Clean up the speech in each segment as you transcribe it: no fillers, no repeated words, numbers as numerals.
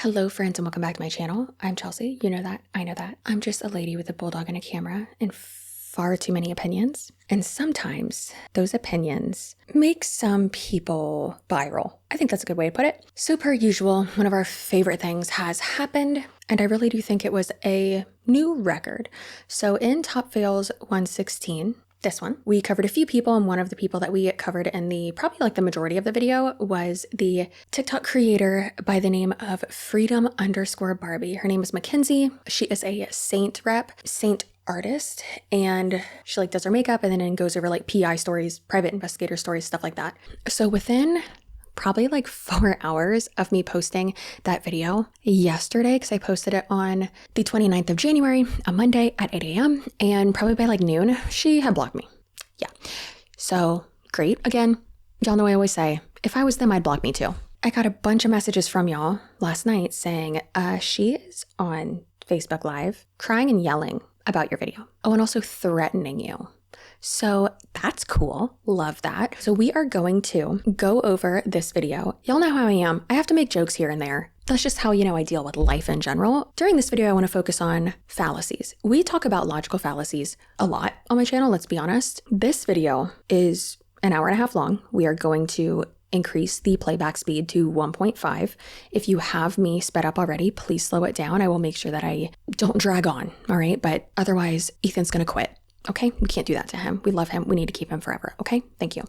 Hello friends and welcome back to my channel. I'm Chelsea. You know that. I know that. I'm just a lady with a bulldog and a camera and far too many opinions. And sometimes those opinions make some people viral. I think that's a good way to put it. So per usual, one of our favorite things has happened, and I really do think it was a new record. So in Top Fails 116, this one, we covered a few people, and one of the people that we covered in the probably like the majority of the video was the TikTok creator by the name of Freedom_Barbie. Her name is Mackenzie. She is a Seint rep, Seint artist, and she like does her makeup and then goes over like PI stories, private investigator stories, stuff like that. So within probably like 4 hours of me posting that video yesterday, because I posted it on the 29th of January, a Monday at 8 a.m. And probably by like noon, she had blocked me. Yeah. So great. Again, y'all know I always say, if I was them, I'd block me too. I got a bunch of messages from y'all last night saying she is on Facebook Live crying and yelling about your video. Oh, and also threatening you. So that's cool. Love that. So we are going to go over this video. Y'all know how I am. I have to make jokes here and there. That's just how, I deal with life in general. During this video, I want to focus on fallacies. We talk about logical fallacies a lot on my channel, let's be honest. This video is an hour and a half long. We are going to increase the playback speed to 1.5. If you have me sped up already, please slow it down. I will make sure that I don't drag on, all right? But otherwise, Ethan's going to quit. Okay, we can't do that to him. We love him. We need to keep him forever. Okay, thank you.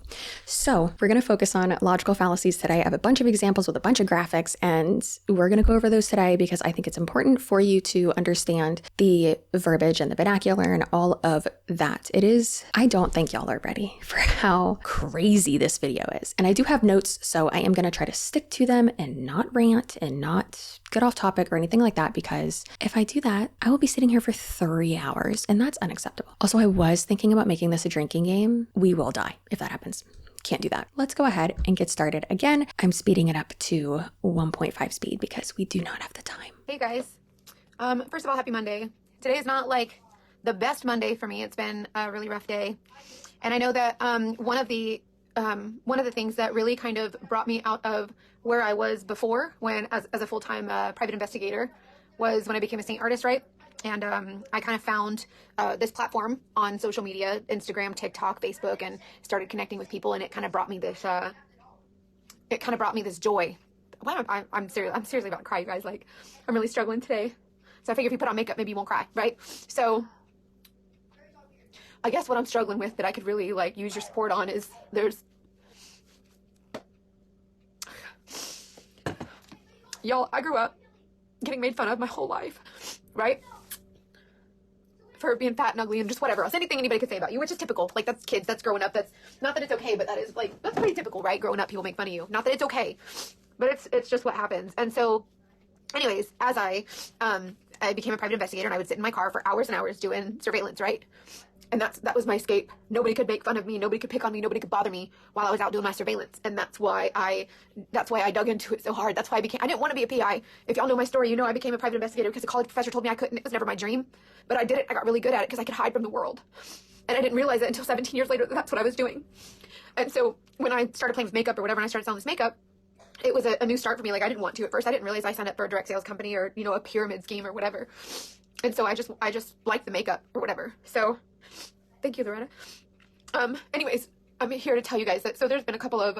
So we're going to focus on logical fallacies today. I have a bunch of examples with a bunch of graphics, and we're going to go over those today because I think it's important for you to understand the verbiage and the vernacular and all of that. I don't think y'all are ready for how crazy this video is. And I do have notes, so I am going to try to stick to them and not rant and not get off topic or anything like that, because if I do that, I will be sitting here for 3 hours, and that's unacceptable. Also, I was thinking about making this a drinking game. We will die if that happens. Can't do that. Let's go ahead and get started. Again, I'm speeding it up to 1.5 speed because we do not have the time. Hey guys. First of all, happy Monday. Today is not like the best Monday for me. It's been a really rough day. And I know that one of the things that really kind of brought me out of where I was before, when as a full-time private investigator, was when I became a Seint artist, right? And I kind of found this platform on social media, Instagram, TikTok, Facebook, and started connecting with people, and it kind of brought me this joy. I'm seriously about to cry, you guys. Like, I'm really struggling today. So I figure if you put on makeup, maybe you won't cry, right? So I guess what I'm struggling with that I could really like use your support on is y'all, I grew up getting made fun of my whole life, right? For being fat and ugly and just whatever else, anything anybody could say about you, which is typical. Like, that's kids, that's growing up. That's not that it's okay, but that's pretty typical, right? Growing up, people make fun of you. Not that it's okay, but it's just what happens. And so anyways, as I became a private investigator, and I would sit in my car for hours and hours doing surveillance, right? And that was my escape. Nobody could make fun of me. Nobody could pick on me. Nobody could bother me while I was out doing my surveillance. And that's why I dug into it so hard. That's why I didn't want to be a PI. If y'all know my story, you know I became a private investigator because a college professor told me I couldn't. It was never my dream. But I did it. I got really good at it because I could hide from the world. And I didn't realize it until 17 years later that that's what I was doing. And so when I started playing with makeup or whatever, and I started selling this makeup, it was a new start for me. Like, I didn't want to at first. I didn't realize I signed up for a direct sales company or, a pyramid scheme or whatever. And so I just liked the makeup or whatever. So thank you, Loretta. Anyways, I'm here to tell you guys that, so there's been a couple of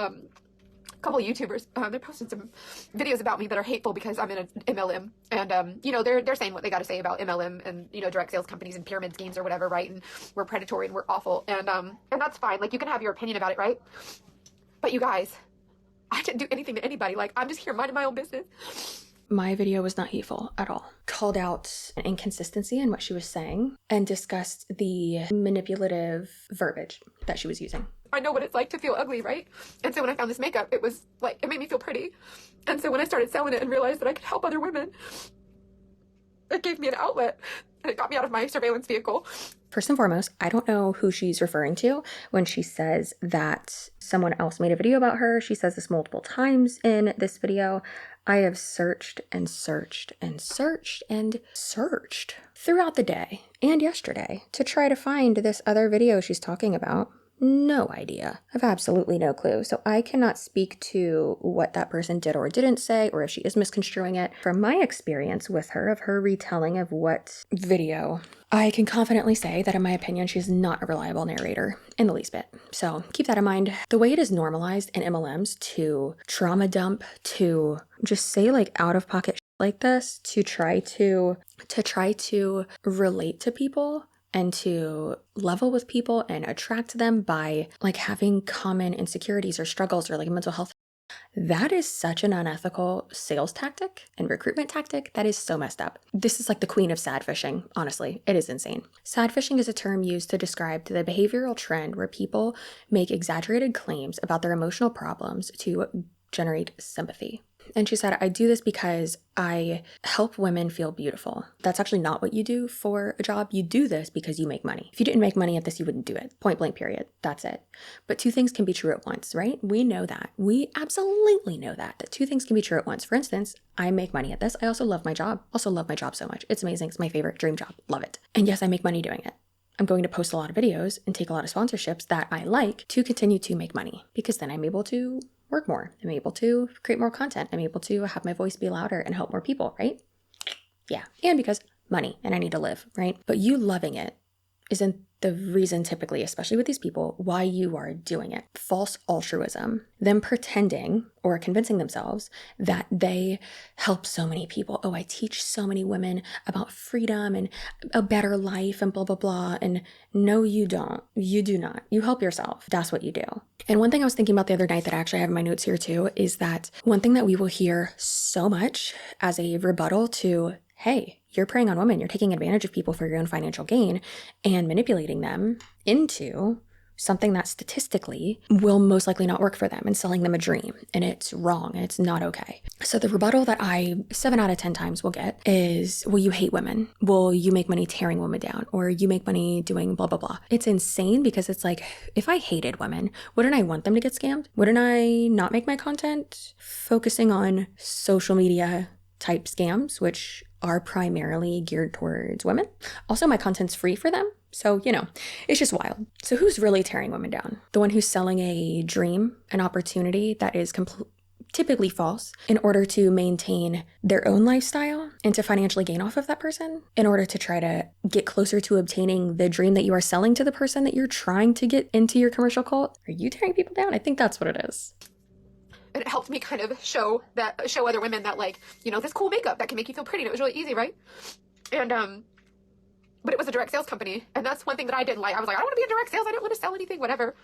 YouTubers, they're posting some videos about me that are hateful because I'm in an MLM, and, they're saying what they got to say about MLM and, direct sales companies and pyramid schemes or whatever, right? And we're predatory and we're awful. And that's fine. Like, you can have your opinion about it, right? But you guys, I didn't do anything to anybody. Like, I'm just here minding my own business. My video was not hateful at all. Called out an inconsistency in what she was saying and discussed the manipulative verbiage that she was using. I know what it's like to feel ugly, right? And so when I found this makeup, it was like, it made me feel pretty. And so when I started selling it and realized that I could help other women, it gave me an outlet, and it got me out of my surveillance vehicle. First and foremost, I don't know who she's referring to when she says that someone else made a video about her. She says this multiple times in this video. I have searched and searched and searched and searched throughout the day and yesterday to try to find this other video she's talking about. no idea. I have absolutely no clue. So I cannot speak to what that person did or didn't say, or if she is misconstruing it. From my experience with her, of her retelling of what video, I can confidently say that in my opinion, she's not a reliable narrator in the least bit. So keep that in mind. The way it is normalized in MLMs to trauma dump, to just say like out of pocket shit like this, to try to relate to people and to level with people and attract them by like having common insecurities or struggles or like mental health. That is such an unethical sales tactic and recruitment tactic. That is so messed up. This is like the queen of sad fishing, honestly. It is insane. Sad fishing is a term used to describe the behavioral trend where people make exaggerated claims about their emotional problems to generate sympathy. And she said, I do this because I help women feel beautiful. That's actually not what you do for a job. You do this because you make money. If you didn't make money at this, you wouldn't do it. Point blank, period. That's it. But two things can be true at once, right? We know that. We absolutely know that two things can be true at once. For instance, I make money at this. I also love my job. Also love my job so much. It's amazing. It's my favorite dream job. Love it. And yes, I make money doing it. I'm going to post a lot of videos and take a lot of sponsorships that I like to continue to make money, because then I'm able to work more. I'm able to create more content. I'm able to have my voice be louder and help more people, right? Yeah. And because money and I need to live, right? But you loving it isn't the reason typically, especially with these people, why you are doing it. False altruism, them pretending or convincing themselves that they help so many people. Oh, I teach so many women about freedom and a better life and blah, blah, blah. And no, you don't. You do not. You help yourself. That's what you do. And one thing I was thinking about the other night that I actually have in my notes here too, is that one thing that we will hear so much as a rebuttal to, hey, you're preying on women, you're taking advantage of people for your own financial gain and manipulating them into something that statistically will most likely not work for them and selling them a dream. And it's wrong and it's not okay. So the rebuttal that I 7 out of 10 times will get is, well, you hate women. Well, you make money tearing women down, or you make money doing blah, blah, blah. It's insane because it's like, if I hated women, wouldn't I want them to get scammed? Wouldn't I not make my content focusing on social media type scams, which are primarily geared towards women? Also, my content's free for them. So, it's just wild. So who's really tearing women down? The one who's selling a dream, an opportunity that is typically false in order to maintain their own lifestyle and to financially gain off of that person in order to try to get closer to obtaining the dream that you are selling to the person that you're trying to get into your commercial cult. Are you tearing people down? I think that's what it is. And it helped me kind of show other women that, like, this cool makeup that can make you feel pretty. And it was really easy, right? And, but it was a direct sales company. And that's one thing that I didn't like. I was like, I don't want to be in direct sales. I didn't want to sell anything, whatever.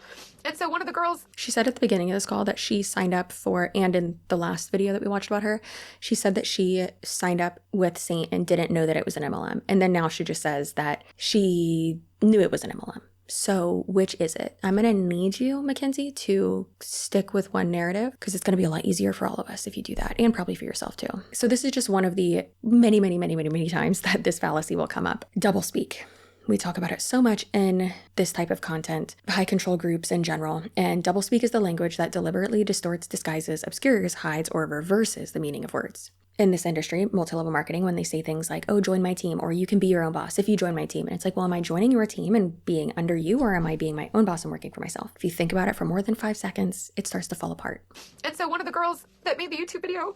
And so one of the girls, she said at the beginning of this call that she signed up for, and in the last video that we watched about her, she said that she signed up with Seint and didn't know that it was an MLM. And then now she just says that she knew it was an MLM. So which is it? I'm going to need you, Mackenzie, to stick with one narrative, because it's going to be a lot easier for all of us if you do that, and probably for yourself too. So this is just one of the many, many, many, many, many times that this fallacy will come up. Doublespeak. We talk about it so much in this type of content, high control groups in general. And doublespeak is the language that deliberately distorts, disguises, obscures, hides, or reverses the meaning of words. In this industry, multi-level marketing, when they say things like, oh, join my team, or you can be your own boss if you join my team. And it's like, well, am I joining your team and being under you, or am I being my own boss and working for myself? If you think about it for more than 5 seconds, it starts to fall apart. And so one of the girls that made the YouTube video,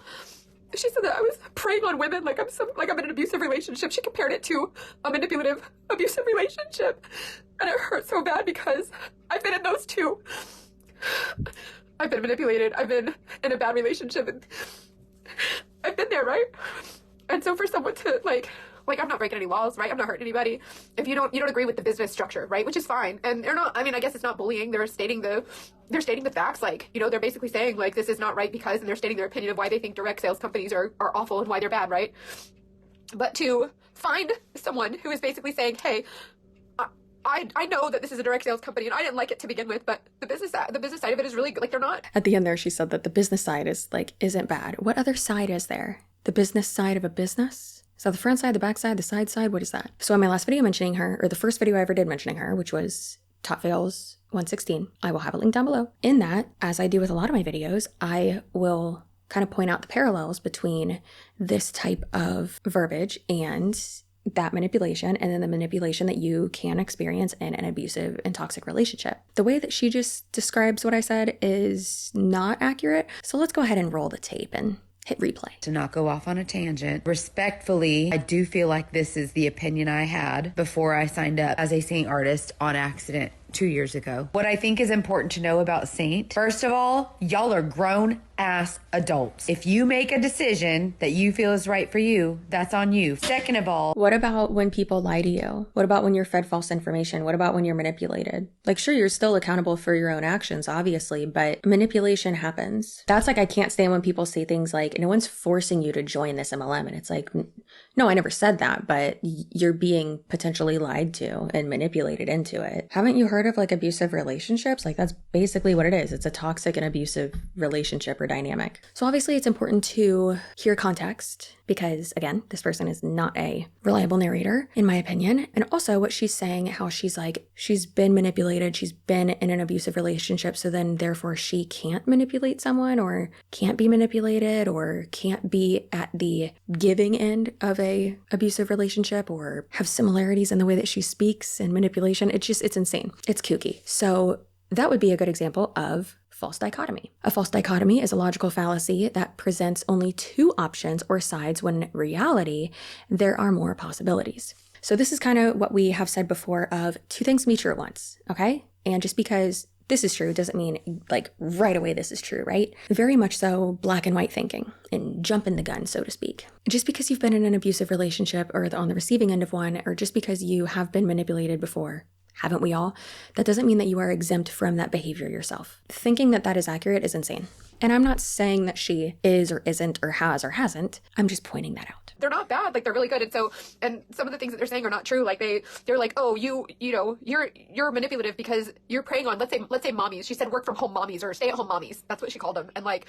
she said that I was preying on women like I'm in an abusive relationship. She compared it to a manipulative, abusive relationship. And it hurt so bad because I've been in those two. I've been manipulated. I've been in a bad relationship. And I've been there, right? And so for someone to like I'm not breaking any laws, right? I'm not hurting anybody. If you don't agree with the business structure, right? Which is fine. And they're not, I guess it's not bullying. They're stating the facts. Like, they're basically saying like, this is not right because, and they're stating their opinion of why they think direct sales companies are awful and why they're bad, right? But to find someone who is basically saying, hey, I know that this is a direct sales company and I didn't like it to begin with, but the business side of it is really good. Like, they're not. At the end there, she said that the business side isn't bad. What other side is there? The business side of a business? Is that the front side, the back side, the side side? What is that? So in my last video mentioning her, or the first video I ever did mentioning her, which was Top Fails 116, I will have a link down below. In that, as I do with a lot of my videos, I will kind of point out the parallels between this type of verbiage and that manipulation and then the manipulation that you can experience in an abusive and toxic relationship. The way that she just describes what I said is not accurate. So let's go ahead and roll the tape and hit replay. To not go off on a tangent, respectfully, I do feel like this is the opinion I had before I signed up as a Seint artist on accident 2 years ago. What I think is important to know about Seint, first of all, y'all are grown ass adults. If you make a decision that you feel is right for you, that's on you. Second of all, what about when people lie to you? What about when you're fed false information? What about when you're manipulated? Like, sure, you're still accountable for your own actions, obviously, but manipulation happens. That's like, I can't stand when people say things like, no one's forcing you to join this MLM. And it's like, no, I never said that, but you're being potentially lied to and manipulated into it. Haven't you heard of like abusive relationships? Like, that's basically what it is. It's a toxic and abusive relationship or dynamic. So obviously it's important to hear context because, again, this person is not a reliable narrator, in my opinion. And also what she's saying, how she's like, she's been manipulated, she's been in an abusive relationship, so then therefore she can't manipulate someone or can't be manipulated or can't be at the giving end of a abusive relationship or have similarities in the way that she speaks and manipulation. It's insane. It's kooky. So that would be a good example of false dichotomy. A false dichotomy is a logical fallacy that presents only two options or sides when in reality, there are more possibilities. So this is kind of what we have said before of two things can be true at once, okay? And just because this is true doesn't mean like right away this is true, right? Very much so black and white thinking and jumping the gun, so to speak. Just because you've been in an abusive relationship or on the receiving end of one, or just because you have been manipulated before, haven't we all? That doesn't mean that you are exempt from that behavior yourself. Thinking that that is accurate is insane. And I'm not saying that she is or isn't or has or hasn't. I'm just pointing that out. They're not bad. Like, they're really good. And some of the things that they're saying are not true. Like, they're like, oh, you're manipulative because you're preying on, let's say mommies. She said work from home mommies or stay at home mommies. That's what she called them. And like,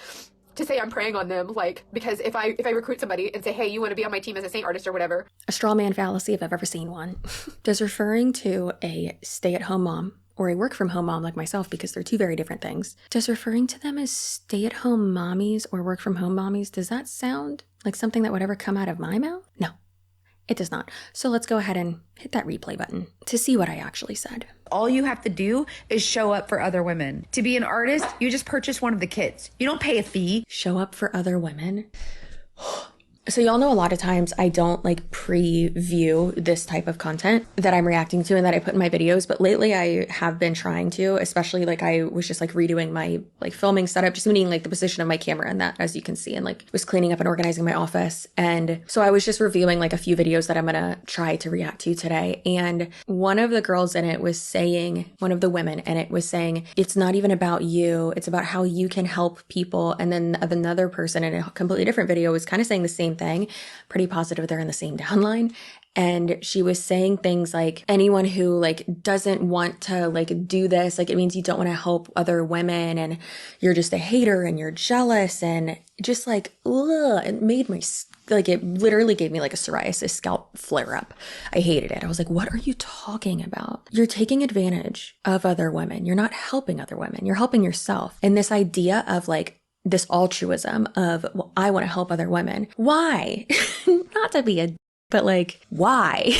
to say I'm preying on them, like, because if I recruit somebody and say, hey, you want to be on my team as a Seint artist or whatever. A straw man fallacy, if I've ever seen one. Does referring to a stay-at-home mom or a work-from-home mom like myself, because they're two very different things, does referring to them as stay-at-home mommies or work-from-home mommies, does that sound like something that would ever come out of my mouth? No, it does not. So let's go ahead and hit that replay button to see what I actually said. all you have to do is show up for other women. To be an artist, you just purchase one of the kits. You don't pay a fee. Show up for other women. So y'all know a lot of times I don't like preview this type of content that I'm reacting to and that I put in my videos, but lately I have been trying to, especially like I was just like redoing my like filming setup, just meaning like the position of my camera and that, as you can see, and like was cleaning up and organizing my office. And so I was just reviewing like a few videos that I'm gonna try to react to today. And one of the girls in it was saying, one of the women in it was saying, it's not even about you, it's about how you can help people. And then another person in a completely different video was kind of saying the same thing, pretty positive they're in the same downline. And she was saying things like, anyone who like doesn't want to like do this, like it means you don't want to help other women and you're just a hater and you're jealous, and just like, ugh, it made me like, it literally gave me like a psoriasis scalp flare up. I hated it. I was like, what are you talking about? You're taking advantage of other women. You're not helping other women. You're helping yourself. And this idea of like, this altruism of, well, I want to help other women. Why? Not to be a, but like, why?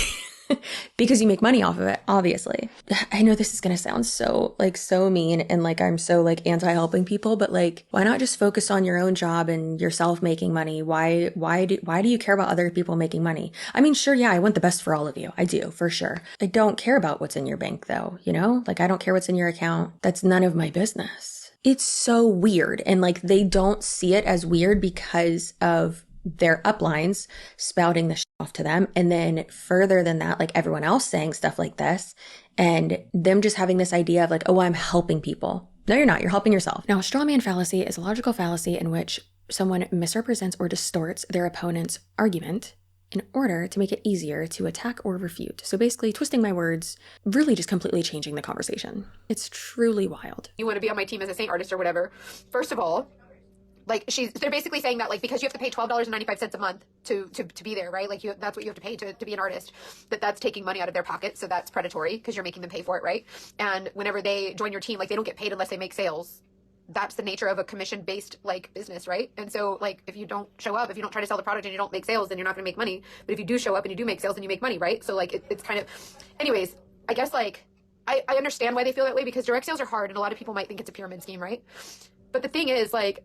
Because you make money off of it, obviously. I know this is going to sound so like so mean and like I'm so like anti-helping people, but like, why not just focus on your own job and yourself making money? Why do you care about other people making money? I mean, sure, yeah, I want the best for all of you. I do, for sure. I don't care about what's in your bank though, you know? Like, I don't care what's in your account. That's none of my business. It's so weird. And like, they don't see it as weird because of their uplines spouting the shit off to them. And then further than that, like everyone else saying stuff like this and them just having this idea of like, oh, I'm helping people. No, you're not. You're helping yourself. Now, a straw man fallacy is a logical fallacy in which someone misrepresents or distorts their opponent's argument in order to make it easier to attack or refute. So basically twisting my words, really just completely changing the conversation. It's truly wild. You want to be on my team as a Seint artist or whatever. First of all, like they're basically saying that like, because you have to pay $12.95 a month to be there, right? Like that's what you have to pay to be an artist, that's taking money out of their pocket. So that's predatory because you're making them pay for it, right? And whenever they join your team, like they don't get paid unless they make sales. that's the nature of a commission-based like business, right? And so like if you don't show up, if you don't try to sell the product and you don't make sales, then you're not going to make money. But if you do show up and you do make sales, then you make money, right? So like it's kind of, anyways, I guess like I understand why they feel that way, because direct sales are hard and a lot of people might think it's a pyramid scheme, right? But the thing is, like,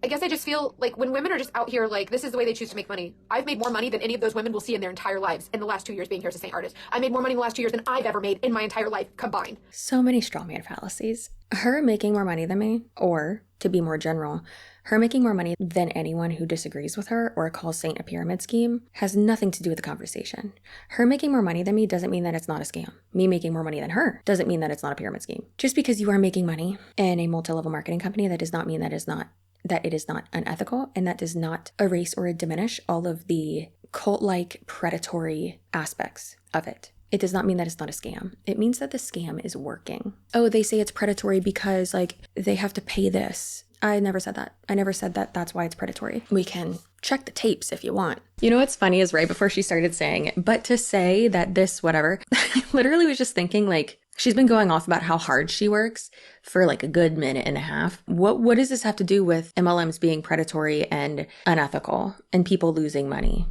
I guess I just feel like when women are just out here, like, this is the way they choose to make money. I've made more money than any of those women will see in their entire lives in the last 2 years being here as a Seint artist. I made more money in the last 2 years than I've ever made in my entire life combined. So many strawman fallacies. Her making more money than me, or to be more general, her making more money than anyone who disagrees with her or calls Seint a pyramid scheme has nothing to do with the conversation. Her making more money than me doesn't mean that it's not a scam. Me making more money than her doesn't mean that it's not a pyramid scheme. Just because you are making money in a multi-level marketing company, that does not mean that it is not unethical, and that does not erase or diminish all of the cult-like predatory aspects of it. It does not mean that it's not a scam. It means that the scam is working. Oh, they say it's predatory because like they have to pay this. I never said that. I never said that that's why it's predatory. We can check the tapes if you want. You know what's funny is right before she started saying, but to say that this whatever, I literally was just thinking like, she's been going off about how hard she works for like a good minute and a half. What does this have to do with MLMs being predatory and unethical and people losing money?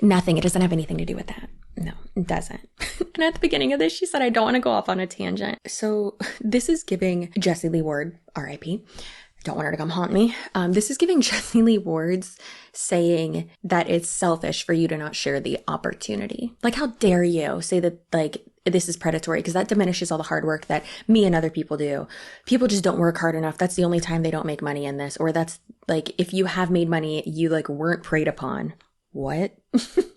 Nothing. It doesn't have anything to do with that. No, it doesn't. And at the beginning of this, she said, I don't want to go off on a tangent. So this is giving Jessie Lee Ward, RIP. Don't want her to come haunt me. This is giving Jessie Lee Ward's saying that it's selfish for you to not share the opportunity. Like, how dare you say that, like, this is predatory? Because that diminishes all the hard work that me and other people do. People just don't work hard enough. That's the only time they don't make money in this. Or that's like, if you have made money, you like weren't preyed upon. What?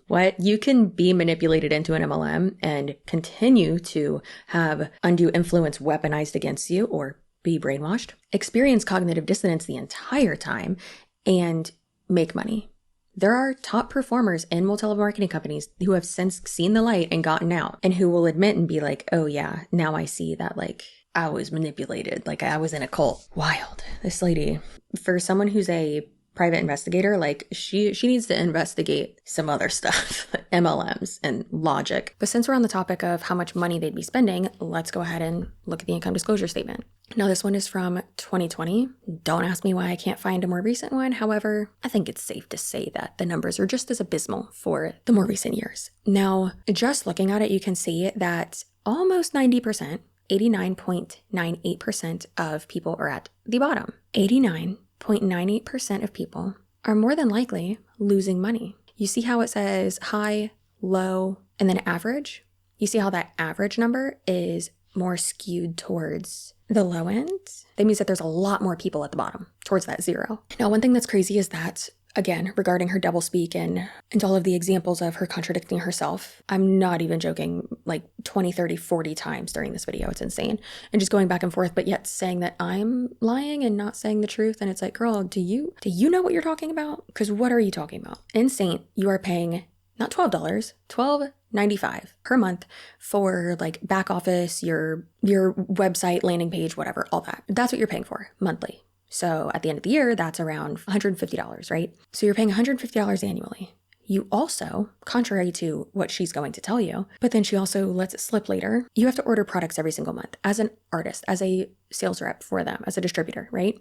What? You can be manipulated into an MLM and continue to have undue influence weaponized against you, or be brainwashed, experience cognitive dissonance the entire time, and make money. There are top performers in multi-level marketing companies who have since seen the light and gotten out, and who will admit and be like, oh yeah, now I see that like I was manipulated, like I was in a cult. Wild. This lady, for someone who's a private investigator, like she needs to investigate some other stuff, MLMs and logic. But since we're on the topic of how much money they'd be spending, let's go ahead and look at the income disclosure statement. Now this one is from 2020. Don't ask me why I can't find a more recent one. However, I think it's safe to say that the numbers are just as abysmal for the more recent years. Now, just looking at it, you can see that almost 90%, 89.98% of people are at the bottom. 89.98% of people are more than likely losing money. You see how it says high, low, and then average? You see how that average number is more skewed towards the low end? That means that there's a lot more people at the bottom, towards that zero. Now, one thing that's crazy is that, again, regarding her doublespeak and all of the examples of her contradicting herself, I'm not even joking, like 20, 30, 40 times during this video. It's insane. And just going back and forth, but yet saying that I'm lying and not saying the truth. And it's like, girl, do you know what you're talking about? Because what are you talking about? In Seint, you are paying not $12, $12.95 per month for like back office, your website, landing page, whatever, all that. That's what you're paying for monthly. So at the end of the year, that's around $150, right? So you're paying $150 annually. You also, contrary to what she's going to tell you, but then she also lets it slip later, you have to order products every single month as an artist, as a sales rep for them, as a distributor, right?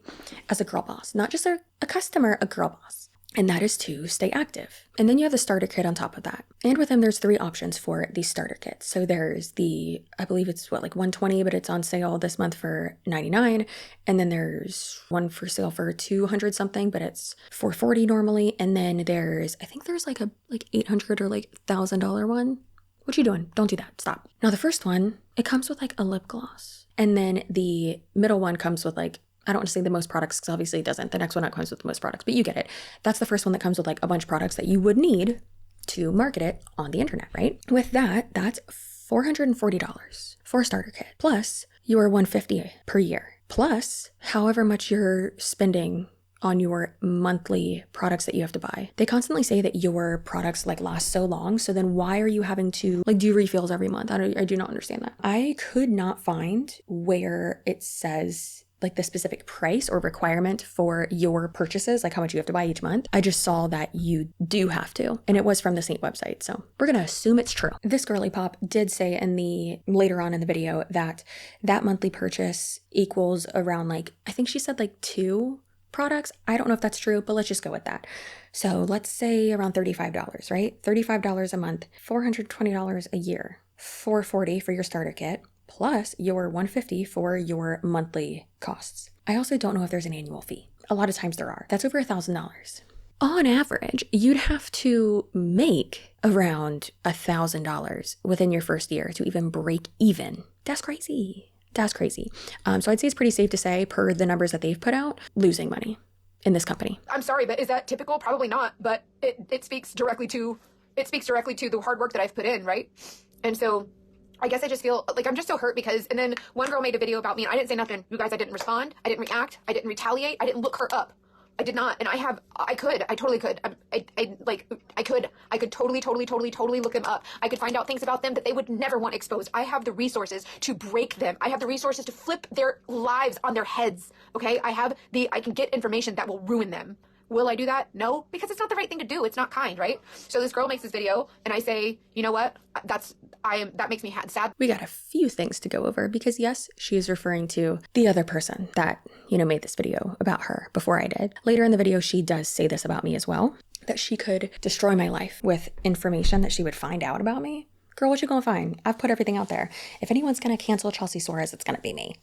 As a girl boss, not just a customer, a girl boss. And that is to stay active. And then you have the starter kit on top of that. And with them, there's 3 options for the starter kit. So there's the, I believe it's like $120, but it's on sale this month for $99. And then there's one for sale for $200 something, but it's $440 normally. And then I think there's like a $800 or like $1,000 one. What you doing? Don't do that. Stop. Now the first one, it comes with like a lip gloss. And then the middle one comes with like, I don't want to say the most products because obviously it doesn't. The next one comes with the most products, but you get it. That's the first one that comes with like a bunch of products that you would need to market it on the internet, right? With that, that's $440 for a starter kit. Plus your $150 per year. Plus however much you're spending on your monthly products that you have to buy. They constantly say that your products like last so long. So then why are you having to like do refills every month? I do not understand that. I could not find where it says like the specific price or requirement for your purchases, like how much you have to buy each month. I just saw that you do have to, and it was from the Seint website. So we're going to assume it's true. This girly pop did say later on in the video that monthly purchase equals around like, I think she said like 2 products. I don't know if that's true, but let's just go with that. So let's say around $35, right? $35 a month, $420 a year, $440 for your starter kit, plus your $150 for your monthly costs. I also don't know if there's an annual fee. A lot of times there are. That's over $1,000. On average, you'd have to make around $1,000 within your first year to even break even. That's crazy. That's crazy. So I'd say it's pretty safe to say, per the numbers that they've put out, losing money in this company. I'm sorry, but is that typical? Probably not, but it speaks directly to the hard work that I've put in, right? And so I guess I just feel like I'm just so hurt because, and then one girl made a video about me and I didn't say nothing. You guys, I didn't respond. I didn't react. I didn't retaliate. I didn't look her up. I did not. And I totally could. I could totally look them up. I could find out things about them that they would never want exposed. I have the resources to break them. I have the resources to flip their lives on their heads. Okay. I can get information that will ruin them. Will I do that? No, because it's not the right thing to do. It's not kind, right? So this girl makes this video and I say, you know what? That makes me sad. We got a few things to go over because yes, she is referring to the other person that, made this video about her before I did. Later in the video, she does say this about me as well, that she could destroy my life with information that she would find out about me. Girl, what you gonna find? I've put everything out there. If anyone's gonna cancel Chelsea Suarez, it's gonna be me.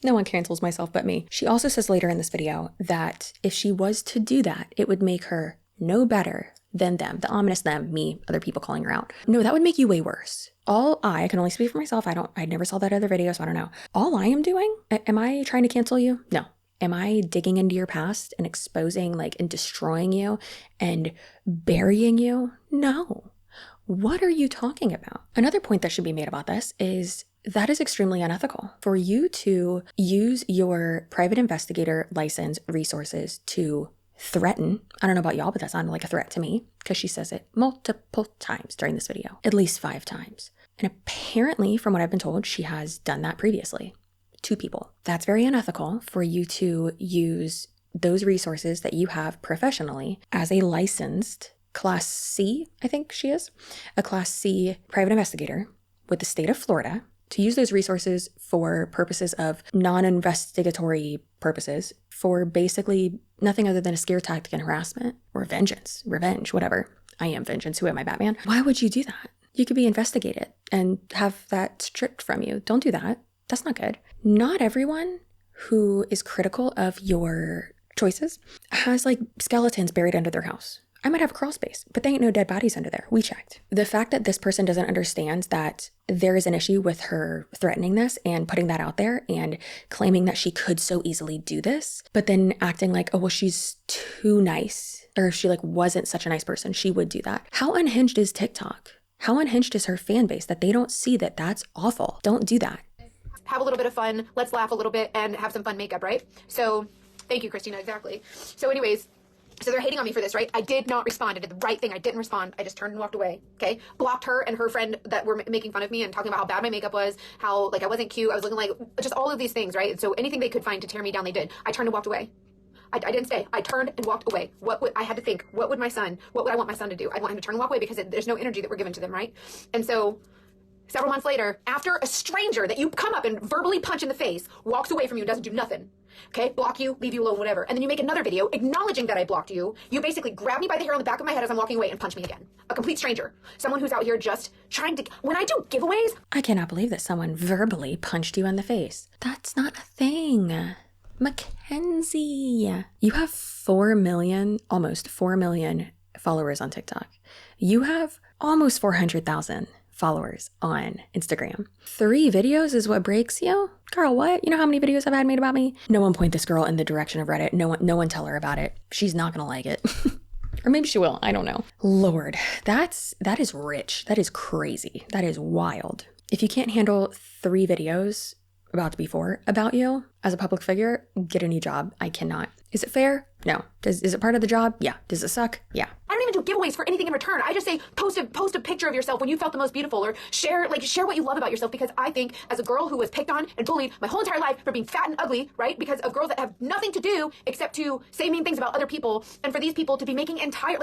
No one cancels myself but me. She also says later in this video that if she was to do that, it would make her no better than them, the ominous them, me, other people calling her out. No, that would make you way worse. I can only speak for myself. I never saw that other video, so I don't know. All I am doing, am I trying to cancel you? No. Am I digging into your past and exposing and destroying you and burying you? No. What are you talking about? Another point that should be made about this is that is extremely unethical for you to use your private investigator license resources to threaten. I don't know about y'all, but that sounded like a threat to me because she says it multiple times during this video, at least 5 times. And apparently, from what I've been told, she has done that previously. 2 people. That's very unethical for you to use those resources that you have professionally as a licensed Class C, I think she is, a Class C private investigator with the state of Florida, to use those resources for purposes of non-investigatory purposes for basically nothing other than a scare tactic and harassment or revenge, whatever. I am vengeance. Who am I, Batman? Why would you do that? You could be investigated and have that stripped from you. Don't do that. That's not good. Not everyone who is critical of your choices has skeletons buried under their house. I might have a crawl space, but there ain't no dead bodies under there. We checked. The fact that this person doesn't understand that there is an issue with her threatening this and putting that out there and claiming that she could so easily do this, but then acting like, oh, well, she's too nice. Or if she wasn't such a nice person, she would do that. How unhinged is TikTok? How unhinged is her fan base that they don't see that that's awful? Don't do that. Have a little bit of fun. Let's laugh a little bit and have some fun makeup, right? So thank you, Christina. Exactly. So anyways, so they're hating on me for this, right? I did not respond. I did the right thing. I didn't respond. I just turned and walked away, okay? Blocked her and her friend that were making fun of me and talking about how bad my makeup was, how I wasn't cute, I was looking like, just all of these things, right? And so anything they could find to tear me down, they did. I turned and walked away. I didn't stay. I turned and walked away. I had to think, what would I want my son to do? I want him to turn and walk away because there's no energy that we're giving to them, right? And so several months later, after a stranger that you come up and verbally punch in the face walks away from you and doesn't do nothing, okay, block you, leave you alone, whatever, and then you make another video acknowledging that I blocked you, you basically grab me by the hair on the back of my head as I'm walking away and punch me again. A complete stranger. Someone who's out here just trying to, when I do giveaways. I cannot believe that someone verbally punched you in the face. That's not a thing. Mackenzie, you have almost 4 million followers on TikTok. You have almost 400,000 followers on Instagram. 3 videos is what breaks you? Girl, what? You know how many videos I've had made about me? No one point this girl in the direction of Reddit. No one tell her about it. She's not gonna like it. Or maybe she will. I don't know. Lord, that is rich. That is crazy. That is wild. If you can't handle 3 videos about to be 4 about you as a public figure, get a new job. I cannot. Is it fair? No. Is it part of the job? Yeah. Does it suck? Yeah. I don't even do do giveaways for anything in return. I just say post a picture of yourself when you felt the most beautiful, or share what you love about yourself, because I think as a girl who was picked on and bullied my whole entire life for being fat and ugly, right? Because of girls that have nothing to do except to say mean things about other people, and for these people to be making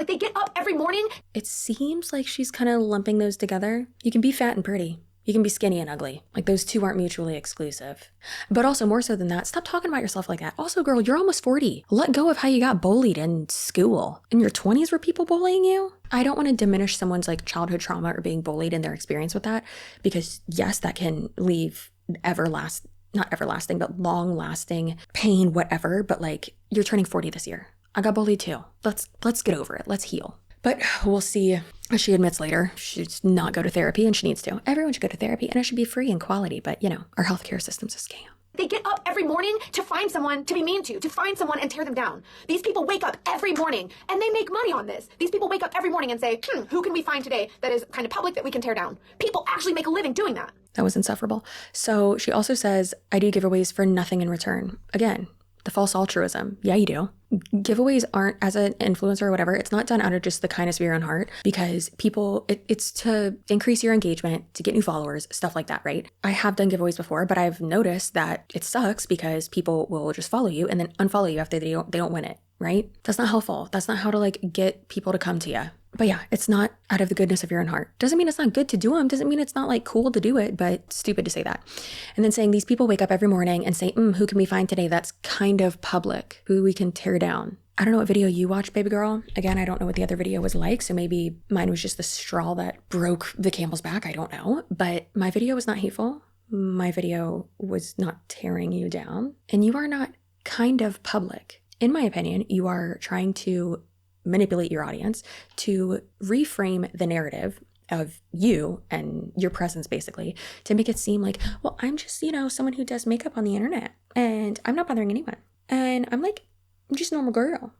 they get up every morning. It seems like she's kind of lumping those together. You can be fat and pretty. You can be skinny and ugly. Like, those two aren't mutually exclusive. But also, more so than that, stop talking about yourself like that. Also, girl, you're almost 40. Let go of how you got bullied in school. In your 20s were people bullying you? I don't want to diminish someone's like childhood trauma or being bullied and their experience with that, because yes, that can leave not everlasting, but long-lasting pain, whatever. But like, you're turning 40 this year. I got bullied too. Let's get over it. Let's heal. But we'll see. As she admits later, she should not go to therapy, and she needs to. Everyone should go to therapy, and it should be free and quality. But, our healthcare system's a scam. They get up every morning to find someone to be mean to find someone and tear them down. These people wake up every morning, and they make money on this. These people wake up every morning and say, who can we find today that is kind of public that we can tear down? People actually make a living doing that. That was insufferable. So she also says, I do giveaways for nothing in return. Again, the false altruism. Yeah, you do. Giveaways aren't, as an influencer or whatever, it's not done out of just the kindness of your own heart, because people, it's to increase your engagement, to get new followers, stuff like that, right? I have done giveaways before, but I've noticed that it sucks because people will just follow you and then unfollow you after they don't win it, right? That's not helpful. That's not how to like get people to come to you. But yeah, it's not out of the goodness of your own heart. Doesn't mean it's not good to do them. Doesn't mean it's not like cool to do it, but stupid to say that. And then saying these people wake up every morning and say, who can we find today that's kind of public, who we can tear down? I don't know what video you watched, baby girl. Again, I don't know what the other video was like, so maybe mine was just the straw that broke the camel's back. I don't know. But my video was not hateful. My video was not tearing you down. And you are not kind of public. In my opinion, you are trying to manipulate your audience to reframe the narrative of you and your presence, basically, to make it seem like, well, I'm just, someone who does makeup on the internet, and I'm not bothering anyone. And I'm just a normal girl.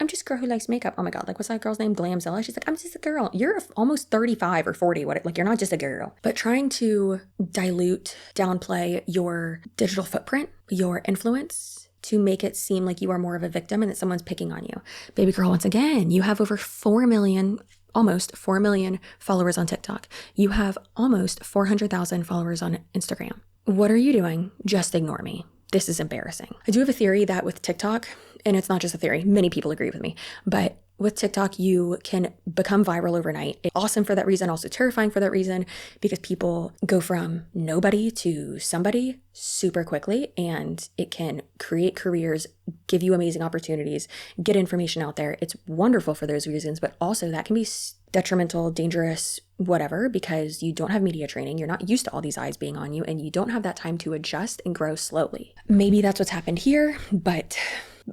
I'm just a girl who likes makeup. Oh my God, like, what's that girl's name? Glamzilla? She's like, I'm just a girl. You're almost 35 or 40. You're not just a girl. But trying to dilute, downplay your digital footprint, your influence, to make it seem like you are more of a victim and that someone's picking on you. Baby girl, once again, you have over 4 million, almost 4 million followers on TikTok. You have almost 400,000 followers on Instagram. What are you doing? Just ignore me. This is embarrassing. I do have a theory that with TikTok, and it's not just a theory, many people agree with me, but with TikTok, you can become viral overnight. It's awesome for that reason, also terrifying for that reason, because people go from nobody to somebody super quickly, and it can create careers, give you amazing opportunities, get information out there. It's wonderful for those reasons, but also that can be detrimental, dangerous, whatever, because you don't have media training. You're not used to all these eyes being on you, and you don't have that time to adjust and grow slowly. Maybe that's what's happened here, but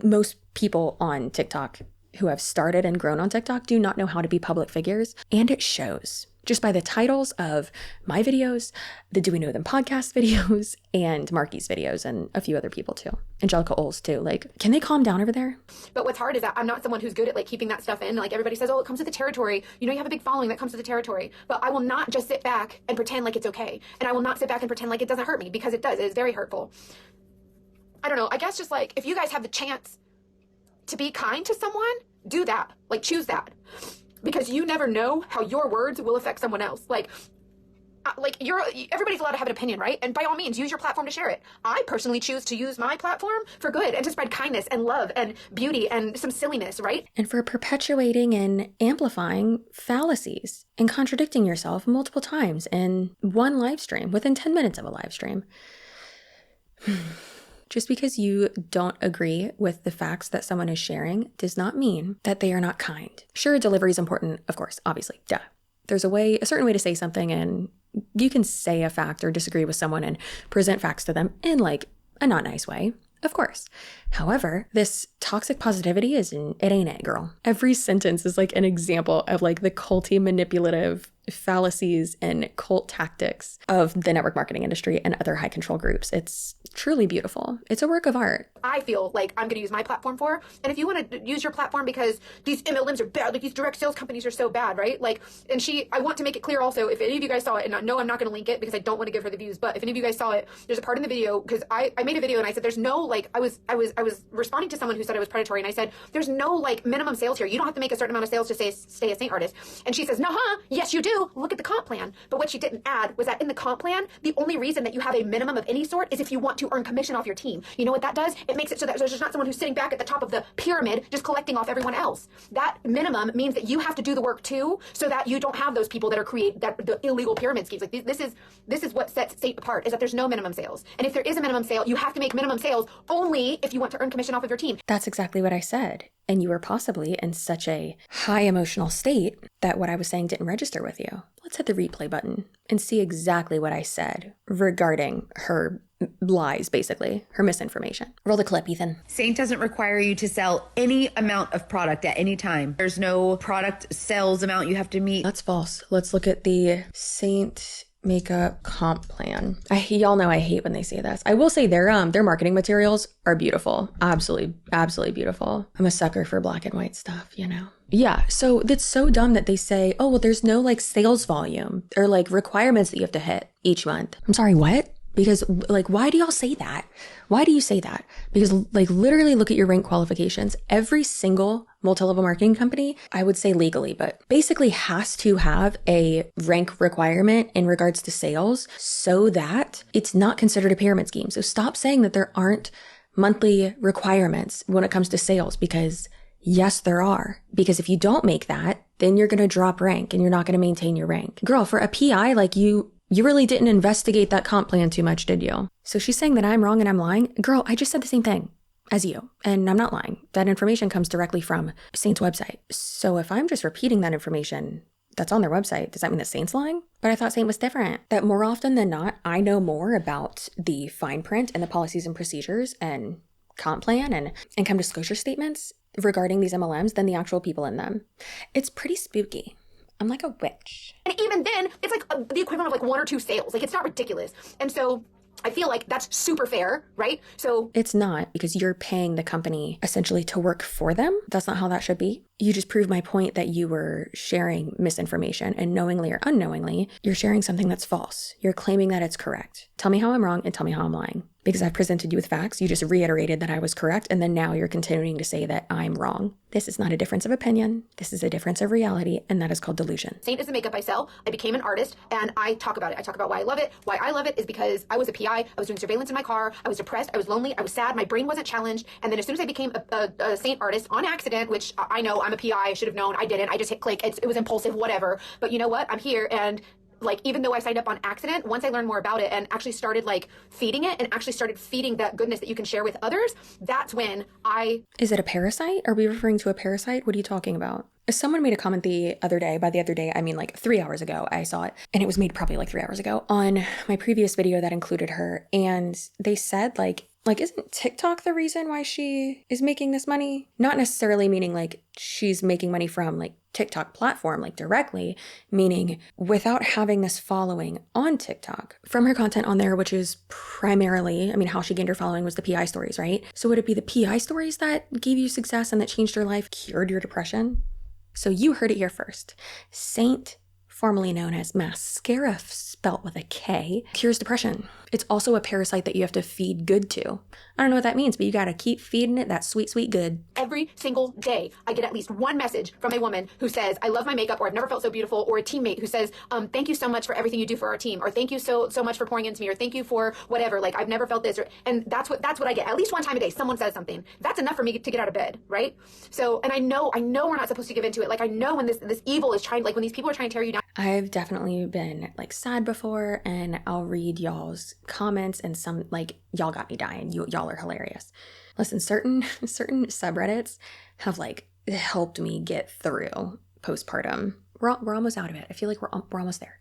most people on TikTok who have started and grown on TikTok do not know how to be public figures. And it shows just by the titles of my videos, the Do We Know Them podcast videos, and Marky's videos, and a few other people too. Angelica Oles too. Like, can they calm down over there? But what's hard is that I'm not someone who's good at like keeping that stuff in. Like, everybody says, oh, it comes with the territory. You have a big following, that comes with the territory. But I will not just sit back and pretend like it's okay. And I will not sit back and pretend like it doesn't hurt me, because it does. It is very hurtful. I don't know. I guess just like, if you guys have the chance to be kind to someone, do that. Like, choose that, because you never know how your words will affect someone else. Everybody's allowed to have an opinion, right? And by all means, use your platform to share it. I personally choose to use my platform for good and to spread kindness and love and beauty and some silliness, right? And for perpetuating and amplifying fallacies and contradicting yourself multiple times in one live stream, within 10 minutes of a live stream. Just because you don't agree with the facts that someone is sharing does not mean that they are not kind. Sure, delivery is important, of course, obviously, duh. There's a certain way to say something, and you can say a fact or disagree with someone and present facts to them in like a not nice way, of course. However, this toxic positivity it ain't it, girl. Every sentence is like an example of like the culty, manipulative fallacies and cult tactics of the network marketing industry and other high control groups. It's truly beautiful. It's a work of art. I feel like I'm going to use my platform for. And if you want to use your platform because these MLMs are bad, like these direct sales companies are so bad, right? Like, I want to make it clear also, if any of you guys saw it, and no, I'm not going to link it because I don't want to give her the views, but if any of you guys saw it, there's a part in the video, because I made a video and I said, there's no, like, I was was responding to someone who said I was predatory, and I said, there's no like minimum sales here. You don't have to make a certain amount of sales to stay a Seint artist. And she says, nah, yes you do. Look at the comp plan. But what she didn't add was that in the comp plan, the only reason that you have a minimum of any sort is if you want to earn commission off your team. You know what that does? It makes it so that there's just not someone who's sitting back at the top of the pyramid just collecting off everyone else. That minimum means that you have to do the work too, so that you don't have those people that are the illegal pyramid schemes. Like this is what sets Seint apart, is that there's no minimum sales. And if there is a minimum sale, you have to make minimum sales only if you want to earn commission off of your team. That's exactly what I said. And you were possibly in such a high emotional state that what I was saying didn't register with you. Let's hit the replay button and see exactly what I said regarding her lies, basically, her misinformation. Roll the clip, Ethan. Seint doesn't require you to sell any amount of product at any time. There's no product sales amount you have to meet. That's false. Let's look at the Seint makeup comp plan. Y'all know I hate when they say this. I will say their marketing materials are beautiful. Absolutely beautiful. I'm a sucker for black and white stuff, you know. Yeah, so that's so dumb that they say, oh, well, there's no like sales volume or like requirements that you have to hit each month. I'm sorry, what? Because like, why do y'all say that? Why do you say that? Because like literally look at your rank qualifications. Every single multi-level marketing company, I would say legally, but basically has to have a rank requirement in regards to sales so that it's not considered a pyramid scheme. So stop saying that there aren't monthly requirements when it comes to sales, because yes, there are. Because if you don't make that, then you're going to drop rank and you're not going to maintain your rank. Girl, for a PI, like you really didn't investigate that comp plan too much, did you? So she's saying that I'm wrong and I'm lying. Girl, I just said the same thing as you, and I'm not lying. That information comes directly from Seint's website. So if I'm just repeating that information that's on their website, does that mean that Seint's lying? But I thought Seint was different. That more often than not, I know more about the fine print and the policies and procedures and comp plan and income disclosure statements regarding these MLMs than the actual people in them. It's pretty spooky. I'm like a witch. And even then, it's like the equivalent of like 1 or 2 sales. Like, it's not ridiculous. And so I feel like that's super fair, right? So it's not, because you're paying the company essentially to work for them. That's not how that should be. You just proved my point that you were sharing misinformation, and knowingly or unknowingly, you're sharing something that's false. You're claiming that it's correct. Tell me how I'm wrong and tell me how I'm lying. Because I've presented you with facts, you just reiterated that I was correct, and then now you're continuing to say that I'm wrong. This is not a difference of opinion. This is a difference of reality, and that is called delusion. Seint is the makeup I sell. I became an artist, and I talk about it. I talk about why I love it. Why I love it is because I was a PI. I was doing surveillance in my car. I was depressed. I was lonely. I was sad. My brain wasn't challenged. And then as soon as I became a Seint artist on accident, which I know I'm a PI, I should have known. I didn't. I just hit click. It was impulsive, whatever. But you know what? I'm here, and like, even though I signed up on accident, once I learned more about it and actually started like feeding it and actually started feeding that goodness that you can share with others, that's when Is it a parasite? Are we referring to a parasite? What are you talking about? Someone made a comment the other day. By the other day, I mean like 3 hours ago, I saw it, and it was made probably like 3 hours ago on my previous video that included her. And they said like, isn't TikTok the reason why she is making this money? Not necessarily meaning like she's making money from like TikTok platform, like directly, meaning without having this following on TikTok from her content on there, which is primarily, I mean, how she gained her following was the PI stories, right? So would it be the PI stories that gave you success and that changed your life, cured your depression? So you heard it here first. Seint, formerly known as mascara, spelt with a K, cures depression. It's also a parasite that you have to feed good to. I don't know what that means, but you gotta keep feeding it that sweet, sweet good. Every single day, I get at least one message from a woman who says, I love my makeup, or I've never felt so beautiful, or a teammate who says, thank you so much for everything you do for our team, or thank you so much for pouring into me, or thank you for whatever, like, I've never felt this, and that's what I get. At least one time a day, someone says something. That's enough for me to get out of bed, right? So, and I know we're not supposed to give into it. Like, I know when this evil is trying, like, when these people are trying to tear you down. I've definitely been like sad before, and I'll read y'all's comments, and some like, y'all got me dying. Y'all are hilarious. Listen, certain subreddits have like helped me get through postpartum. We're almost out of it. I feel like we're almost there.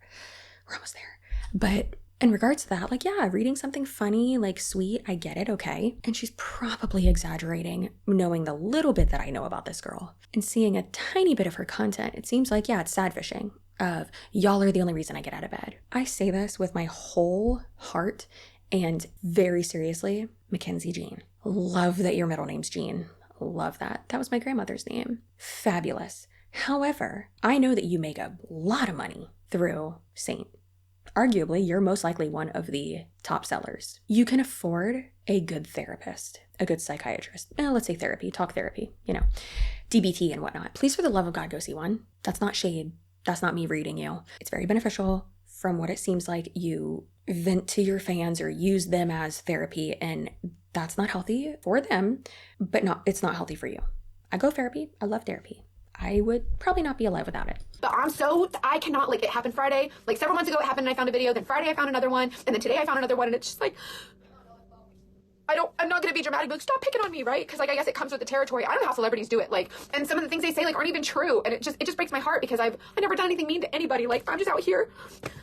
We're almost there. But in regards to that, like, yeah, reading something funny, like sweet, I get it, okay. And she's probably exaggerating, knowing the little bit that I know about this girl and seeing a tiny bit of her content. It seems like, yeah, it's sad fishing of y'all are the only reason I get out of bed. I say this with my whole heart and very seriously. Mackenzie Jean. Love that your middle name's Jean. Love that. That was my grandmother's name. Fabulous. However, I know that you make a lot of money through Seint. Arguably, you're most likely one of the top sellers. You can afford a good therapist. a good psychiatrist. Let's say therapy, talk therapy, DBT and whatnot. Please, for the love of God, go see one. That's not shade. That's not me reading you. It's very beneficial. From what it seems like, you vent to your fans or use them as therapy, and that's not healthy for them, but it's not healthy for you. I go therapy. I love therapy. I would probably not be alive without it. But I cannot, like, it happened Friday. Like, several months ago it happened and I found a video. Then Friday I found another one. And then today I found another one. And it's just like, I'm not going to be dramatic, but like, stop picking on me, right? Because, like, I guess it comes with the territory. I don't know how celebrities do it. Like, and some of the things they say, like, aren't even true. And it just breaks my heart because I've never done anything mean to anybody. Like, I'm just out here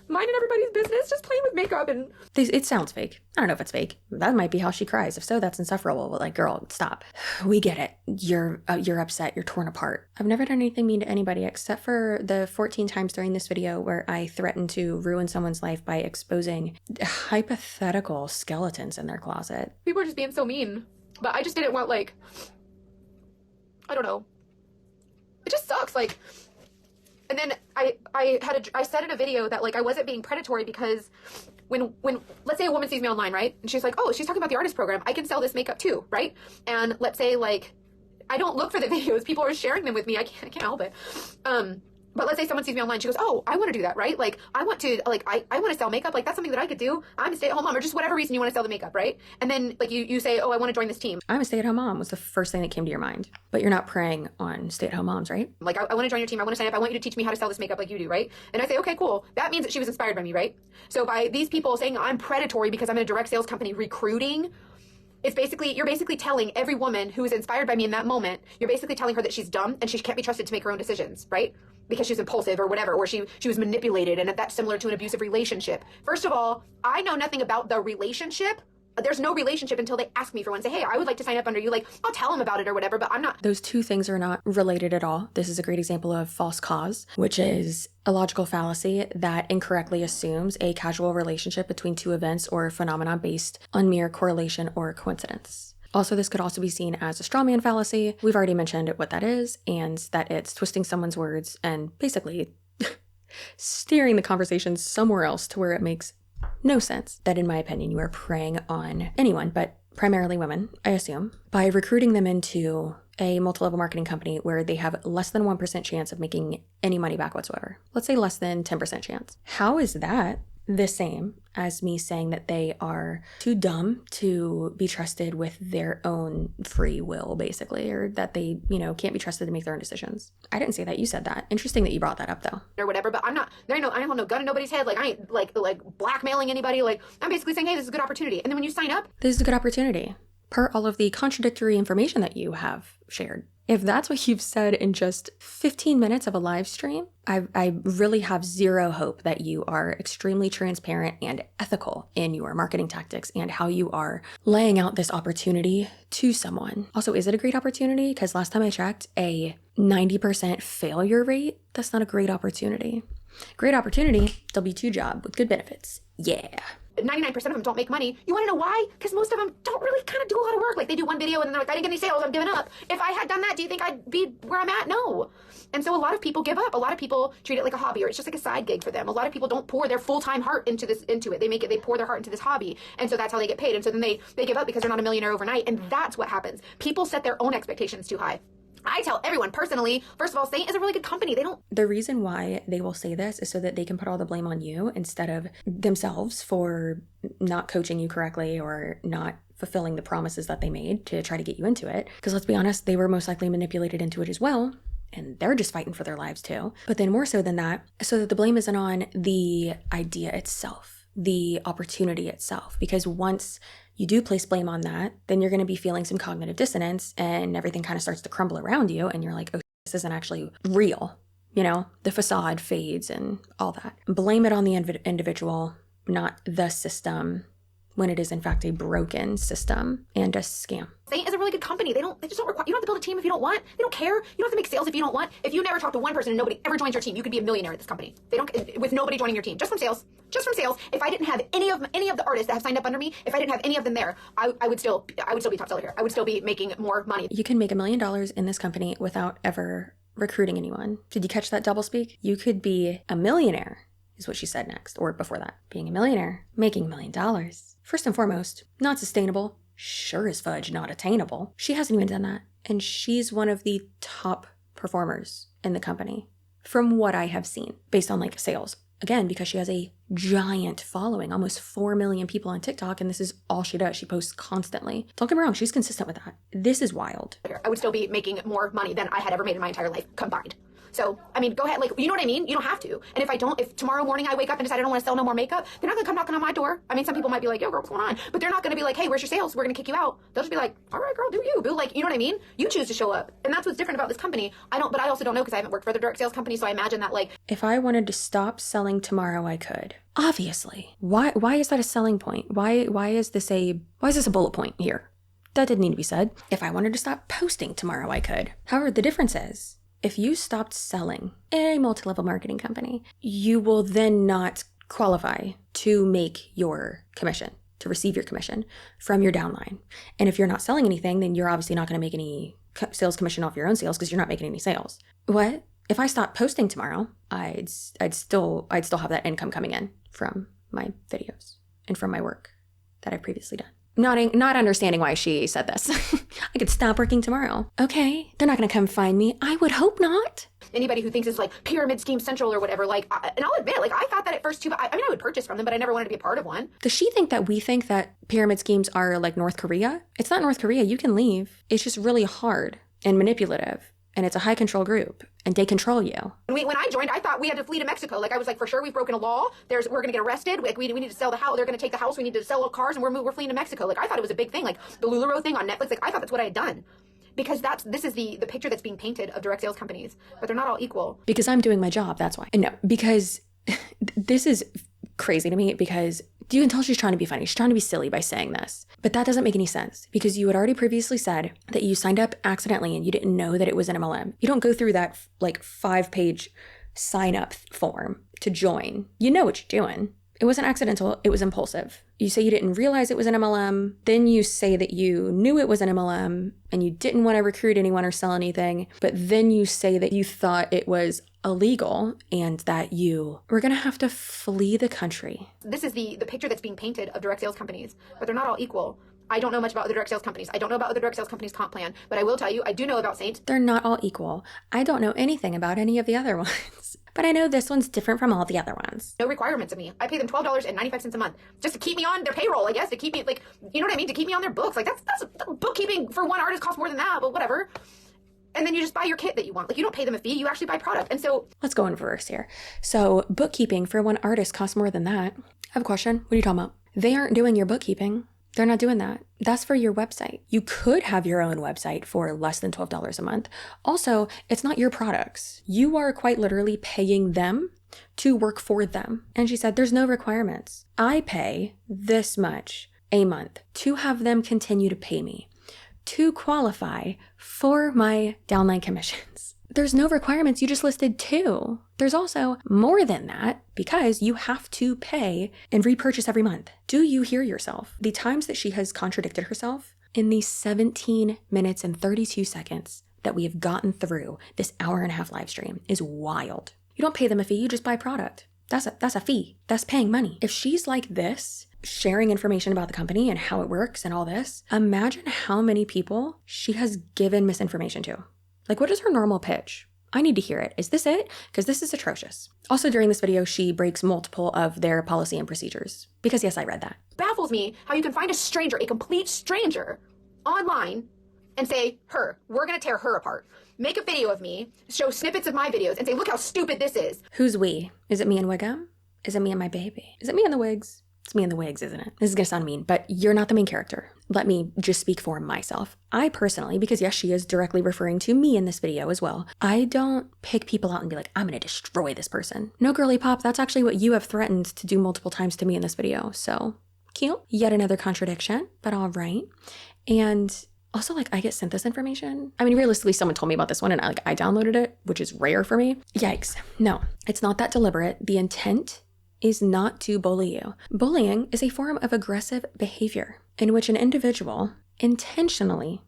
minding everybody's business, just playing with makeup and... It sounds fake. I don't know if it's fake. That might be how she cries. If so, that's insufferable. But, like, girl, stop. We get it. You're upset. You're torn apart. I've never done anything mean to anybody except for the 14 times during this video where I threatened to ruin someone's life by exposing hypothetical skeletons in their closet. People are just being so mean. But I just didn't want, like... I don't know. It just sucks, like... And then I said in a video that, like, I wasn't being predatory because when let's say a woman sees me online, right? And she's like, oh, she's talking about the artist program. I can sell this makeup too, right? And let's say, like, I don't look for the videos. People are sharing them with me. I can't help it. But let's say someone sees me online. She goes, oh, I want to do that, right? Like, I want to sell makeup. Like, that's something that I could do. I'm a stay-at-home mom, or just whatever reason you want to sell the makeup, right? And then, like, you say, oh, I want to join this team. I'm a stay-at-home mom was the first thing that came to your mind. But you're not preying on stay-at-home moms, right? Like, I want to join your team. I want to sign up. I want you to teach me how to sell this makeup like you do, right? And I say, okay, cool. That means that she was inspired by me, right? So by these people saying I'm predatory because I'm in a direct sales company recruiting, you're basically telling every woman who is inspired by me in that moment, you're basically telling her that she's dumb and she can't be trusted to make her own decisions, right? Because she's impulsive or whatever, or she was manipulated, and that's similar to an abusive relationship. First of all, I know nothing about the relationship. There's no relationship until they ask me for one. Say, hey, I would like to sign up under you. Like, I'll tell them about it or whatever, but I'm not. Those two things are not related at all. This is a great example of false cause, which is a logical fallacy that incorrectly assumes a casual relationship between two events or phenomena based on mere correlation or coincidence. Also, this could also be seen as a straw man fallacy. We've already mentioned what that is, and that it's twisting someone's words and basically steering the conversation somewhere else to where it makes no sense. That, in my opinion, you are preying on anyone, but primarily women, I assume, by recruiting them into a multi-level marketing company where they have less than 1% chance of making any money back whatsoever. Let's say less than 10% chance. How is that the same as me saying that they are too dumb to be trusted with their own free will, basically, or that they, can't be trusted to make their own decisions? I didn't say that. You said that. Interesting that you brought that up, though. Or whatever, but I don't hold no gun in nobody's head. Like, I ain't like blackmailing anybody. Like, I'm basically saying, hey, this is a good opportunity. And then when you sign up, this is a good opportunity per all of the contradictory information that you have shared. If that's what you've said in just 15 minutes of a live stream, I really have zero hope that you are extremely transparent and ethical in your marketing tactics and how you are laying out this opportunity to someone. Also, is it a great opportunity? Because last time I checked, a 90% failure rate, that's not a great opportunity. Great opportunity, W-2 job with good benefits. Yeah. 99% of them don't make money. You want to know why? Because most of them don't really kind of do a lot of work. Like, they do one video and then they're like, I didn't get any sales, I'm giving up. If I had done that, do you think I'd be where I'm at? No. And so a lot of people give up. A lot of people treat it like a hobby, or it's just like a side gig for them. A lot of people don't pour their full-time heart into it. They pour their heart into this hobby. And so that's how they get paid. And so then they give up because they're not a millionaire overnight. And that's what happens. People set their own expectations too high. I tell everyone personally, first of all, Seint is a really good company. The reason why they will say this is so that they can put all the blame on you instead of themselves for not coaching you correctly or not fulfilling the promises that they made to try to get you into it. Because let's be honest, they were most likely manipulated into it as well. And they're just fighting for their lives too. But then more so than that, so that the blame isn't on the idea itself, the opportunity itself. Because once you do place blame on that, then you're going to be feeling some cognitive dissonance and everything kind of starts to crumble around you. And you're like, oh, this isn't actually real. The facade fades and all that. Blame it on the individual, not the system, when it is in fact a broken system and a scam. Seint is a really good company. They just don't require, you don't have to build a team if you don't want. They don't care. You don't have to make sales if you don't want. If you never talk to one person and nobody ever joins your team, you could be a millionaire at this company. They don't, with nobody joining your team, just from sales. If I didn't have any of the artists that have signed up under me, if I didn't have any of them there, I would still be top seller here. I would still be making more money. You can make $1 million in this company without ever recruiting anyone. Did you catch that doublespeak? You could be a millionaire, is what she said next, or before that. Being a millionaire, making $1 million. First and foremost, not sustainable. sure as fudge not attainable. She hasn't even done that. And she's one of the top performers in the company from what I have seen based on like sales. Again, because she has a giant following, almost 4 million people on TikTok, and this is all she does. She posts constantly. Don't get me wrong, she's consistent with that. This is wild. I would still be making more money than I had ever made in my entire life combined. So, I mean, go ahead, like, you know what I mean? You don't have to. And if tomorrow morning I wake up and decide I don't want to sell no more makeup, they're not gonna come knocking on my door. I mean, some people might be like, yo, girl, what's going on? But they're not gonna be like, hey, where's your sales? We're gonna kick you out. They'll just be like, all right, girl, do you, boo. Like, you know what I mean? You choose to show up. And that's what's different about this company. But I also don't know because I haven't worked for the direct sales company, so I imagine that, like, if I wanted to stop selling tomorrow, I could. Obviously. Why is that a selling point? Why is this a bullet point here? That didn't need to be said. If I wanted to stop posting tomorrow, I could. However, the difference is, if you stopped selling in a multi-level marketing company, you will then not qualify to make your commission, to receive your commission from your downline. And if you're not selling anything, then you're obviously not going to make any sales commission off your own sales because you're not making any sales. What? If I stopped posting tomorrow, I'd still have that income coming in from my videos and from my work that I've previously done. Not understanding why she said this. I could stop working tomorrow. Okay, they're not going to come find me. I would hope not. Anybody who thinks it's like pyramid scheme central or whatever, like, and I'll admit, like, I thought that at first too, but I mean, I would purchase from them, but I never wanted to be a part of one. Does she think that we think that pyramid schemes are like North Korea? It's not North Korea. You can leave. It's just really hard and manipulative. And it's a high control group, and they control you. When I joined, I thought we had to flee to Mexico. Like, I was like, for sure, we've broken a law. We're going to get arrested. Like, we need to sell the house. They're going to take the house. We need to sell all cars, and we're fleeing to Mexico. Like, I thought it was a big thing. Like, the LuLaRoe thing on Netflix. Like, I thought that's what I had done. Because this is the picture that's being painted of direct sales companies. But they're not all equal. Because I'm doing my job, that's why. And no, because this is crazy to me because you can tell she's trying to be funny. She's trying to be silly by saying this. But that doesn't make any sense because you had already previously said that you signed up accidentally and you didn't know that it was an MLM. You don't go through that like 5-page sign up form to join. You know what you're doing. It wasn't accidental. It was impulsive. You say you didn't realize it was an MLM. Then you say that you knew it was an MLM and you didn't want to recruit anyone or sell anything. But then you say that you thought it was illegal and that you were going to have to flee the country. This is the picture that's being painted of direct sales companies, but they're not all equal. I don't know much about the direct sales companies. I don't know about the direct sales companies comp plan, but I will tell you, I do know about Seint. They're not all equal. I don't know anything about any of the other ones, but I know this one's different from all the other ones. No requirements of me. I pay them $12.95 a month just to keep me on their payroll, I guess, to keep me, like, you know what I mean? To keep me on their books. Like, that's bookkeeping for one artist costs more than that, but whatever. And then you just buy your kit that you want. Like, you don't pay them a fee, you actually buy product. And so let's go in reverse here. So bookkeeping for one artist costs more than that. I have a question. What are you talking about? They aren't doing your bookkeeping. They're not doing that. That's for your website. You could have your own website for less than $12 a month. Also, it's not your products. You are quite literally paying them to work for them. And she said, there's no requirements. I pay this much a month to have them continue to pay me to qualify for my downline commissions. There's no requirements. You just listed 2. There's also more than that because you have to pay and repurchase every month. Do you hear yourself? The times that she has contradicted herself in the 17 minutes and 32 seconds that we have gotten through this hour-and-a-half live stream is wild. You don't pay them a fee, you just buy product. That's a fee. That's paying money. If she's like this, sharing information about the company and how it works and all this, imagine how many people she has given misinformation to. Like, what is her normal pitch? I need to hear it. Is this it? Because this is atrocious. Also, during this video, she breaks multiple of their policy and procedures. Because yes, I read that. baffles me how you can find a stranger, a complete stranger, online and say, we're going to tear her apart. Make a video of me, show snippets of my videos, and say, look how stupid this is. Who's we? Is it me and Wiggum? Is it me and my baby? Is it me and the wigs? It's me and the wigs, isn't it? This is going to sound mean, but you're not the main character. Let me just speak for myself. I personally, because yes, she is directly referring to me in this video as well, I don't pick people out and be like, I'm going to destroy this person. No, girly pop, that's actually what you have threatened to do multiple times to me in this video. So cute. Yet another contradiction, but all right. And also, I get sent this information. I mean, realistically, someone told me about this one and I downloaded it, which is rare for me. Yikes. No, it's not that deliberate. The intent is not to bully you. Bullying is a form of aggressive behavior in which an individual intentionally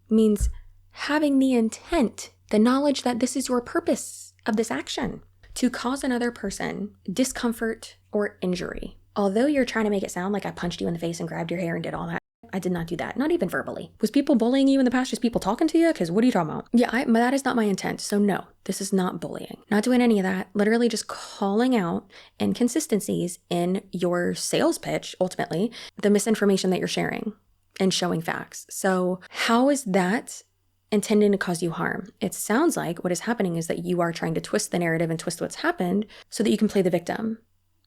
means having the intent, the knowledge that this is your purpose of this action, to cause another person discomfort or injury. Although you're trying to make it sound like I punched you in the face and grabbed your hair and did all that, I did not do that. Not even verbally. Was people bullying you in the past? Just people talking to you? Because what are you talking about? Yeah, that is not my intent. So no, this is not bullying. Not doing any of that. Literally just calling out inconsistencies in your sales pitch, ultimately, the misinformation that you're sharing and showing facts. So how is that intending to cause you harm? It sounds like what is happening is that you are trying to twist the narrative and twist what's happened so that you can play the victim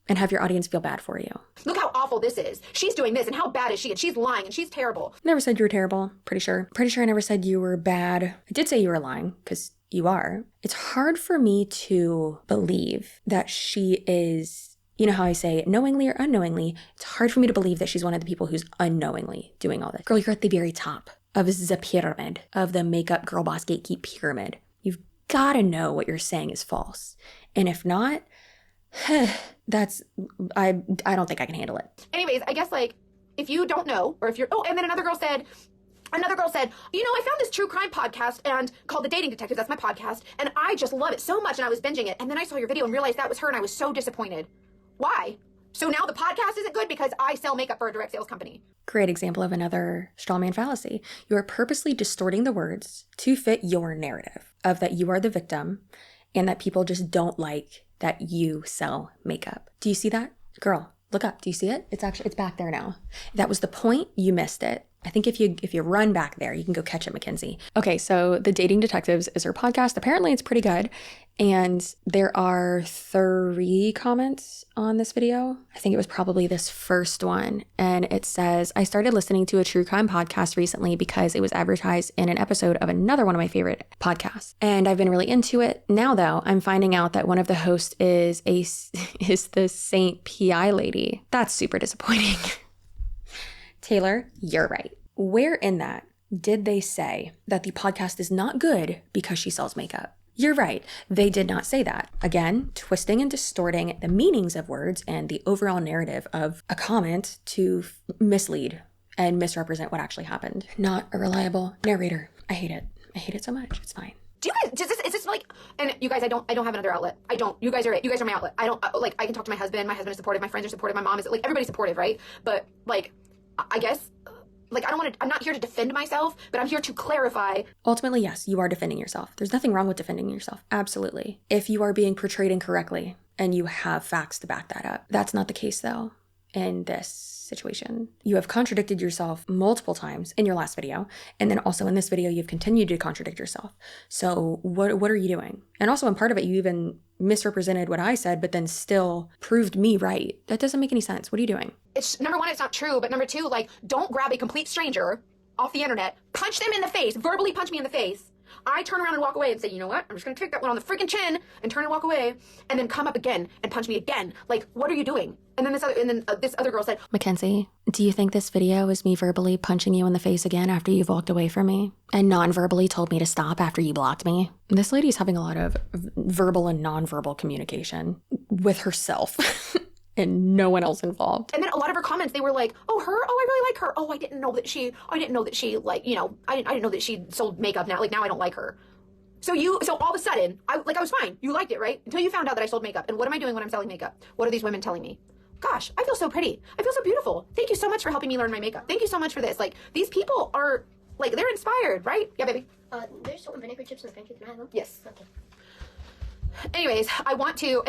and have your audience feel bad for you. Look how awful this is. She's doing this, and how bad is she? And she's lying, and she's terrible. Never said you were terrible, pretty sure. Pretty sure I never said you were bad. I did say you were lying, because you are. It's hard for me to believe that she is, you know how I say knowingly or unknowingly, it's hard for me to believe that she's one of the people who's unknowingly doing all this. Girl, you're at the very top of the pyramid, of the makeup girl boss gatekeep pyramid. You've got to know what you're saying is false. And if not, I don't think I can handle it. Anyways, I guess like if you don't know, or if you're, and then another girl said, you know, I found this true crime podcast and called The Dating Detectives. That's my podcast. And I just love it so much. And I was binging it. And then I saw your video and realized that was her. And I was so disappointed. Why? So now the podcast isn't good because I sell makeup for a direct sales company. Great example of another strawman fallacy. You are purposely distorting the words to fit your narrative of that you are the victim and that people just don't like that you sell makeup. Do you see that? Girl, look up. Do you see it? It's back there now. That was the point. You missed it. I think if you run back there, you can go catch it, Mackenzie. Okay, so The Dating Detectives is her podcast. Apparently it's pretty good. And there are 3 comments on this video. I think it was probably this first one. And it says, I started listening to a true crime podcast recently because it was advertised in an episode of another one of my favorite podcasts. And I've been really into it. Now, though, I'm finding out that one of the hosts is the Seint PI lady. That's super disappointing. Taylor, you're right. Where in that did they say that the podcast is not good because she sells makeup? You're right. They did not say that. Again, twisting and distorting the meanings of words and the overall narrative of a comment to mislead and misrepresent what actually happened. Not a reliable narrator. I hate it. I hate it so much. It's fine. Do you guys, is this like, and you guys, I don't have another outlet. I don't, you guys are it. You guys are my outlet. I don't, like, I can talk to my husband. My husband is supportive. My friends are supportive. My mom is, like, everybody's supportive, right? But, like, I guess, like, I'm not here to defend myself, but I'm here to clarify. Ultimately, yes, you are defending yourself. There's nothing wrong with defending yourself. Absolutely. If you are being portrayed incorrectly and you have facts to back that up. That's not the case, though, in this situation. You have contradicted yourself multiple times in your last video. And then also in this video, you've continued to contradict yourself. So what are you doing? And also in part of it, you even misrepresented what I said, but then still proved me right. That doesn't make any sense. What are you doing? It's number one, it's not true. But number two, like, don't grab a complete stranger off the internet, punch them in the face, verbally punch me in the face. I turn around and walk away and say, you know what? I'm just going to take that one on the freaking chin and turn and walk away, and then come up again and punch me again. Like, what are you doing? And then this other girl said, Mackenzie, do you think this video is me verbally punching you in the face again after you've walked away from me and non-verbally told me to stop after you blocked me? This lady's having a lot of verbal and non-verbal communication with herself. And no one else involved. And then a lot of her comments, they were like, oh, her? Oh, I really like her. Oh, I didn't know that she, like, you know, I didn't know that she sold makeup now. Like, now I don't like her. So all of a sudden, I was fine. You liked it, right? Until you found out that I sold makeup. And what am I doing when I'm selling makeup? What are these women telling me? Gosh, I feel so pretty. I feel so beautiful. Thank you so much for helping me learn my makeup. Thank you so much for this. Like, these people are, like, they're inspired, right? Yeah, baby. There's salt and vinegar chips in the pantry. Can I have them? Yes. Okay. Anyways, I want to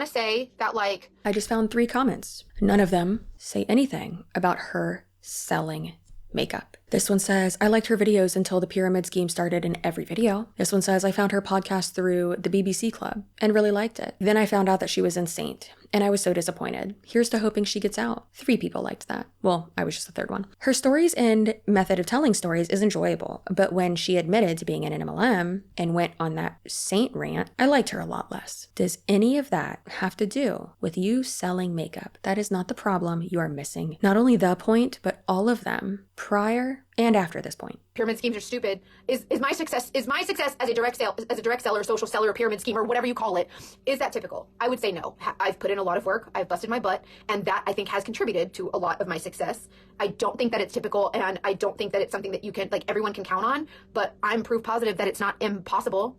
say that, like, I just found 3 comments. None of them say anything about her selling makeup. This one says, I liked her videos until the pyramid scheme started in every video. This one says, I found her podcast through the BBC Club and really liked it. Then I found out that she was in Seint, and I was so disappointed. Here's to hoping she gets out. 3 people liked that. Well, I was just the 3rd one. Her stories and method of telling stories is enjoyable, but when she admitted to being in an MLM and went on that Seint rant, I liked her a lot less. Does any of that have to do with you selling makeup? That is not the problem. You are missing not only the point, but all of them prior and after this point. Pyramid schemes are stupid. Is my success as a direct seller, social seller, pyramid scheme, or whatever you call it, is that typical? I would say no. I've put in a lot of work. I've busted my butt, and that, I think, has contributed to a lot of my success. I don't think that it's typical, and I don't think that it's something that you can, like, everyone can count on, but I'm proof positive that it's not impossible.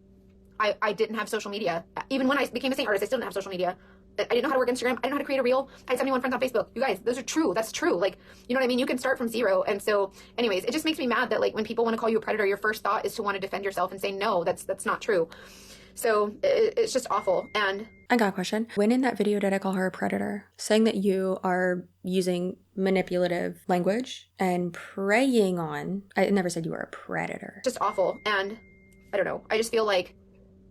I didn't have social media. Even when I became a Seint artist, I still didn't have social media. I didn't know how to work Instagram. I didn't know how to create a reel. I had 71 friends on Facebook. You guys, those are true. That's true. Like, you know what I mean? You can start from zero. And so anyways, it just makes me mad that like when people want to call you a predator, your first thought is to want to defend yourself and say, no, that's not true. So it's just awful. And I got a question. When in that video did I call her a predator? Saying that you are using manipulative language and preying on, I never said you were a predator. just awful. And I don't know. I just feel like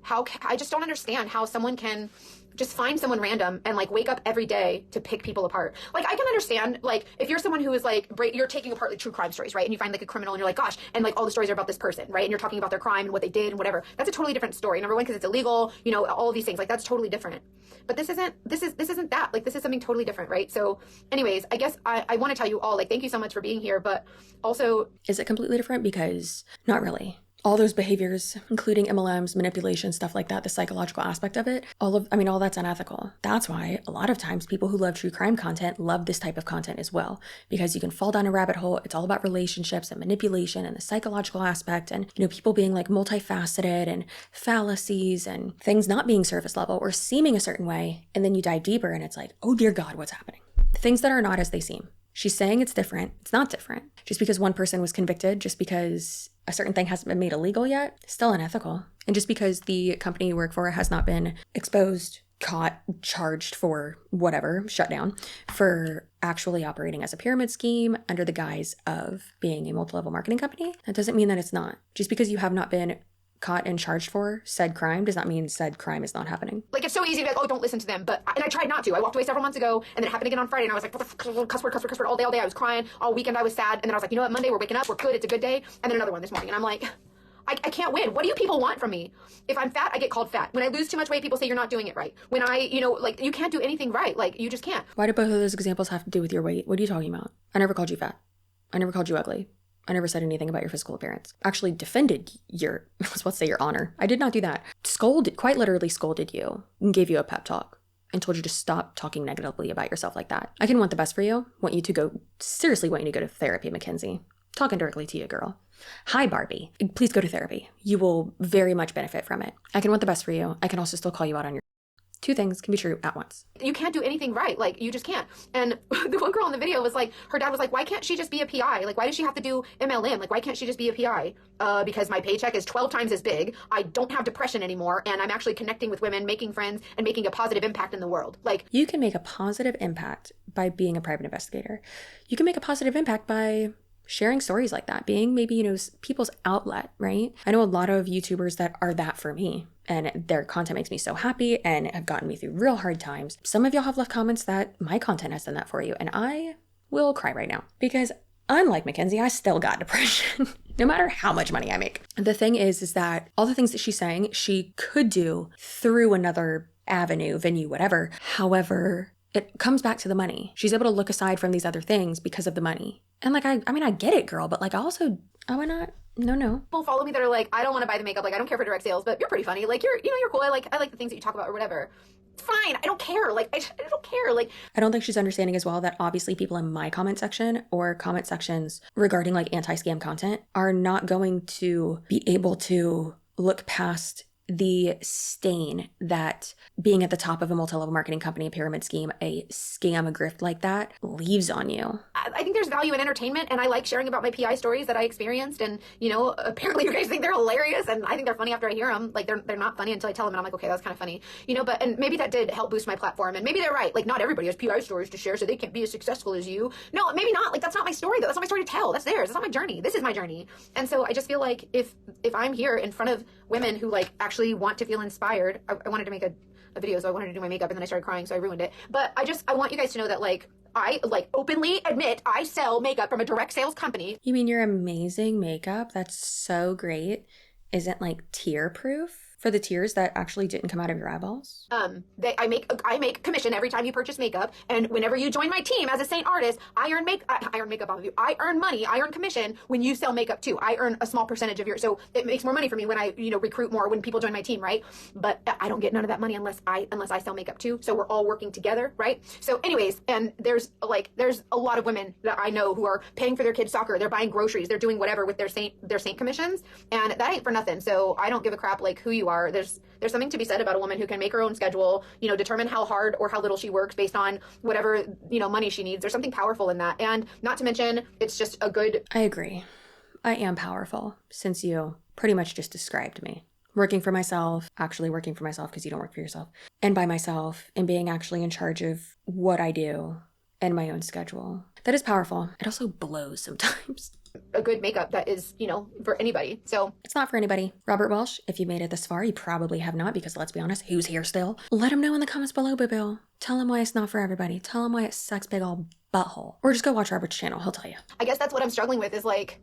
I just don't understand how someone can just find someone random and like wake up every day to pick people apart. Like I can understand like if you're someone who is like you're taking apart like true crime stories, right? And you find like a criminal and you're like, gosh, and like all the stories are about this person, right? And you're talking about their crime and what they did and whatever. That's a totally different story. Number one, because it's illegal, you know, all of these things, like that's totally different. But this isn't that. Like this is something totally different, right? So anyways, I guess I want to tell you all, like, thank you so much for being here, but also, is it completely different? Because not really. All those behaviors, including MLMs, manipulation, stuff like that, the psychological aspect of it, all that's unethical. That's why a lot of times people who love true crime content love this type of content as well, because you can fall down a rabbit hole. It's all about relationships and manipulation and the psychological aspect and, you know, people being like multifaceted and fallacies and things not being surface level or seeming a certain way. And then you dive deeper and it's like, oh dear God, what's happening? Things that are not as they seem. She's saying it's different. It's not different. Just because one person was convicted, just because a certain thing hasn't been made illegal yet, still unethical. And just because the company you work for has not been exposed, caught, charged for whatever, shut down, for actually operating as a pyramid scheme under the guise of being a multi-level marketing company, that doesn't mean that it's not. Just because you have not been caught and charged for said crime does not mean said crime is not happening. like, it's so easy to be like, oh, don't listen to them. And I tried not to. I walked away several months ago, and then it happened again on Friday, and I was like, cuss word, all day. I was crying. All weekend I was sad. And then I was like, you know what, Monday we're waking up, we're good, it's a good day. And then another one this morning. And I'm like, I can't win. What do you people want from me? If I'm fat, I get called fat. When I lose too much weight, people say you're not doing it right. When I, you know, like, you can't do anything right. Like, you just can't. Why do both of those examples have to do with your weight? What are you talking about? I never called you fat. I never called you ugly. I never said anything about your physical appearance. Actually defended your, I was about to say your honor. I did not do that. Quite literally scolded you and gave you a pep talk and told you to stop talking negatively about yourself like that. I can want the best for you. Seriously want you to go to therapy, Mackenzie. Talking directly to you, girl. Hi, Barbie. Please go to therapy. You will very much benefit from it. I can want the best for you. I can also still call you out on your... Two things can be true at once. You can't do anything right. Like, you just can't. And the one girl in the video was like, her dad was like, why can't she just be a PI? Like, why does she have to do MLM? Like, why can't she just be a PI? Because my paycheck is 12 times as big. I don't have depression anymore. And I'm actually connecting with women, making friends, and making a positive impact in the world. Like, you can make a positive impact by being a private investigator. You can make a positive impact by sharing stories like that, being maybe, you know, people's outlet, right? I know a lot of YouTubers that are that for me, and their content makes me so happy and have gotten me through real hard times. Some of y'all have left comments that my content has done that for you, and I will cry right now because unlike Mackenzie, I still got depression no matter how much money I make. The thing is that all the things that she's saying, she could do through another avenue, venue, whatever. However, it comes back to the money. She's able to look aside from these other things because of the money. And like, I mean, I get it, girl, but like also, why not? No. people follow me that are like, I don't want to buy the makeup. Like, I don't care for direct sales, but you're pretty funny. Like, you're cool. I like the things that you talk about or whatever. It's fine. I don't care. Like, I don't care. Like, I don't think she's understanding as well that obviously people in my comment section or comment sections regarding like anti-scam content are not going to be able to look past the stain that being at the top of a multi-level marketing company, a pyramid scheme, a scam, a grift like that leaves on you. I think there's value in entertainment, and I like sharing about my PI stories that I experienced, and, you know, apparently you guys think they're hilarious, and I think they're funny after I hear them. Like, they're not funny until I tell them, and I'm like, okay, that's kind of funny. You know, and maybe that did help boost my platform, and maybe they're right. Like, not everybody has PI stories to share, so they can't be as successful as you. No, maybe not. Like, that's not my story, though. That's not my story to tell. That's theirs. That's not my journey. This is my journey. And so I just feel like if I'm here in front of women who, like, actually want to feel inspired, I wanted to make a video, so I wanted to do my makeup, and then I started crying, so I ruined it. But I want you guys to know that, like, I, like, openly admit I sell makeup from a direct sales company. You mean your amazing makeup that's so great isn't like tear proof for the tears that actually didn't come out of your eyeballs? I make commission every time you purchase makeup, and whenever you join my team as a Seint artist, I earn makeup off of you. I earn money. I earn commission when you sell makeup too. I earn a small percentage of so it makes more money for me when I, you know, recruit more when people join my team, right? But I don't get none of that money unless I sell makeup too. So we're all working together, right? So anyways, and there's a lot of women that I know who are paying for their kids' soccer. They're buying groceries. They're doing whatever with their Seint commissions, and that ain't for nothing. So I don't give a crap like who you are. There's something to be said about a woman who can make her own schedule, determine how hard or how little she works based on whatever, money she needs. There's something powerful in that. And not to mention, it's just a good... I agree. I am powerful, since you pretty much just described me. Working for myself, actually working for myself because you don't work for yourself, and by myself, and being actually in charge of what I do and my own schedule. That is powerful. It also blows sometimes. A good makeup that is, for anybody. So it's not for anybody. Robert Welsh, if you made it this far, you probably have not, because let's be honest, who's here still? Let him know in the comments below, boo-boo. Tell him why it's not for everybody. Tell him why it sucks big ol' butthole. Or just go watch Robert's channel. He'll tell you. I guess that's what I'm struggling with is like,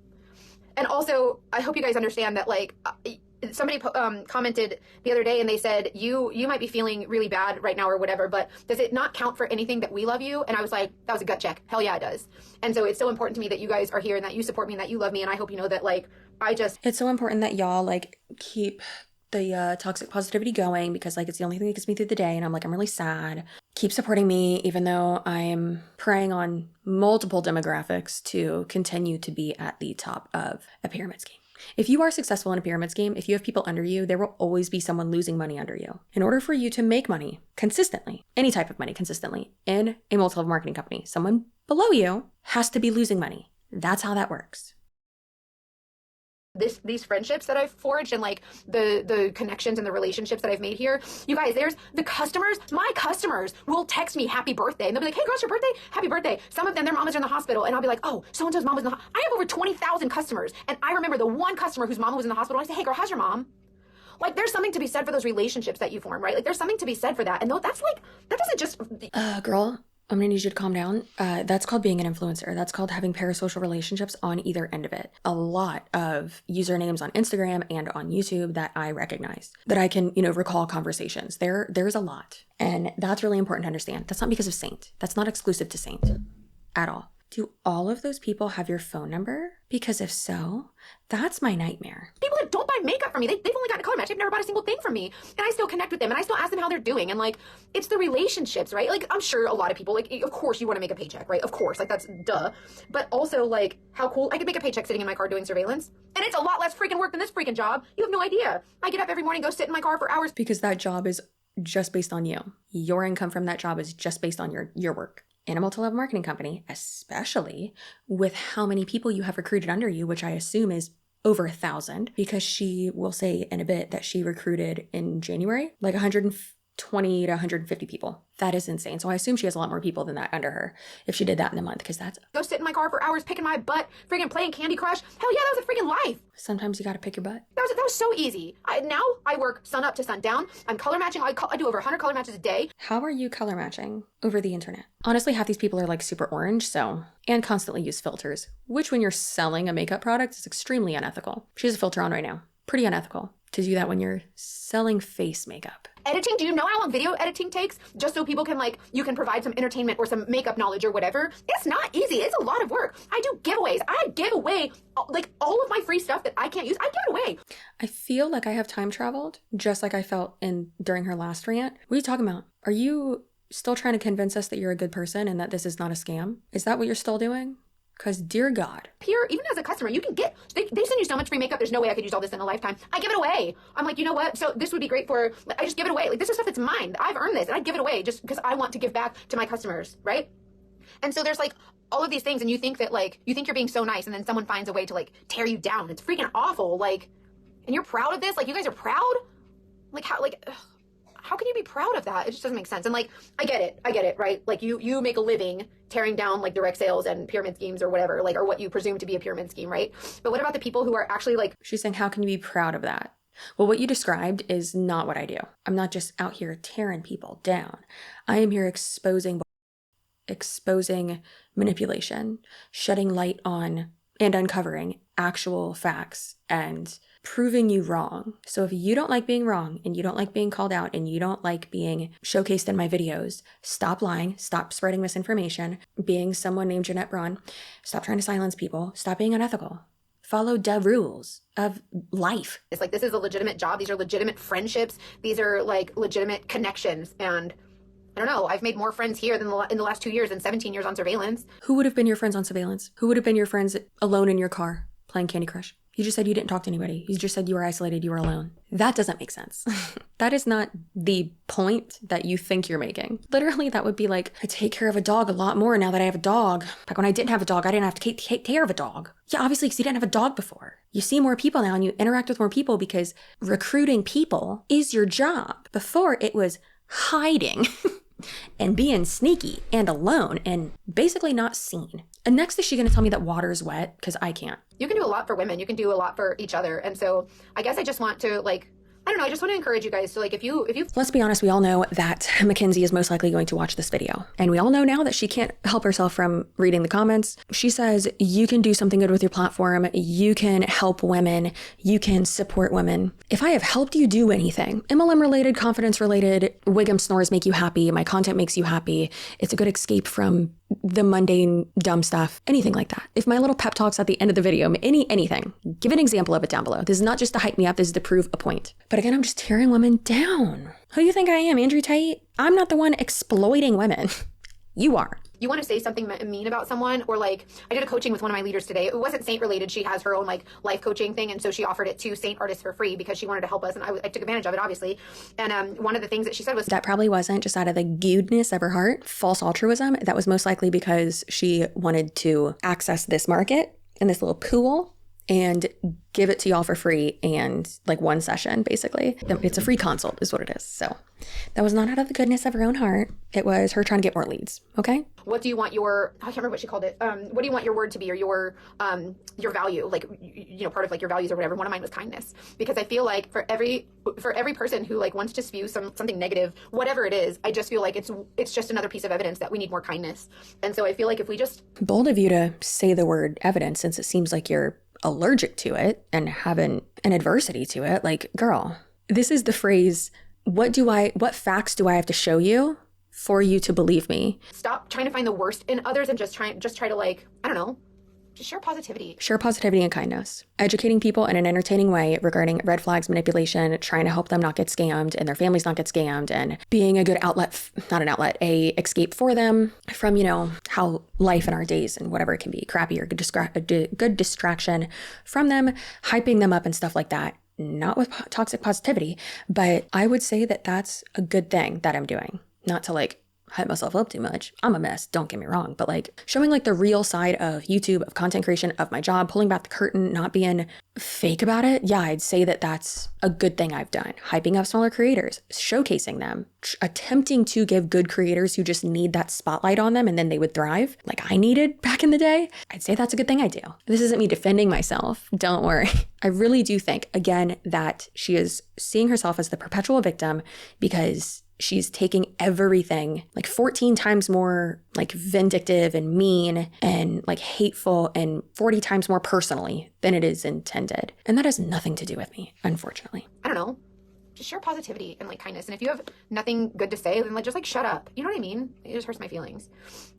and also I hope you guys understand that like, somebody commented the other day and they said, you might be feeling really bad right now or whatever, but does it not count for anything that we love you? And I was like, that was a gut check. Hell yeah, it does. And so it's so important to me that you guys are here and that you support me and that you love me. And I hope you know that like, it's so important that y'all like keep the toxic positivity going, because like it's the only thing that gets me through the day. And I'm really sad. Keep supporting me, even though I'm preying on multiple demographics to continue to be at the top of a pyramid scheme. If you are successful in a pyramid scheme, if you have people under you, there will always be someone losing money under you. In order for you to make money consistently, any type of money consistently in a multi-level marketing company, someone below you has to be losing money. That's how that works. These friendships that I've forged and like the connections and the relationships that I've made here, you guys, there's the customers. My customers will text me happy birthday and they'll be like, hey girl, it's your birthday? Happy birthday. Some of them, their mom is in the hospital and I'll be like, oh, so-and-so's mom was in the hospital. I have over 20,000 customers. And I remember the one customer whose mama was in the hospital. And I say, hey girl, how's your mom? Like there's something to be said for those relationships that you form, right? Like there's something to be said for that. And that's like, that doesn't just... Girl, I'm gonna need you to calm down. That's called being an influencer. That's called having parasocial relationships on either end of it. A lot of usernames on Instagram and on YouTube that I recognize, that I can, recall conversations. There's a lot. And that's really important to understand. That's not because of Seint. That's not exclusive to Seint at all. Do all of those people have your phone number? Because if so, that's my nightmare. People that don't buy makeup from me, they've only gotten a color match. They've never bought a single thing from me. And I still connect with them and I still ask them how they're doing. And like, it's the relationships, right? Like, I'm sure a lot of people, like, of course you want to make a paycheck, right? Of course, like that's duh. But also like, how cool, I could make a paycheck sitting in my car doing surveillance. And it's a lot less freaking work than this freaking job. You have no idea. I get up every morning, go sit in my car for hours. Because that job is just based on you. Your income from that job is just based on your work. In a multi-level marketing company, especially with how many people you have recruited under you, which I assume is over 1,000, because she will say in a bit that she recruited in January, like 120 to 150 people. That is insane. So I assume she has a lot more people than that under her if she did that in a month, because that's... Go sit in my car for hours picking my butt, freaking playing Candy Crush. Hell yeah, that was a freaking life. Sometimes you gotta pick your butt. That was so easy. Now I work sun up to sundown. I'm color matching. I do over 100 color matches a day. How are you color matching over the internet? Honestly, half these people are like super orange, and constantly use filters, which when you're selling a makeup product is extremely unethical. She has a filter on right now. Pretty unethical to do that when you're selling face makeup. Editing, do you know how long video editing takes? Just so people can you can provide some entertainment or some makeup knowledge or whatever. It's not easy. It's a lot of work. I do giveaways. I give away like all of my free stuff that I can't use. I give it away. I feel like I have time traveled, just like I felt during her last rant. What are you talking about? Are you still trying to convince us that you're a good person and that this is not a scam? Is that what you're still doing? Because dear God. Here, even as a customer, you can get, they send you so much free makeup, there's no way I could use all this in a lifetime. I give it away. I'm like, you know what? So this would be great for, I just give it away. Like this is stuff that's mine. I've earned this and I give it away just because I want to give back to my customers, right? And so there's like all of these things and you think that you think you're being so nice and then someone finds a way to tear you down. It's freaking awful. And you're proud of this? You guys are proud? How can you be proud of that? It just doesn't make sense. And I get it, right? You make a living tearing down direct sales and pyramid schemes or whatever, or what you presume to be a pyramid scheme, right? But what about the people who are actually She's saying, how can you be proud of that? Well, what you described is not what I do. I'm not just out here tearing people down. I am here exposing manipulation, shedding light on and uncovering actual facts and proving you wrong. So if you don't like being wrong and you don't like being called out and you don't like being showcased in my videos, stop lying, stop spreading misinformation, being someone named Jeanette Braun, stop trying to silence people, stop being unethical. Follow the rules of life. It's this is a legitimate job. These are legitimate friendships. These are legitimate connections. And I don't know, I've made more friends here than in the last 2 years and 17 years on surveillance. Who would have been your friends on surveillance? Who would have been your friends alone in your car playing Candy Crush? You just said you didn't talk to anybody. You just said you were isolated, you were alone. That doesn't make sense. That is not the point that you think you're making. Literally, that would be like, I take care of a dog a lot more now that I have a dog. Back when I didn't have a dog, I didn't have to take care of a dog. Yeah, obviously, because you didn't have a dog before. You see more people now and you interact with more people because recruiting people is your job. Before, it was hiding and being sneaky and alone and basically not seen. And next, is she going to tell me that water is wet? Because I can't. You can do a lot for women. You can do a lot for each other. And so I guess I just want to I don't know. I just want to encourage you guys to if you. Let's be honest. We all know that Mackenzie is most likely going to watch this video. And we all know now that she can't help herself from reading the comments. She says, you can do something good with your platform. You can help women. You can support women. If I have helped you do anything, MLM related, confidence related, Wiggum snores make you happy. My content makes you happy. It's a good escape from the mundane, dumb stuff, anything like that. If my little pep talks at the end of the video, anything, give an example of it down below. This is not just to hype me up. This is to prove a point. But again, I'm just tearing women down. Who do you think I am, Andrew Tate? I'm not the one exploiting women. You are. You want to say something mean about someone, or I did a coaching with one of my leaders today. It wasn't Seint related. She has her own life coaching thing, and so she offered it to Seint artists for free because she wanted to help us, and I took advantage of it, obviously. And one of the things that she said was that probably wasn't just out of the goodness of her heart, false altruism. That was most likely because she wanted to access this market and this little pool and give it to y'all for free and one session, basically. It's a free consult is what it is. So that was not out of the goodness of her own heart. It was her trying to get more leads. Okay. What do you want I can't remember what she called it. What do you want your word to be, or your value? Part of your values or whatever. One of mine was kindness, because I feel like for every person who wants to spew something negative, whatever it is, I just feel like it's just another piece of evidence that we need more kindness. And so I feel like if we just... Bold of you to say the word evidence, since it seems like you're allergic to it and having an adversity to it. Girl, this is the phrase, what facts do I have to show you for you to believe me? Stop trying to find the worst in others and just try to I don't know, just share positivity. Share positivity and kindness. Educating people in an entertaining way regarding red flags, manipulation, trying to help them not get scammed and their families not get scammed, and being a good a escape for them from, how life in our days and whatever it can be, crappy or good distraction from them, hyping them up and stuff like that. Not with toxic positivity, but I would say that that's a good thing that I'm doing. Not to hype myself up too much. I'm a mess, don't get me wrong, but showing the real side of YouTube, of content creation, of my job, pulling back the curtain, not being fake about it. Yeah, I'd say that that's a good thing I've done. Hyping up smaller creators, showcasing them, attempting to give good creators who just need that spotlight on them and then they would thrive like I needed back in the day. I'd say that's a good thing I do. This isn't me defending myself. Don't worry. I really do think, again, that she is seeing herself as the perpetual victim because she's taking everything 14 times more vindictive and mean and hateful and 40 times more personally than it is intended. And that has nothing to do with me, unfortunately. I don't know. Just share positivity and kindness. And if you have nothing good to say, then just shut up. You know what I mean? It just hurts my feelings.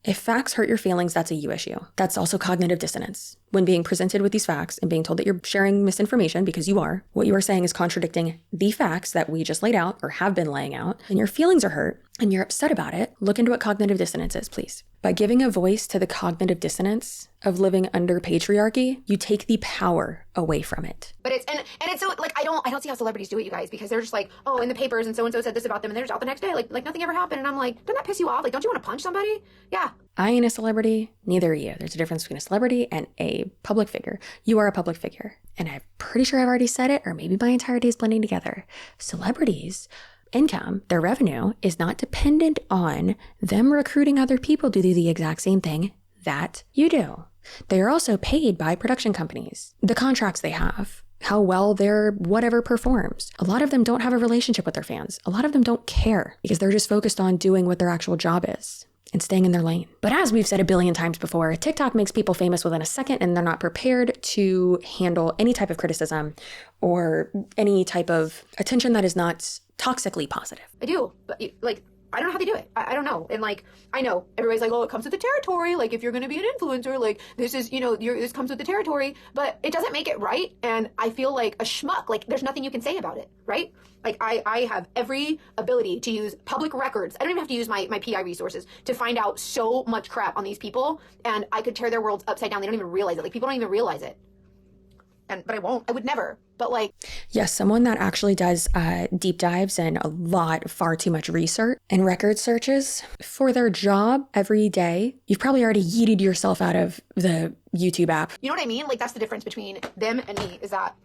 If facts hurt your feelings, that's a you issue. That's also cognitive dissonance. When being presented with these facts and being told that you're sharing misinformation, because you are, what you are saying is contradicting the facts that we just laid out or have been laying out, and your feelings are hurt and you're upset about it, look into what cognitive dissonance is, please. By giving a voice to the cognitive dissonance of living under patriarchy, you take the power away from it. But it's so I don't see how celebrities do it, you guys, because they're just oh, in the papers and so said this about them, and they're just out the next day like nothing ever happened. And I'm doesn't that piss you off? Don't you want to punch somebody? Yeah. I ain't a celebrity, neither are you. There's a difference between a celebrity and a public figure. You are a public figure. And I'm pretty sure I've already said it, or maybe my entire day is blending together. Celebrities, income, their revenue is not dependent on them recruiting other people to do the exact same thing that you do. They are also paid by production companies, the contracts they have, how well their whatever performs. A lot of them don't have a relationship with their fans. A lot of them don't care because they're just focused on doing what their actual job is and staying in their lane. But as we've said a billion times before, TikTok makes people famous within a second, and they're not prepared to handle any type of criticism or any type of attention that is not toxically positive. I do, but I don't know how they do it. I don't know. And I know everybody's oh, it comes with the territory. If you're going to be an influencer, this is, this comes with the territory, but it doesn't make it right. And I feel like a schmuck. There's nothing you can say about it, right? I have every ability to use public records. I don't even have to use my PI resources to find out so much crap on these people. And I could tear their worlds upside down. They don't even realize it. People don't even realize it. but I won't. I would never. But like, Yes, someone that actually does deep dives and far too much research and record searches for their job every day. You've probably already yeeted yourself out of the YouTube app. you know what I mean? Like, that's the difference between them and me, is that,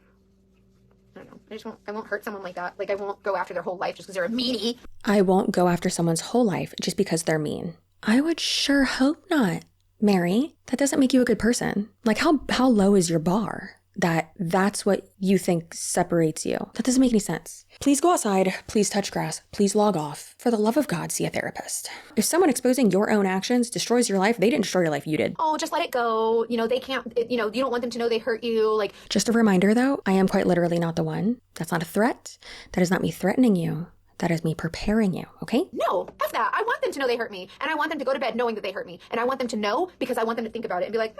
I don't know, I won't hurt someone like that. Like, I won't go after their whole life just because they're a meanie. I won't go after someone's whole life just because they're mean. I would sure hope not, Mary. That doesn't make you a good person. Like, how low is your bar? That's what you think separates you. That doesn't make any sense. Please go outside. Please touch grass. Please log off. For the love of God, see a therapist. If someone exposing your own actions destroys your life, they didn't destroy your life, you did. Oh, just let it go. You know, they can't, you know, you don't want them to know they hurt you. Like, Just a reminder though, I am quite literally not the one. That's not a threat. That is not me threatening you. That is me preparing you, okay? no, F that. I want them to know they hurt me. And I want them to go to bed knowing that they hurt me. And I want them to know because I want them to think about it and be like,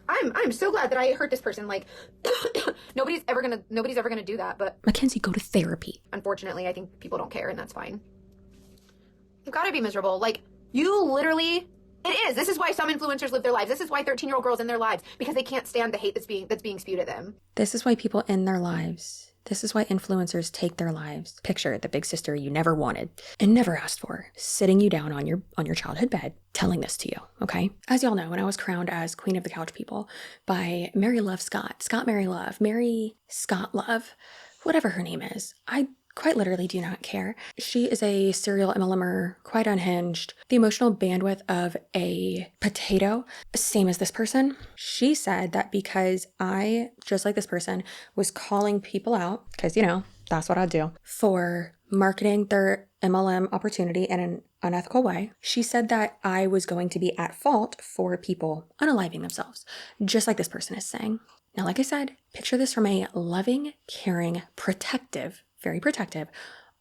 I'm so glad that I hurt this person. Like, nobody's ever gonna do that. But Mackenzie, go to therapy. unfortunately, I think people don't care, and that's fine. You've got to be miserable. Like, you literally, it is. This is why some influencers live their lives. This is why 13-year-old girls in their lives, because they can't stand the hate that's being spewed at them. This is why people end their lives. This is why influencers take their lives. Picture the big sister you never wanted and never asked for, sitting you down on your childhood bed, telling this to you, okay? As y'all know, when I was crowned as Queen of the Couch People by Mary Love Scott, Mary Scott Love, whatever her name is, I quite literally do not care. She is a serial MLMer, quite unhinged, the emotional bandwidth of a potato, same as this person. She said that because I, just like this person, was calling people out, because, you know, that's what I do, for marketing their MLM opportunity in an unethical way. She said that I was going to be at fault for people unaliving themselves, just like this person is saying. Now, like I said, picture this from a loving, caring, very protective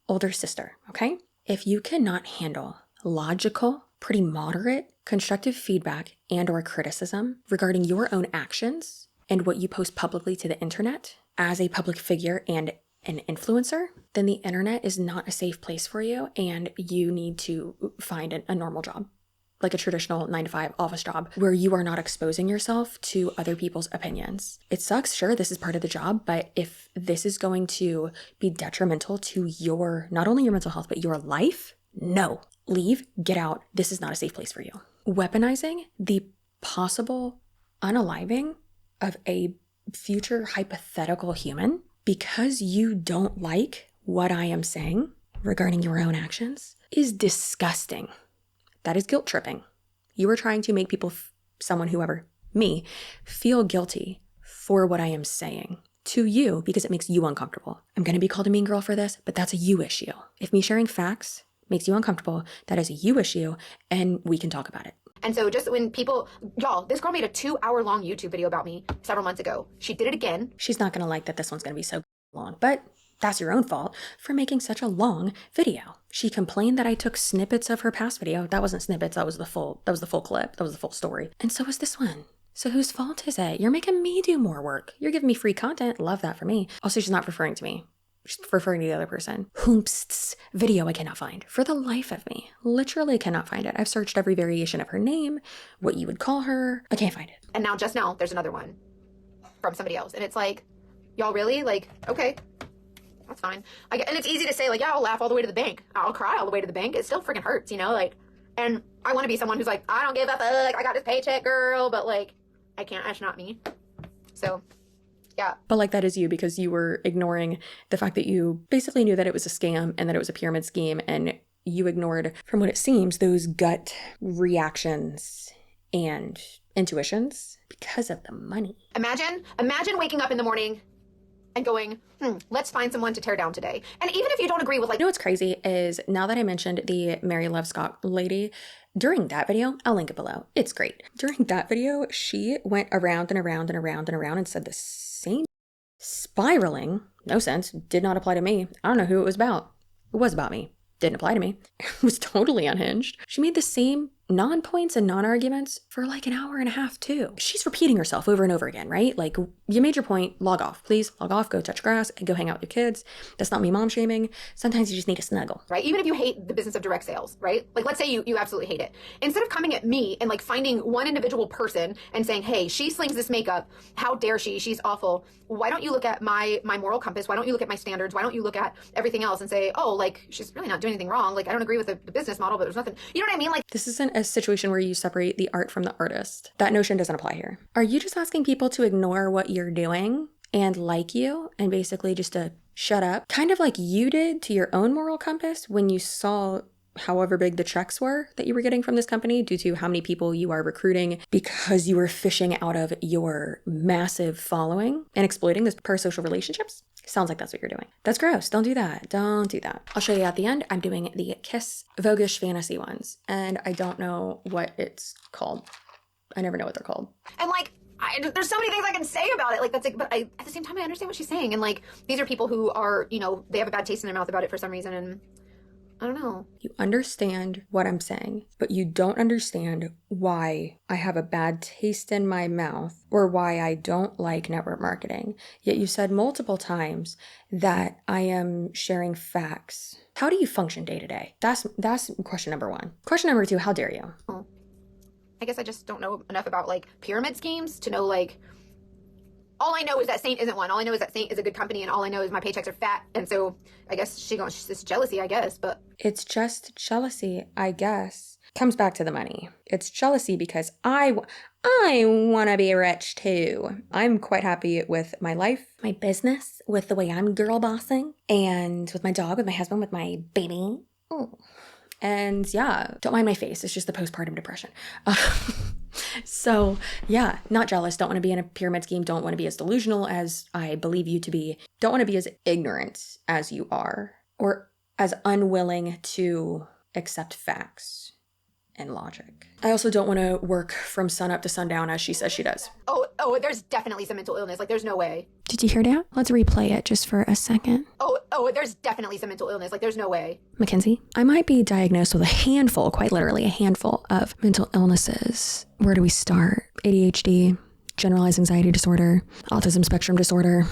older sister, okay? If you cannot handle logical, pretty moderate, constructive feedback and or criticism regarding your own actions and what you post publicly to the internet as a public figure and an influencer, then the internet is not a safe place for you and you need to find a normal job, like a traditional 9-to-5 office job where you are not exposing yourself to other people's opinions. It sucks, sure, this is part of the job, but if this is going to be detrimental to your, not only your mental health, but your life, no. Leave, get out. This is not a safe place for you. Weaponizing the possible unaliving of a future hypothetical human because you don't like what I am saying regarding your own actions is disgusting. That is guilt tripping. You are trying to make people, me, feel guilty for what I am saying to you because it makes you uncomfortable. I'm going to be called a mean girl for this, but that's a you issue. If me sharing facts makes you uncomfortable, that is a you issue, and we can talk about it. And so just when people, y'all, this girl made a 2-hour-long YouTube video about me several months ago. She did it again. She's not going to like that this one's going to be so long, but that's your own fault for making such a long video. She complained that I took snippets of her past video. That wasn't snippets, that was the full clip. That was the full story. And so is this one. So whose fault is it? You're making me do more work. You're giving me free content. Love that for me. Also, she's not referring to me. She's referring to the other person. Whomst's video I cannot find. For the life of me. Literally cannot find it. I've searched every variation of her name, what you would call her. I can't find it. And now, just now, there's another one from somebody else. And it's like, y'all really? Like, okay, that's fine. And it's easy to say, like, yeah, I'll laugh all the way to the bank. I'll cry all the way to the bank. It still freaking hurts, you know? Like, and I want to be someone who's like, I don't give a fuck. I got this paycheck, girl. But, like, I can't. That's not me. So, yeah. But like that is you because you were ignoring the fact that you basically knew that it was a scam and that it was a pyramid scheme, and you ignored, from what it seems, those gut reactions and intuitions because of the money. Imagine waking up in the morning and going, let's find someone to tear down today. And even if you don't agree with, like, You know what's crazy is now that I mentioned the Mary Love Scott lady, during that video, I'll link it below. It's great. During that video, she went around and around and around and around and said the same spiraling, no sense, did not apply to me. I don't know who it was about. It was about me. Didn't apply to me. It was totally unhinged. She made the same non-points and non-arguments for like an hour and a half too. She's repeating herself over and over again, right? Like, you made your point, log off, please, log off, go touch grass and go hang out with your kids. That's not me mom shaming. Sometimes you just need a snuggle. Right? Even if you hate the business of direct sales, right? Like, let's say you absolutely hate it. Instead of coming at me and like finding one individual person and saying, hey, she slings this makeup, how dare she, she's awful. Why don't you look at my moral compass? Why don't you look at my standards? Why don't you look at everything else and say, oh, like, she's really not doing anything wrong. Like, I don't agree with the business model, but there's nothing, you know what I mean? Like, this isn't a situation where you separate the art from the artist. That notion doesn't apply here. Are you just asking people to ignore what you're doing and like you and basically just to shut up? Kind of like you did to your own moral compass when you saw however big the checks were that you were getting from this company due to how many people you are recruiting because you were fishing out of your massive following and exploiting those parasocial relationships. Sounds like that's what you're doing. That's gross. Don't do that. Don't do that. I'll show you at the end. I'm doing the Kiss Voguish fantasy ones, and I don't know what it's called. I never know what they're called. and like, there's so many things I can say about it. Like, that's like, but at the same time, I understand what she's saying. And like, these are people who are, you know, they have a bad taste in their mouth about it for some reason. And I don't know. You understand what I'm saying, but you don't understand why I have a bad taste in my mouth or why I don't like network marketing. Yet you said multiple times that I am sharing facts. How do you function day to day? That's question number one. Question number two, how dare you? Oh. I guess I just don't know enough about like pyramid schemes to know like, all I know is that Seint isn't one. All I know is that Seint is a good company, and all I know is my paychecks are fat. And so I guess she's just jealousy, I guess, but. It's just jealousy, I guess. Comes back to the money. It's jealousy because I want to be rich too. I'm quite happy with my life, my business, with the way I'm girl bossing, and with my dog, with my husband, with my baby. Oh. And yeah, don't mind my face. It's just the postpartum depression. So yeah, not jealous. Don't want to be in a pyramid scheme. Don't want to be as delusional as I believe you to be. Don't want to be as ignorant as you are, or as unwilling to accept facts and logic. I also don't want to work from sun up to sundown as she says she does. Oh, there's definitely some mental illness. Like, there's no way. Did you hear that? Let's replay it just for a second. Oh, there's definitely some mental illness. Like, there's no way. Mackenzie, I might be diagnosed with a handful, quite literally a handful of mental illnesses. Where do we start? ADHD, generalized anxiety disorder, autism spectrum disorder.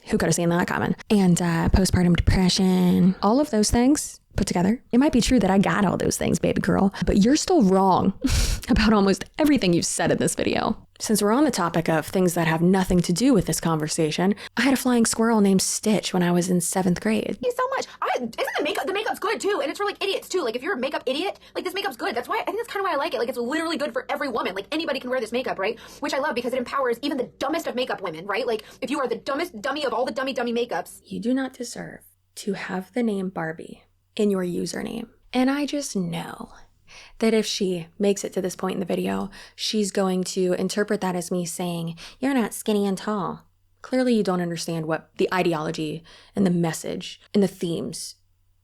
Who could have seen that coming? And postpartum depression. All of those things put together. It might be true that I got all those things, baby girl, but you're still wrong about almost everything you've said in this video. Since we're on the topic of things that have nothing to do with this conversation, I had a flying squirrel named Stitch when I was in 7th grade. Thank you so much. Isn't the makeup's good too, and it's for like idiots too. Like, if you're a makeup idiot, like, this makeup's good. That's why I think that's kind of why I like it. Like, it's literally good for every woman. Like, anybody can wear this makeup, right? Which I love because it empowers even the dumbest of makeup women, right? Like, if you are the dumbest dummy of all the dummy makeups. You do not deserve to have the name Barbie in your username. And I just know that if she makes it to this point in the video, she's going to interpret that as me saying, you're not skinny and tall. Clearly you don't understand what the ideology and the message and the themes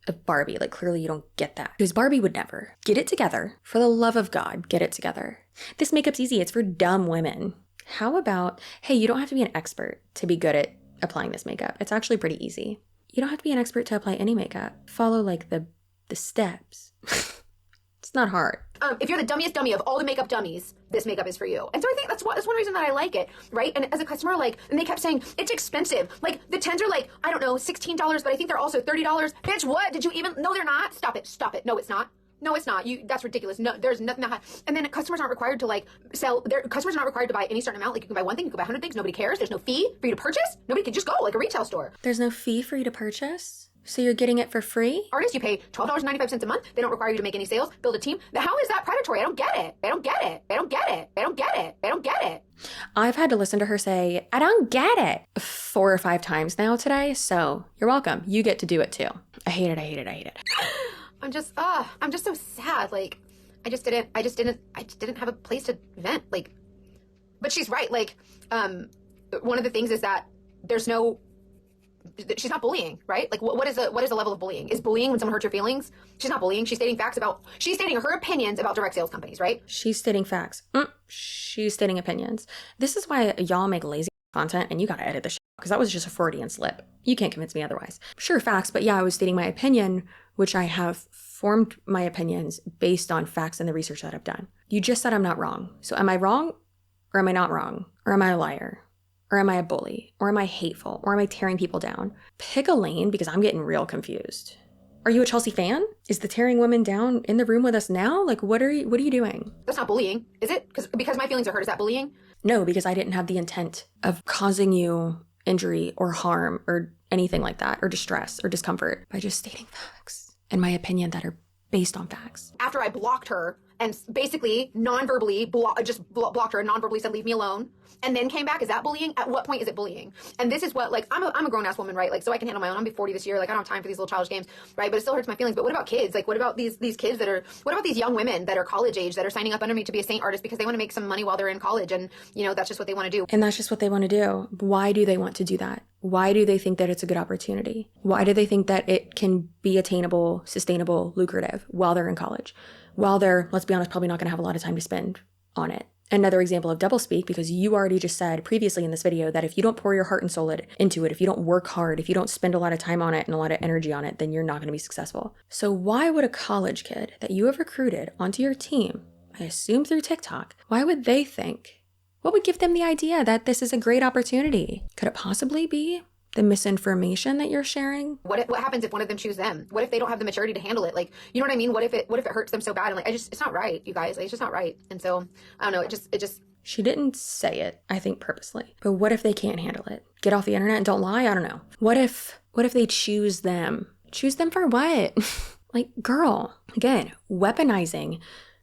of Barbie, like, clearly you don't get that. Because Barbie would never. Get it together. For the love of God, get it together. This makeup's easy. It's for dumb women. How about, hey, you don't have to be an expert to be good at applying this makeup. It's actually pretty easy. You don't have to be an expert to apply any makeup. Follow like the steps. It's not hard. If you're the dummiest dummy of all the makeup dummies, this makeup is for you. And so I think that's one reason that I like it, right? And as a customer, like, and they kept saying, it's expensive. Like, the 10s are like, I don't know, $16, but I think they're also $30. Bitch, what? Did you even? No, they're not. Stop it. No, it's not. No, it's not. That's ridiculous. No, there's nothing that high. And then customers aren't required to like sell. Customers are not required to buy any certain amount. Like, you can buy one thing, you can buy 100 things. Nobody cares. There's no fee for you to purchase. Nobody can just go like a retail store. There's no fee for you to purchase? So you're getting it for free? Artists, you pay $12.95 a month. They don't require you to make any sales, build a team. How is that predatory? I don't get it. They don't get it. They don't get it. They don't get it. They don't get it. I've had to listen to her say, I don't get it 4 or 5 times now today. So you're welcome. You get to do it too. I hate it. I'm just so sad. Like, I just didn't have a place to vent. Like, but she's right. Like, one of the things is that she's not bullying, right? Like, what is the level of bullying? Is bullying when someone hurts your feelings? She's not bullying. She's stating her opinions about direct sales companies, right? She's stating facts. She's stating opinions. This is why y'all make lazy content, and you gotta edit the shit, because that was just a Freudian slip. You can't convince me otherwise. Sure, facts, but yeah, I was stating my opinion, which I have formed my opinions based on facts and the research that I've done. You just said I'm not wrong. So am I wrong or am I not wrong? Or am I a liar? Or am I a bully? Or am I hateful? Or am I tearing people down? Pick a lane because I'm getting real confused. Are you a Chelsea fan? Is the tearing women down in the room with us now? Like, what are you doing? That's not bullying, is it? Because my feelings are hurt, is that bullying? No, because I didn't have the intent of causing you injury or harm or anything like that, or distress or discomfort by just stating facts and my opinion that are based on facts. After I blocked her and basically non-verbally blocked her and non-verbally said, leave me alone, and then came back, is that bullying? At what point is it bullying? And this is what, like, I'm a grown-ass woman, right? Like, so I can handle my own. I'm be 40 this year. Like, I don't have time for these little childish games, right? But it still hurts my feelings. But what about kids? Like, what about these kids what about these young women that are college age that are signing up under me to be a Seint artist because they want to make some money while they're in college, and, you know, that's just what they want to do. And that's just what they want to do. Why do they want to do that? Why do they think that it's a good opportunity? Why do they think that it can be attainable, sustainable, lucrative while they're in college? While they're, let's be honest, probably not going to have a lot of time to spend on it. Another example of doublespeak, because you already just said previously in this video that if you don't pour your heart and soul into it, if you don't work hard, if you don't spend a lot of time on it and a lot of energy on it, then you're not going to be successful. So why would a college kid that you have recruited onto your team, I assume through TikTok, why would they think? What would give them the idea that this is a great opportunity? Could it possibly be the misinformation that you're sharing? What happens if one of them choose them? What if they don't have the maturity to handle it? Like, you know what I mean? What if it hurts them so bad? And like, it's not right, you guys. Like, it's just not right. And so, I don't know. It just. She didn't say it, I think, purposely. But what if they can't handle it? Get off the internet and don't lie? I don't know. What if they choose them? Choose them for what? Like, girl, again, weaponizing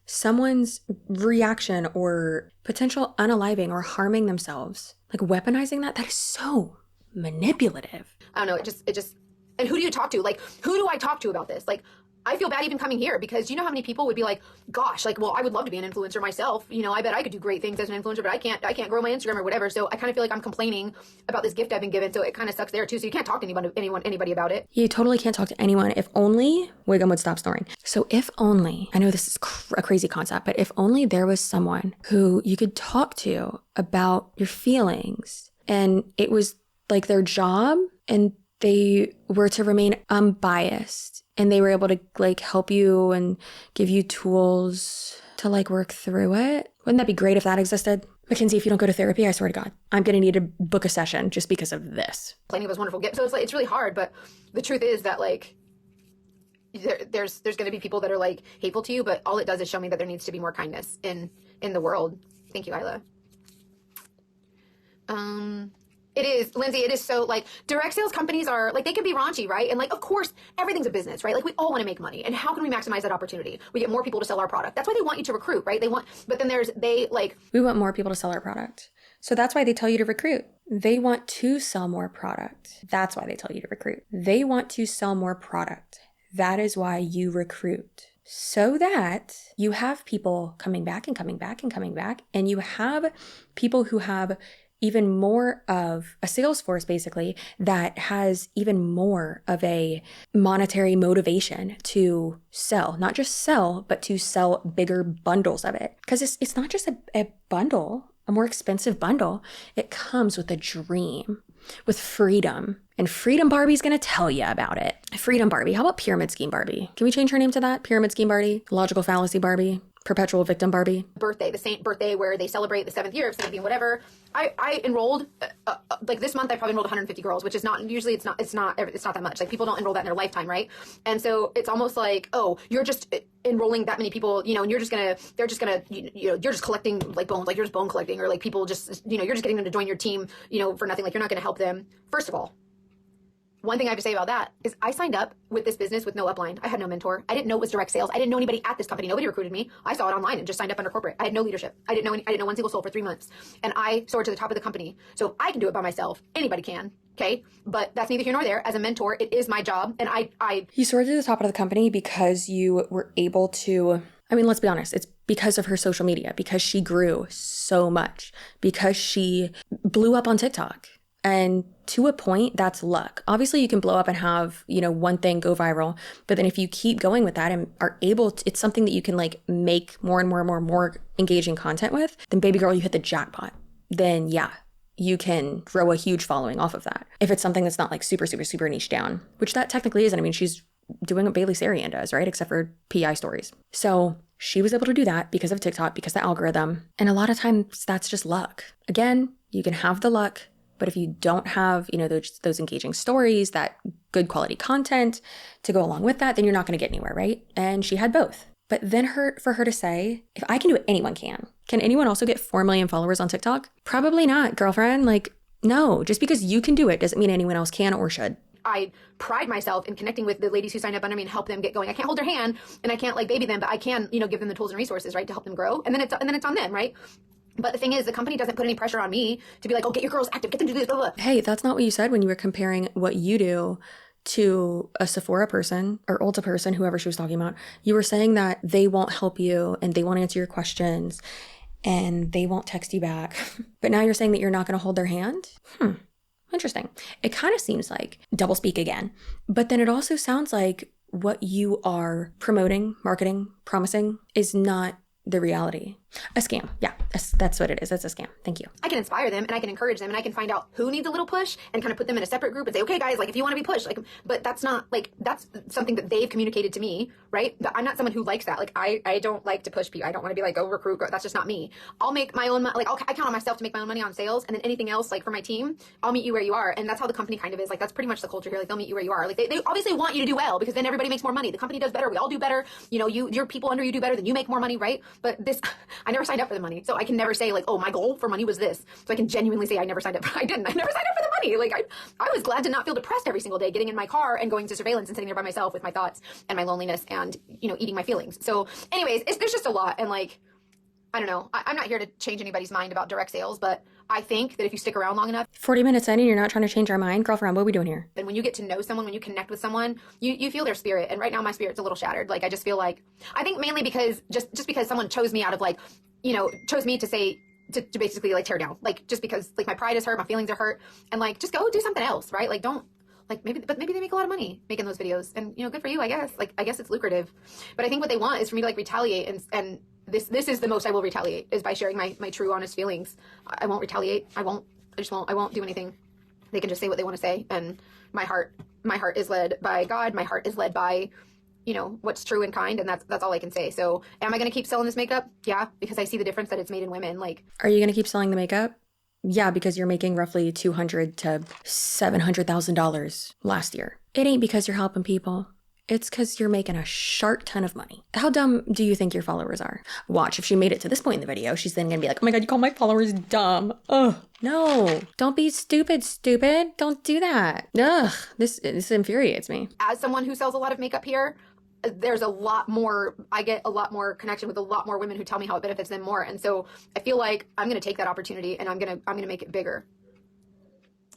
someone's reaction or potential unaliving or harming themselves. Like, weaponizing that is so manipulative. I don't know. It just, and who do you talk to? Like, who do I talk to about this? Like, I feel bad even coming here because you know how many people would be like, gosh, like, well, I would love to be an influencer myself. You know, I bet I could do great things as an influencer, but I can't grow my Instagram or whatever. So I kind of feel like I'm complaining about this gift I've been given. So it kind of sucks there too. So you can't talk to anybody about it. You totally can't talk to anyone. If only Wiggum would stop snoring. So if only, I know this is a crazy concept, but if only there was someone who you could talk to about your feelings and it was like their job and they were to remain unbiased and they were able to like help you and give you tools to like work through it. Wouldn't that be great if that existed? Mackenzie, if you don't go to therapy, I swear to God, I'm going to need to book a session just because of this. Plenty of us wonderful gifts. So it's like, it's really hard, but the truth is that like, there's going to be people that are like hateful to you, but all it does is show me that there needs to be more kindness in the world. Thank you, Isla. It is, Lindsay, it is so, like, direct sales companies are, like, they can be raunchy, right? And, like, of course, everything's a business, right? Like, we all want to make money. And how can we maximize that opportunity? We get more people to sell our product. That's why they want you to recruit, right? But then we want more people to sell our product. So that's why they tell you to recruit. They want to sell more product. That's why they tell you to recruit. They want to sell more product. That is why you recruit. So that you have people coming back and coming back and coming back. And you have people who have even more of a sales force, basically, that has even more of a monetary motivation to sell. Not just sell, but to sell bigger bundles of it. Because it's not just a bundle, a more expensive bundle. It comes with a dream, with freedom. And Freedom Barbie's going to tell you about it. Freedom Barbie. How about Pyramid Scheme Barbie? Can we change her name to that? Pyramid Scheme Barbie? Logical Fallacy Barbie? Perpetual Victim Barbie? Birthday, the Seint birthday where they celebrate the 7th year of Saint being whatever. I enrolled, like this month I probably enrolled 150 girls, which is not, usually it's not that much. Like people don't enroll that in their lifetime, right? And so it's almost like, oh, you're just enrolling that many people, you know, and you're just collecting like bones, like you're just bone collecting, or like people just, you know, you're just getting them to join your team, you know, for nothing. Like you're not going to help them. First of all, one thing I have to say about that is I signed up with this business with no upline. I had no mentor. I didn't know it was direct sales. I didn't know anybody at this company. Nobody recruited me. I saw it online and just signed up under corporate. I had no leadership. I didn't know one single soul for 3 months. And I soared to the top of the company. So if I can do it by myself, anybody can. Okay. But that's neither here nor there. As a mentor, it is my job. And You soared to the top of the company because you were able to, I mean, let's be honest. It's because of her social media, because she grew so much, because she blew up on TikTok. And to a point, that's luck. Obviously, you can blow up and have, you know, one thing go viral. But then if you keep going with that and are able to, it's something that you can like make more and more and more and more engaging content with, then baby girl, you hit the jackpot. Then yeah, you can grow a huge following off of that. If it's something that's not like super, super, super niche down, which that technically isn't. I mean, she's doing what Bailey Sarian does, right? Except for PI stories. So she was able to do that because of TikTok, because of the algorithm. And a lot of times that's just luck. Again, you can have the luck, but if you don't have, those engaging stories, that good quality content to go along with that, then you're not going to get anywhere, right? And she had both. But then for her to say, if I can do it, anyone can. Can anyone also get 4 million followers on TikTok? Probably not, girlfriend. Like, no, just because you can do it doesn't mean anyone else can or should. I pride myself in connecting with the ladies who sign up under me and help them get going. I can't hold their hand and I can't like baby them, but I can, give them the tools and resources, right, to help them grow. And then it's on them, right? But the thing is, the company doesn't put any pressure on me to be like, oh, get your girls active, get them to do this, blah, blah. Hey, that's not what you said when you were comparing what you do to a Sephora person or Ulta person, whoever she was talking about. You were saying that they won't help you and they won't answer your questions and they won't text you back. But now you're saying that you're not going to hold their hand? Interesting. It kind of seems like doublespeak again. But then it also sounds like what you are promoting, marketing, promising is not the reality. A scam. Yeah, that's what it is. That's a scam. Thank you. I can inspire them and I can encourage them and I can find out who needs a little push and kind of put them in a separate group and say, okay, guys, like if you want to be pushed, like, but that's not like, that's something that they've communicated to me, right? But I'm not someone who likes that. Like I don't like to push people. I don't want to be like, go recruit. That's just not me. I'll make my own, like I count on myself to make my own money on sales, and then anything else, like for my team, I'll meet you where you are. And that's how the company kind of is. Like that's pretty much the culture here. Like they'll meet you where you are. Like they obviously want you to do well because then everybody makes more money. The company does better. We all do better. Your people under you do better, then you make more money, right? But this, I never signed up for the money. So I can never say like, oh, my goal for money was this. So I can genuinely say I never signed up. I never signed up for the money. Like I was glad to not feel depressed every single day, getting in my car and going to surveillance and sitting there by myself with my thoughts and my loneliness and, eating my feelings. So anyways, there's just a lot. And like, I don't know. I'm not here to change anybody's mind about direct sales, but I think that if you stick around long enough, 40 minutes in and you're not trying to change our mind, girlfriend, what are we doing here? Then when you get to know someone, when you connect with someone, you feel their spirit. And right now my spirit's a little shattered. Like I just feel like, I think mainly because just because someone chose me out of like, chose me to say, to basically like tear down, like just because like my pride is hurt, my feelings are hurt, and like just go do something else, right? Like don't like maybe they make a lot of money making those videos, and good for you, I guess. Like I guess it's lucrative, but I think what they want is for me to like retaliate, and this is the most I will retaliate is by sharing my true honest feelings. I won't retaliate. I won't do anything. They can just say what they want to say, and my heart is led by God. My heart is led by what's true and kind, and that's all I can say. So am I going to keep selling this makeup? Yeah, because I see the difference that it's made in women. Like, are you going to keep selling the makeup? Yeah, because you're making roughly $200,000 to $700,000 last year. It ain't because you're helping people. It's because you're making a sharp ton of money. How dumb do you think your followers are? Watch, if she made it to this point in the video, she's then going to be like, oh my God, you call my followers dumb. Ugh. No, don't be stupid. Don't do that. Ugh, this infuriates me. As someone who sells a lot of makeup here, there's I get a lot more connection with a lot more women who tell me how it benefits them more. And so I feel like I'm going to take that opportunity and I'm going to make it bigger.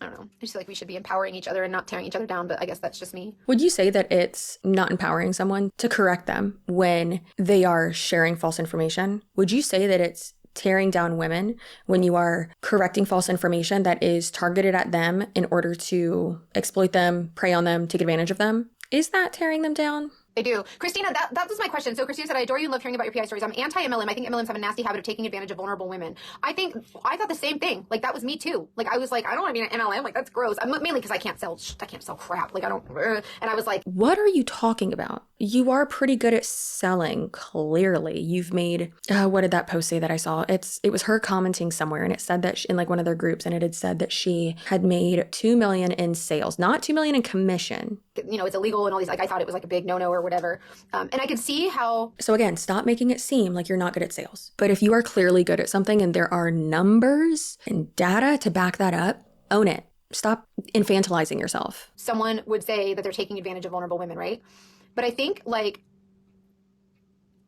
I don't know. I just feel like we should be empowering each other and not tearing each other down, but I guess that's just me. Would you say that it's not empowering someone to correct them when they are sharing false information? Would you say that it's tearing down women when you are correcting false information that is targeted at them in order to exploit them, prey on them, take advantage of them? Is that tearing them down? I do. Christina, that was my question. So Christina said, I adore you and love hearing about your PI stories. I'm anti-MLM. I think MLMs have a nasty habit of taking advantage of vulnerable women. I thought the same thing. Like that was me too. Like I was like, I don't want to be an MLM. Like that's gross. Mainly because I can't sell crap. Like I don't, and I was like, what are you talking about? You are pretty good at selling, clearly. You've made, what did that post say that I saw? It was her commenting somewhere, and it said that in like one of their groups, and it had said that she had made $2 million in sales, not $2 million in commission. It's illegal and all these, like I thought it was like a big no-no or whatever. And I could see how. So again, stop making it seem like you're not good at sales. But if you are clearly good at something and there are numbers and data to back that up, own it. Stop infantilizing yourself. Someone would say that they're taking advantage of vulnerable women, right? But I think like,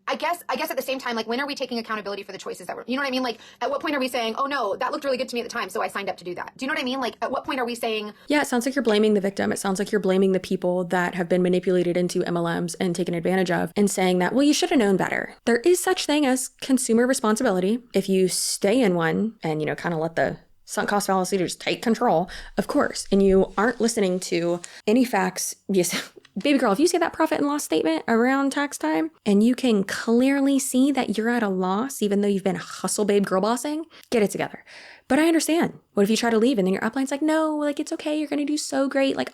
I guess at the same time, like when are we taking accountability for the choices that we're, you know what I mean? Like at what point are we saying, oh no, that looked really good to me at the time, so I signed up to do that. Do you know what I mean? Like at what point are we saying? Yeah, it sounds like you're blaming the victim. It sounds like you're blaming the people that have been manipulated into MLMs and taken advantage of, and saying that, well, you should have known better. There is such thing as consumer responsibility. If you stay in one and, kind of let the sunk cost fallacy to just take control, of course, and you aren't listening to any facts. Yes. Baby girl, if you see that profit and loss statement around tax time and you can clearly see that you're at a loss, even though you've been hustle babe girl bossing, get it together. But I understand. What if you try to leave and then your upline's like, no, like, it's okay. You're going to do so great. Like,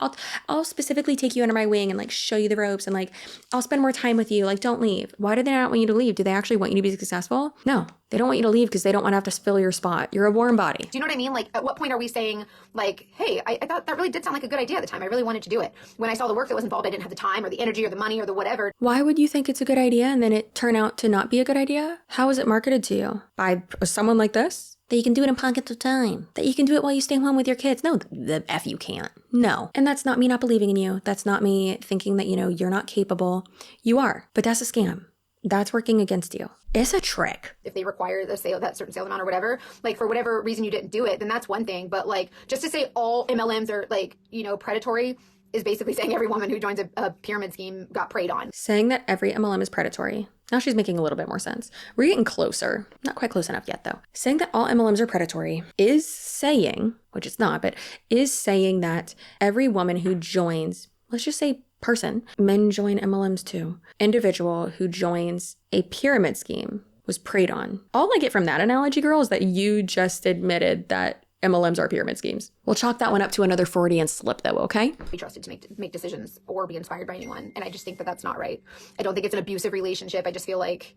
I'll specifically take you under my wing and like show you the ropes and like, I'll spend more time with you. Like, don't leave. Why do they not want you to leave? Do they actually want you to be successful? No, they don't want you to leave because they don't want to have to fill your spot. You're a warm body. Do you know what I mean? Like, at what point are we saying, like, hey, I thought that really did sound like a good idea at the time. I really wanted to do it. When I saw the work that was involved, I didn't have the time or the energy or the money or the whatever. Why would you think it's a good idea and then it turn out to not be a good idea? How is it marketed to you? By someone like this? That you can do it in pockets of time. That you can do it while you stay home with your kids. No, the F you can't. No. And that's not me not believing in you. That's not me thinking that, you're not capable. You are. But that's a scam. That's working against you. It's a trick. If they require the sale, that certain sale amount or whatever, like for whatever reason you didn't do it, then that's one thing. But like, just to say all MLMs are like, predatory is basically saying every woman who joins a pyramid scheme got preyed on. Saying that every MLM is predatory. Now she's making a little bit more sense. We're getting closer. Not quite close enough yet, though. Saying that all MLMs are predatory is saying, which it's not, but is saying that every woman who joins, let's just say person, men join MLMs too, individual who joins a pyramid scheme was preyed on. All I get from that analogy, girl, is that you just admitted that MLMs are pyramid schemes. We'll chalk that one up to another Freudian slip though, okay? Be trusted to make decisions or be inspired by anyone. And I just think that that's not right. I don't think it's an abusive relationship. I just feel like,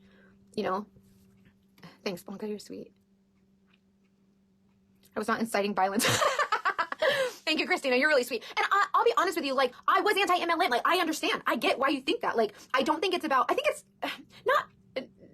thanks, Blanca, you're sweet. I was not inciting violence. Thank you, Christina. You're really sweet. And I'll be honest with you, like, I was anti-MLM. Like, I understand. I get why you think that. Like, I don't think it's about, I think it's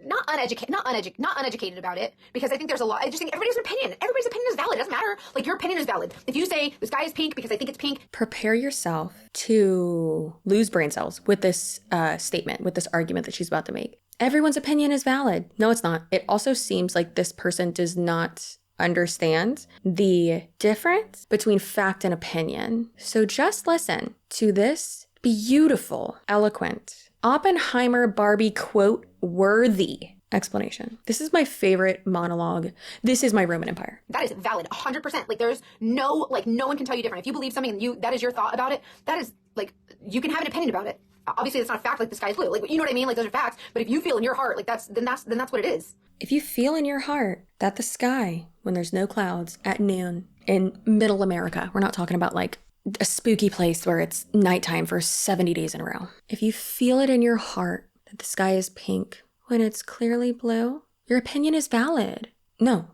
not uneducated about it, because I think there's a lot. I just think everybody's opinion. Everybody's opinion is valid. It doesn't matter. Like, your opinion is valid. If you say the sky is pink because I think it's pink. Prepare yourself to lose brain cells with this statement, with this argument that she's about to make. Everyone's opinion is valid. No, it's not. It also seems like this person does not understand the difference between fact and opinion. So just listen to this beautiful, eloquent, Oppenheimer Barbie quote worthy explanation. This is my favorite monologue. This is my Roman Empire. That is valid, 100%. Like, there's no one can tell you different. If you believe something and that is your thought about it, that is, like, you can have an opinion about it. Obviously, it's not a fact like the sky is blue. Like, you know what I mean? Like, those are facts. But if you feel in your heart, like, that's what it is. If you feel in your heart that the sky, when there's no clouds at noon in middle America, we're not talking about like a spooky place where it's nighttime for 70 days in a row. If you feel it in your heart that the sky is pink when it's clearly blue, your opinion is valid. No,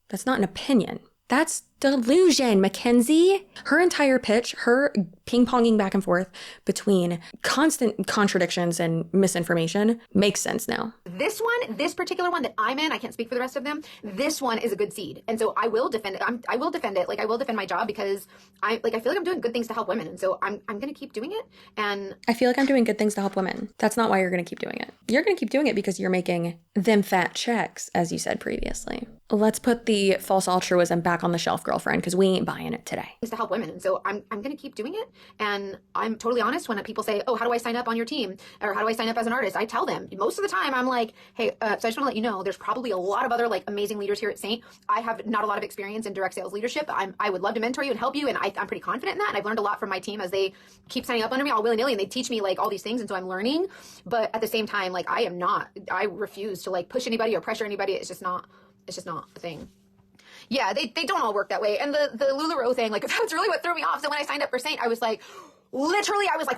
that's not an opinion. That's delusion, Mackenzie. Her entire pitch, her ping-ponging back and forth between constant contradictions and misinformation makes sense now. This particular one that I'm in, I can't speak for the rest of them, this one is a good seed. And so I will defend it. I will defend it. Like, I will defend my job because I feel like I'm doing good things to help women. And so I'm going to keep doing it. And I feel like I'm doing good things to help women. That's not why you're going to keep doing it. You're going to keep doing it because you're making them fat checks, as you said previously. Let's put the false altruism back on the shelf, girlfriend, because we ain't buying it today. To help women. And so I'm going to keep doing it. And I'm totally honest when people say, oh, how do I sign up on your team? Or how do I sign up as an artist? I tell them most of the time, I'm like, hey, so I just want to let you know, there's probably a lot of other like amazing leaders here at Seint. I have not a lot of experience in direct sales leadership. I would love to mentor you and help you. And I'm pretty confident in that. And I've learned a lot from my team as they keep signing up under me all willy-nilly, and they teach me like all these things. And so I'm learning. But at the same time, like, I refuse to like push anybody or pressure anybody. It's just not a thing. Yeah, they don't all work that way. And the LuLaRoe thing, like, that's really what threw me off. So when I signed up for Seint, I was like,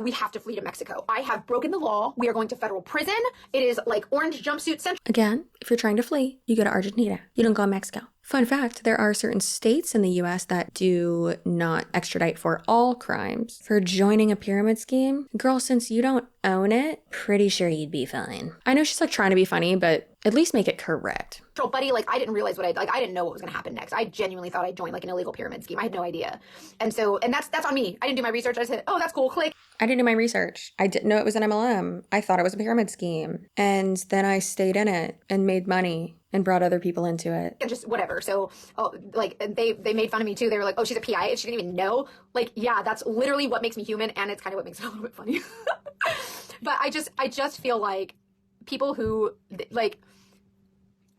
we have to flee to Mexico. I have broken the law. We are going to federal prison. It is like orange jumpsuit central. Again, if you're trying to flee, you go to Argentina. You don't go to Mexico. Fun fact, there are certain states in the US that do not extradite for all crimes. For joining a pyramid scheme, girl, since you don't own it, pretty sure you'd be fine. I know she's like trying to be funny, but at least make it correct. Buddy, like, I didn't realize I didn't know what was going to happen next. I genuinely thought I'd joined like an illegal pyramid scheme. I had no idea. And that's on me. I didn't do my research. I said, oh, that's cool. Click. I didn't do my research. I didn't know it was an MLM. I thought it was a pyramid scheme. And then I stayed in it and made money and brought other people into it. And just whatever. So, they made fun of me too. They were like, oh, she's a PI and she didn't even know. Like, yeah, that's literally what makes me human. And it's kind of what makes it a little bit funny. But I just feel like people who like,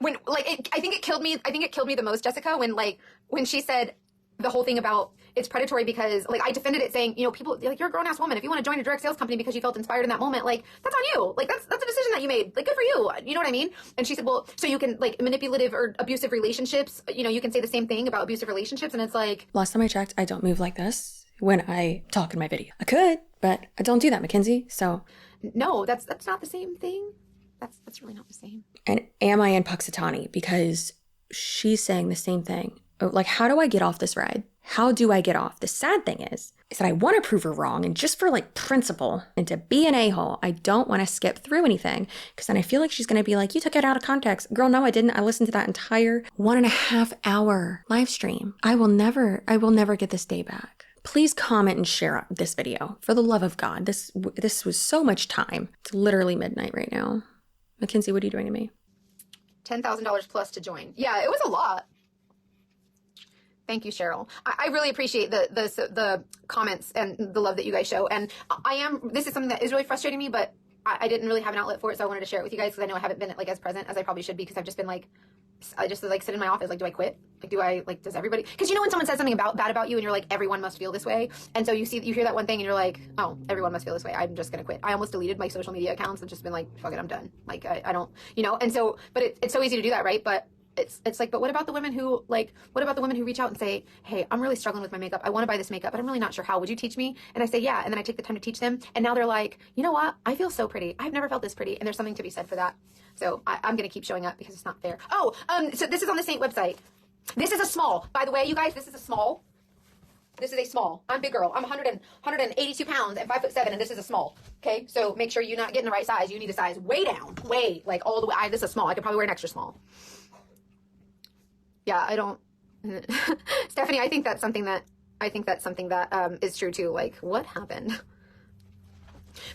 I think it killed me the most, Jessica, when she said, the whole thing about it's predatory because, like, I defended it saying, you know, people, like, you're a grown-ass woman. If you want to join a direct sales company because you felt inspired in that moment, like, that's on you. Like, that's a decision that you made. Like, good for you. You know what I mean? And she said, well, so you can, like, manipulative or abusive relationships, you know, you can say the same thing about abusive relationships. And it's like, last time I checked, I don't move like this when I talk in my video. I could, but I don't do that, Mackenzie. So no, that's not the same thing. That's really not the same. and am I in Puxatani? Because she's saying the same thing. Oh, like, how do I get off this ride? How do I get off? The sad thing is that I want to prove her wrong. And just for like principle and to be an a-hole, I don't want to skip through anything. Because then I feel like she's going to be like, you took it out of context. Girl, no, I didn't. I listened to that entire 1.5 hour live stream. I will never get this day back. Please comment and share this video. For the love of God, this was so much time. It's literally midnight right now. Mackenzie, what are you doing to me? $10,000 plus to join. Yeah, it was a lot. Thank you, Cheryl. I really appreciate the comments and the love that you guys show. And this is something that is really frustrating me, but I didn't really have an outlet for it, so I wanted to share it with you guys because I know I haven't been like as present as I probably should be because I've just been like, I just like sit in my office, like, do I quit? Like, does everybody, because you know when someone says something bad about you and you're like, everyone must feel this way. And so you hear that one thing and you're like, oh, everyone must feel this way. I'm just going to quit. I almost deleted my social media accounts and just been like, fuck it, I'm done. Like, I don't, you know, and so, but it's so easy to do that, right? But it's like, but what about the women who reach out and say, hey, I'm really struggling with my makeup. I want to buy this makeup, but I'm really not sure how. Would you teach me? And I say, yeah. And then I take the time to teach them. And now they're like, you know what? I feel so pretty. I've never felt this pretty. And there's something to be said for that. So I'm going to keep showing up because it's not fair. Oh, so this is on the Seint website. This is a small. By the way, you guys, this is a small. This is a small. I'm a big girl. I'm 182 pounds and 5'7", and this is a small. Okay, so make sure you're not getting the right size. You need a size way down, way like all the way. This is a small. I could probably wear an extra small. Yeah, I don't. Stephanie, I think that's something that is true too. Like, what happened?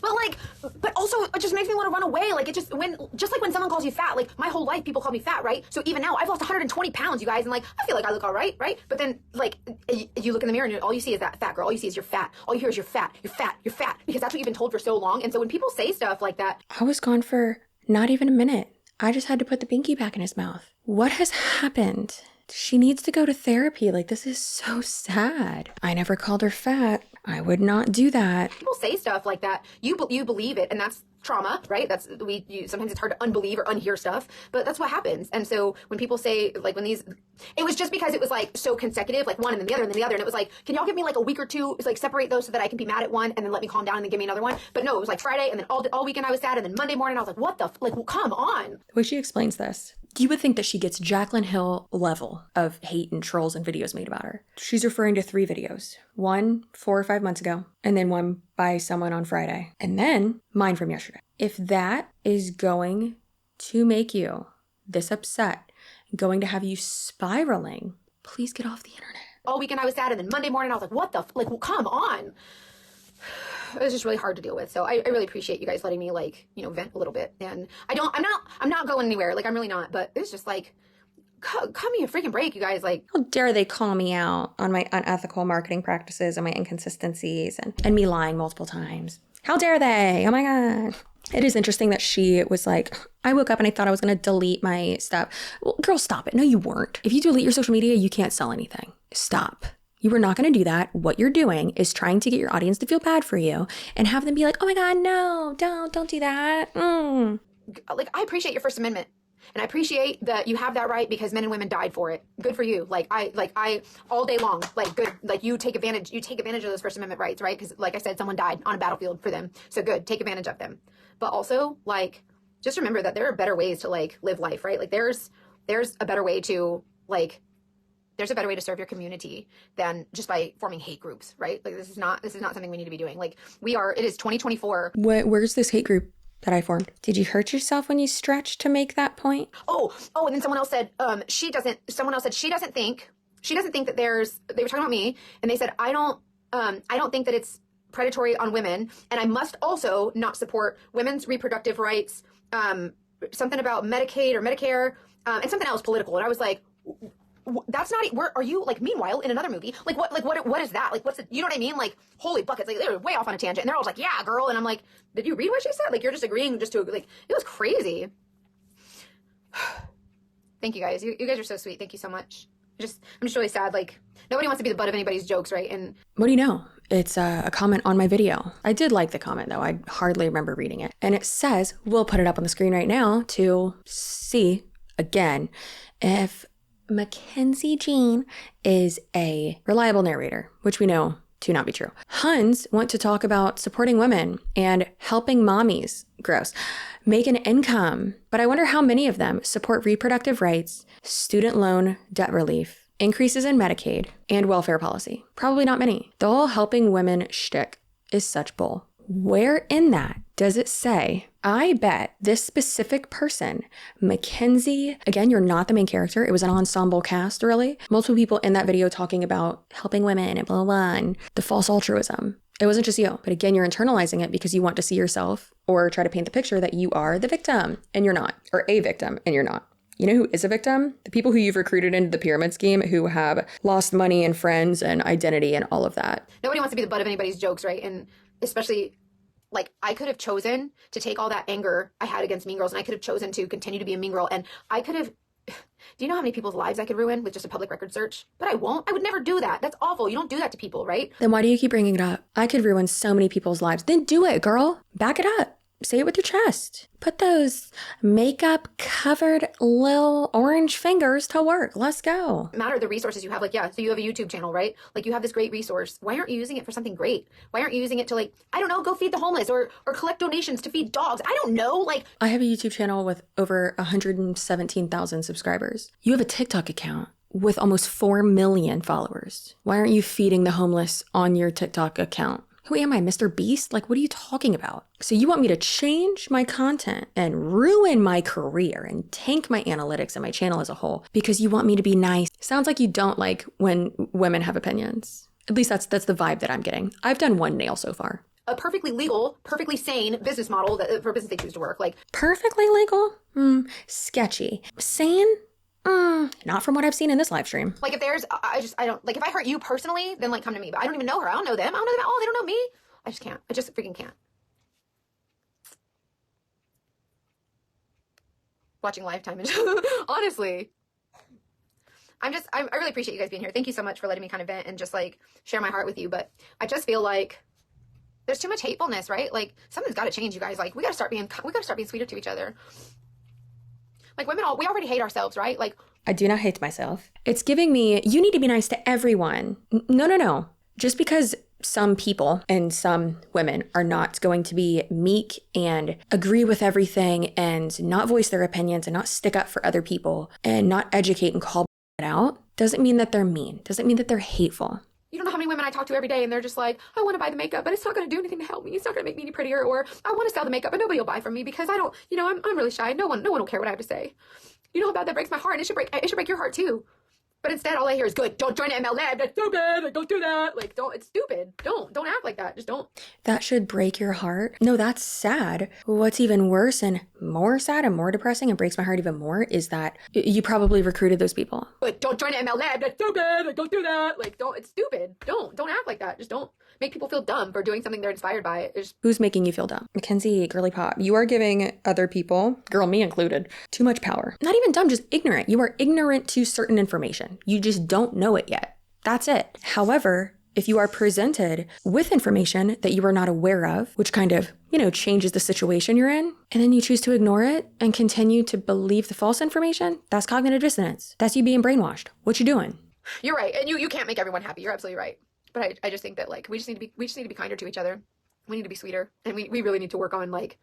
But also it just makes me want to run away. Like, just like when someone calls you fat, like my whole life people call me fat, right? So even now I've lost 120 pounds, you guys, and like I feel like I look all right, right? But then like you look in the mirror and all you see is that fat girl. All you see is you're fat. All you hear is you're fat, because that's what you've been told for so long. And so when people say stuff like that, I was gone for not even a minute. I just had to put the binky back in his mouth. What has happened? She needs to go to therapy. Like, this is so sad. I never called her fat. I would not do that. people say stuff like that, you believe it, and that's trauma, right? Sometimes it's hard to unbelieve or unhear stuff, but that's what happens. And so when people say, like, it was just because it was like so consecutive, like one and then the other and then the other, and it was like, can y'all give me like a week or two, like separate those so that I can be mad at one and then let me calm down and then give me another one? But no, it was like Friday and then all weekend I was sad, and then Monday morning I was like, what the like, well, come on. The way she explains this, you would think that she gets Jaclyn Hill level of hate and trolls and videos made about her. She's referring to 3 videos. One 4 or 5 months ago, and then one by someone on Friday, and then mine from yesterday. If that is going to make you this upset, going to have you spiraling, please get off the internet. All weekend I was sad, and then Monday morning I was like, what the like, well, come on. It was just really hard to deal with. So I really appreciate you guys letting me, like, you know, vent a little bit. And I'm not going anywhere. Like, I'm really not. But it's just like, cut me a freaking break, you guys. Like, how dare they call me out on my unethical marketing practices and my inconsistencies and me lying multiple times. How dare they? Oh my God. It is interesting that she was like, I woke up and I thought I was going to delete my stuff. Well, girl, stop it. No, you weren't. If you delete your social media, you can't sell anything. Stop. You were not going to do that. What you're doing is trying to get your audience to feel bad for you and have them be like, oh my God, no, don't do that. Like, I appreciate your First Amendment. And I appreciate that you have that right because men and women died for it. Good for you. I all day long, like, good. Like, you take advantage of those First Amendment rights, right? Because like I said, someone died on a battlefield for them. So good, take advantage of them. But also, like, just remember that there are better ways to, like, live life, right? Like, there's a better way to, like, there's a better way to serve your community than just by forming hate groups, right? Like, this is not something we need to be doing. Like, it is 2024. Where's this hate group that I formed? Did you hurt yourself when you stretched to make that point? Oh, and then someone else said, she doesn't think that they were talking about me, and they said, I don't think that it's predatory on women, and I must also not support women's reproductive rights, something about Medicaid or Medicare, and something else political. And I was like, that's not, where are you? Like, meanwhile, in another movie, what is that? Like, what's it, you know what I mean? Like, holy buckets, like, they were way off on a tangent, and they're all like, yeah, girl. And I'm like, did you read what she said? Like, you're just agreeing just to, like, it was crazy. Thank you guys. You guys are so sweet. Thank you so much. I'm just really sad. Like, nobody wants to be the butt of anybody's jokes, right? And What do you know? It's a comment on my video. I did like the comment though. I hardly remember reading it. And it says, we'll put it up on the screen right now to see again if Mackenzie Jean is a reliable narrator, which we know to not be true. Huns want to talk about supporting women and helping mommies, gross, make an income. But I wonder how many of them support reproductive rights, student loan debt relief, increases in Medicaid, and welfare policy. Probably not many. The whole helping women shtick is such bull. Where in that does it say, I bet this specific person, Mackenzie, again, you're not the main character. It was an ensemble cast, really. Multiple people in that video talking about helping women and blah, blah, blah, and the false altruism. It wasn't just you, but again, you're internalizing it because you want to see yourself or try to paint the picture that you are the victim and you're not, or a victim and you're not. You know who is a victim? The people who you've recruited into the pyramid scheme who have lost money and friends and identity and all of that. nobody wants to be the butt of anybody's jokes, right? And especially, like, I could have chosen to take all that anger I had against mean girls, and I could have chosen to continue to be a mean girl, and I could have... Do you know how many people's lives I could ruin with just a public record search? But I won't. I would never do that. That's awful. You don't do that to people, right? Then why do you keep bringing it up? I could ruin so many people's lives. Then do it, girl. Back it up. Say it with your chest. Put those makeup covered little orange fingers to work. Let's go. Matter the resources you have. Like, yeah, so you have a YouTube channel, right? Like, you have this great resource. Why aren't you using it for something great? Why aren't you using it to, like, I don't know, go feed the homeless or collect donations to feed dogs? I don't know. Like, I have a YouTube channel with over 117,000 subscribers. You have a TikTok account with almost 4 million followers. Why aren't you feeding the homeless on your TikTok account? Who am I, Mr. Beast? Like, what are you talking about? So you want me to change my content and ruin my career and tank my analytics and my channel as a whole because you want me to be nice? Sounds like you don't like when women have opinions. At least that's the vibe that I'm getting. I've done one nail so far. a perfectly legal, perfectly sane business model that for business they choose to work. Like, perfectly legal? Sketchy. Sane? Not from what I've seen in this live stream. like if there's, I don't, like if I hurt you personally, then like come to me. But I don't even know her. I don't know them. I don't know them at all. They don't know me. I just can't. I just freaking can't. Watching Lifetime and honestly, I really appreciate you guys being here. Thank you so much for letting me kind of vent and just like share my heart with you. But I just feel like there's too much hatefulness, right? Like something's got to change, you guys. Like we got to start being sweeter to each other. Like women, we already hate ourselves, right? Like I do not hate myself. It's giving me, you need to be nice to everyone. No. Just because some people and some women are not going to be meek and agree with everything and not voice their opinions and not stick up for other people and not educate and call it out, doesn't mean that they're mean. Doesn't mean that they're hateful. you don't know how many women I talk to every day and they're just like, I want to buy the makeup, but it's not going to do anything to help me. It's not going to make me any prettier. Or I want to sell the makeup, but nobody will buy from me because I don't, I'm really shy. No one will care what I have to say. You know how bad that breaks my heart? And it should break your heart too. But instead, all I hear is, good, don't join ANTI-MLM. That's so bad. Like, don't do that. Like, it's stupid. Don't act like that. Just don't. That should break your heart. No, that's sad. What's even worse and more sad and more depressing and breaks my heart even more is that you probably recruited those people. But don't join ANTI-MLM. That's so bad. Like, don't do that. Like, it's stupid. Don't act like that. Just don't make people feel dumb for doing something they're inspired by. Who's making you feel dumb? Mackenzie, girly pop, you are giving other people, girl, me included, too much power. Not even dumb, just ignorant. You are ignorant to certain information. You just don't know it yet. That's it. However, if you are presented with information that you are not aware of, which kind of, changes the situation you're in, and then you choose to ignore it and continue to believe the false information, that's cognitive dissonance. That's you being brainwashed. What you doing? You're right. And you can't make everyone happy. You're absolutely right. But I just think that like we just need to be kinder to each other. We need to be sweeter. And we really need to work on like,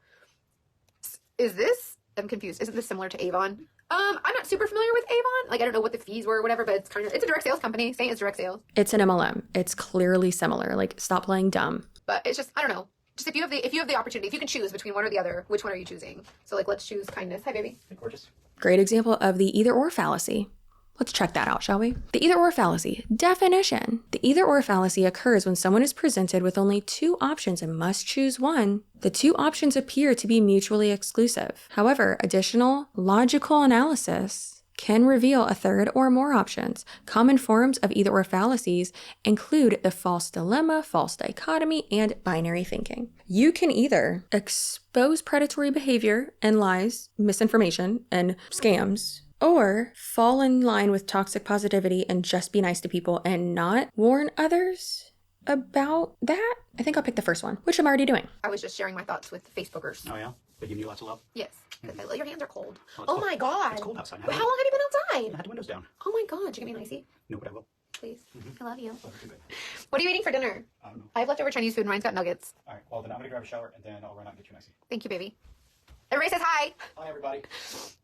I'm confused. Isn't this similar to Avon? I'm not super familiar with Avon. Like, I don't know what the fees were or whatever, but it's a direct sales company. Seint is direct sales. It's an MLM. It's clearly similar. Like, stop playing dumb. But it's just, I don't know. Just if you have the opportunity, if you can choose between one or the other, which one are you choosing? So like, let's choose kindness. Hi, baby. Gorgeous. Great example of the either or fallacy. Let's check that out, shall we? The either or fallacy. Definition. The either or fallacy occurs when someone is presented with only two options and must choose one. The two options appear to be mutually exclusive. However, additional logical analysis can reveal a third or more options. Common forms of either or fallacies include the false dilemma, false dichotomy, and binary thinking. You can either expose predatory behavior and lies, misinformation, and scams, or fall in line with toxic positivity and just be nice to people and not warn others about that? I think I'll pick the first one, which I'm already doing. I was just sharing my thoughts with Facebookers. Oh, yeah? They give you lots of love? Yes. Your hands are cold. Oh, it's Oh cold. my God. It's cold outside. How long have you been I outside? had the windows down. Oh my God. Did you get me an icy? No, but I will. Please. I love you. Oh, okay, good. What are you eating for dinner? I don't know. I have leftover Chinese food and Ryan's got nuggets. All right, well, then I'm going to grab a shower, and then I'll run out and get you an icy. Thank you, baby. Everybody says hi. Hi, everybody.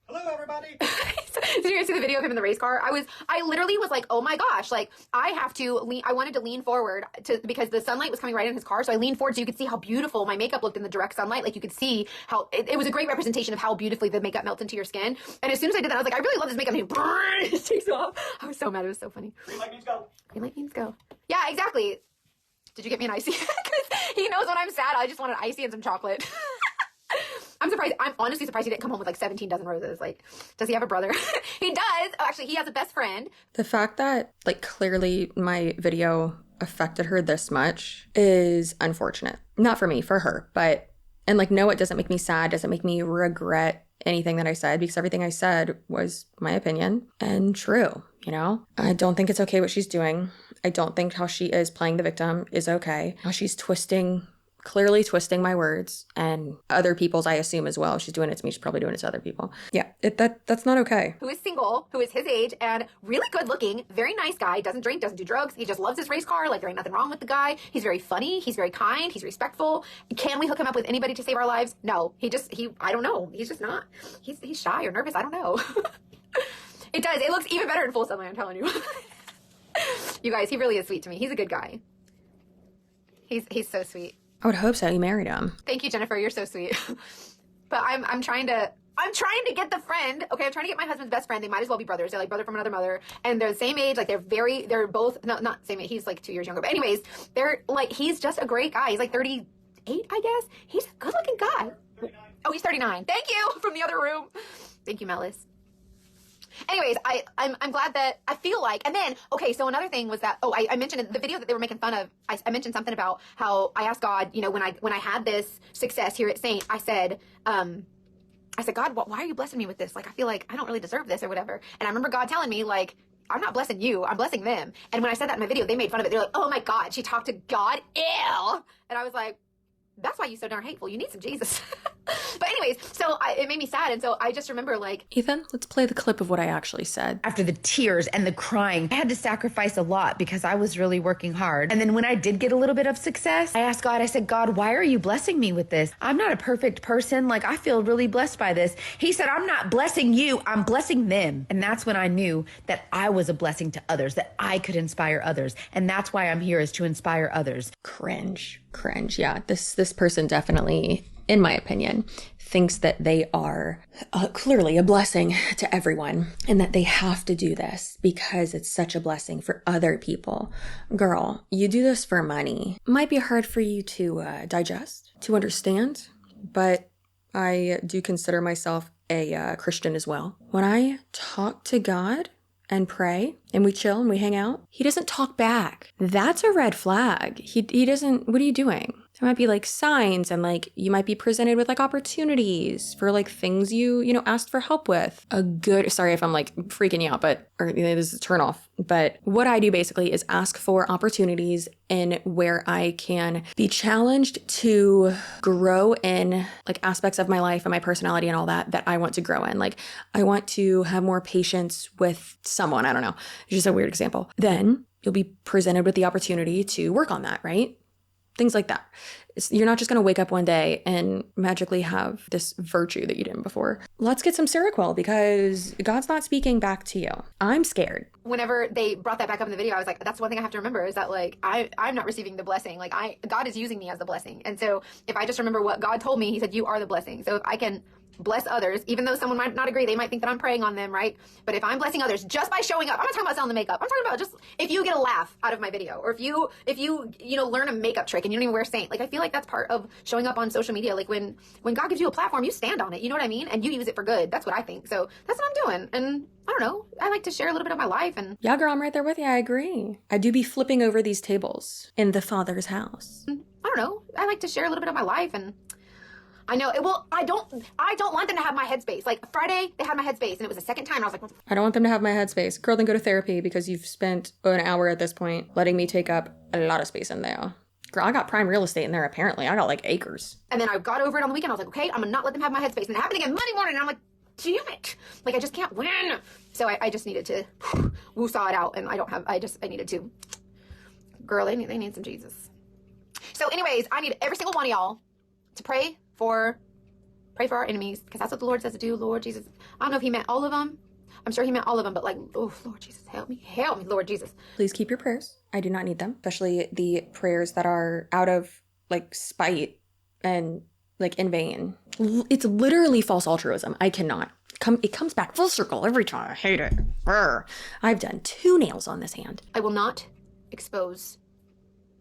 Hello, everybody. Did you guys see the video of him in the race car? I literally was like, oh my gosh, like I have to lean, I wanted to lean forward because the sunlight was coming right in his car. So I leaned forward so you could see how beautiful my makeup looked in the direct sunlight. Like you could see how it was a great representation of how beautifully the makeup melts into your skin. And as soon as I did that, I was like, I really love this makeup. And he just takes off. I was so mad. It was so funny. Green light means go. Green light means go. Yeah, exactly. Did you get me an icy? Because he knows when I'm sad, I just want an icy and some chocolate. I'm surprised. I'm honestly surprised he didn't come home with like 17 dozen roses. Like, does he have a brother? He does. Oh, actually, he has a best friend. The fact that, like, clearly my video affected her this much is unfortunate. Not for me, for her. But, and like, no, it doesn't make me sad, doesn't make me regret anything that I said, because everything I said was my opinion and true, you know? I don't think it's okay what she's doing. I don't think how she is playing the victim is okay. How she's clearly twisting my words and other people's, I assume, as well. She's doing it to me, she's probably doing it to other people. Yeah, that's not okay. Who is single, who is his age, and really good looking, very nice guy, doesn't drink, doesn't do drugs. He just loves his race car. Like, there ain't nothing wrong with the guy. He's very funny. He's very kind. He's respectful. Can we hook him up with anybody to save our lives? No. I don't know. He's just not. He's shy or nervous. I don't know. It does. It looks even better in full sunlight, I'm telling you. You guys, he really is sweet to me. He's a good guy. He's so sweet. I would hope so. You married him. Thank you, Jennifer. You're so sweet. But I'm trying to get the friend. Okay, I'm trying to get my husband's best friend. They might as well be brothers. They're like brother from another mother. And they're the same age. Like they're both, no, not same age. He's like 2 years younger. But anyways, they're like, he's just a great guy. He's like 38, I guess. He's a good looking guy. 39. Oh, he's 39. Thank you, from the other room. Thank you, Melis. Anyways, I'm glad that I feel like, and then, okay, so another thing was that, I mentioned in the video that they were making fun of, I mentioned something about how I asked God, you know, when I had this success here at Seint, I said, God, why are you blessing me with this? Like, I feel like I don't really deserve this or whatever. And I remember God telling me, like, I'm not blessing you, I'm blessing them. And when I said that in my video, they made fun of it. They're like, oh my God, she talked to God, ew. And I was like, that's why you're so darn hateful. You need some Jesus. But anyways, so it made me sad. And so I just remember, like, Ethan, let's play the clip of what I actually said. After the tears and the crying, I had to sacrifice a lot because I was really working hard. And then when I did get a little bit of success, I asked God, I said, God, why are you blessing me with this? I'm not a perfect person. Like, I feel really blessed by this. He said, I'm not blessing you, I'm blessing them. And that's when I knew that I was a blessing to others, that I could inspire others. And that's why I'm here, is to inspire others. Cringe. Yeah, this person definitely, in my opinion, thinks that they are clearly a blessing to everyone and that they have to do this because it's such a blessing for other people. Girl, you do this for money. Might be hard for you to digest, to understand, but I do consider myself a Christian as well. When I talk to God and pray and we chill and we hang out, he doesn't talk back. That's a red flag. He doesn't, what are you doing? There might be like signs and like you might be presented with like opportunities for like things you asked for help with. Sorry if I'm like freaking you out, or this is a turn off. But what I do basically is ask for opportunities in where I can be challenged to grow in like aspects of my life and my personality and all that I want to grow in. Like I want to have more patience with someone. I don't know. It's just a weird example. Then you'll be presented with the opportunity to work on that, right? Things like that. You're not just going to wake up one day and magically have this virtue that you didn't before. Let's get some Seroquel because God's not speaking back to you. I'm scared. Whenever they brought that back up in the video, I was like, that's one thing I have to remember is that like, I'm not receiving the blessing. Like God is using me as the blessing. And so if I just remember what God told me, he said, you are the blessing. So if I can bless others, even though someone might not agree, they might think that I'm preying on them, right? But if I'm blessing others just by showing up, I'm not talking about selling the makeup. I'm talking about just if you get a laugh out of my video, or if you learn a makeup trick and you don't even wear Seint. Like I feel like that's part of showing up on social media. Like when God gives you a platform, you stand on it. You know what I mean? And you use it for good. That's what I think. So that's what I'm doing. And I don't know. I like to share a little bit of my life. And yeah, girl, I'm right there with you. I agree. I do be flipping over these tables in the Father's house. I don't know. I like to share a little bit of my life, and I know. Well, I don't want them to have my headspace. Like Friday, they had my headspace, and it was the second time. And I was like, I don't want them to have my headspace. Girl, then go to therapy because you've spent an hour at this point letting me take up a lot of space in there. Girl, I got prime real estate in there apparently. I got like acres. and then I got over it on the weekend. I was like, okay, I'm gonna not let them have my headspace. And it happened again Monday morning, and I'm like, damn it. Like, I just can't win. So I just needed to woo-saw it out, and I needed to. Girl, they need some Jesus. So anyways, I need every single one of y'all to pray for our enemies, because that's what the Lord says to do. Lord Jesus, I don't know if he meant all of them. I'm sure he meant all of them, but like, oh, Lord Jesus, help me, Lord Jesus. Please keep your prayers. I do not need them, especially the prayers that are out of like spite and like in vain. It's literally false altruism. I cannot. It comes back full circle every time. I hate it. Brr. I've done 2 nails on this hand. I will not expose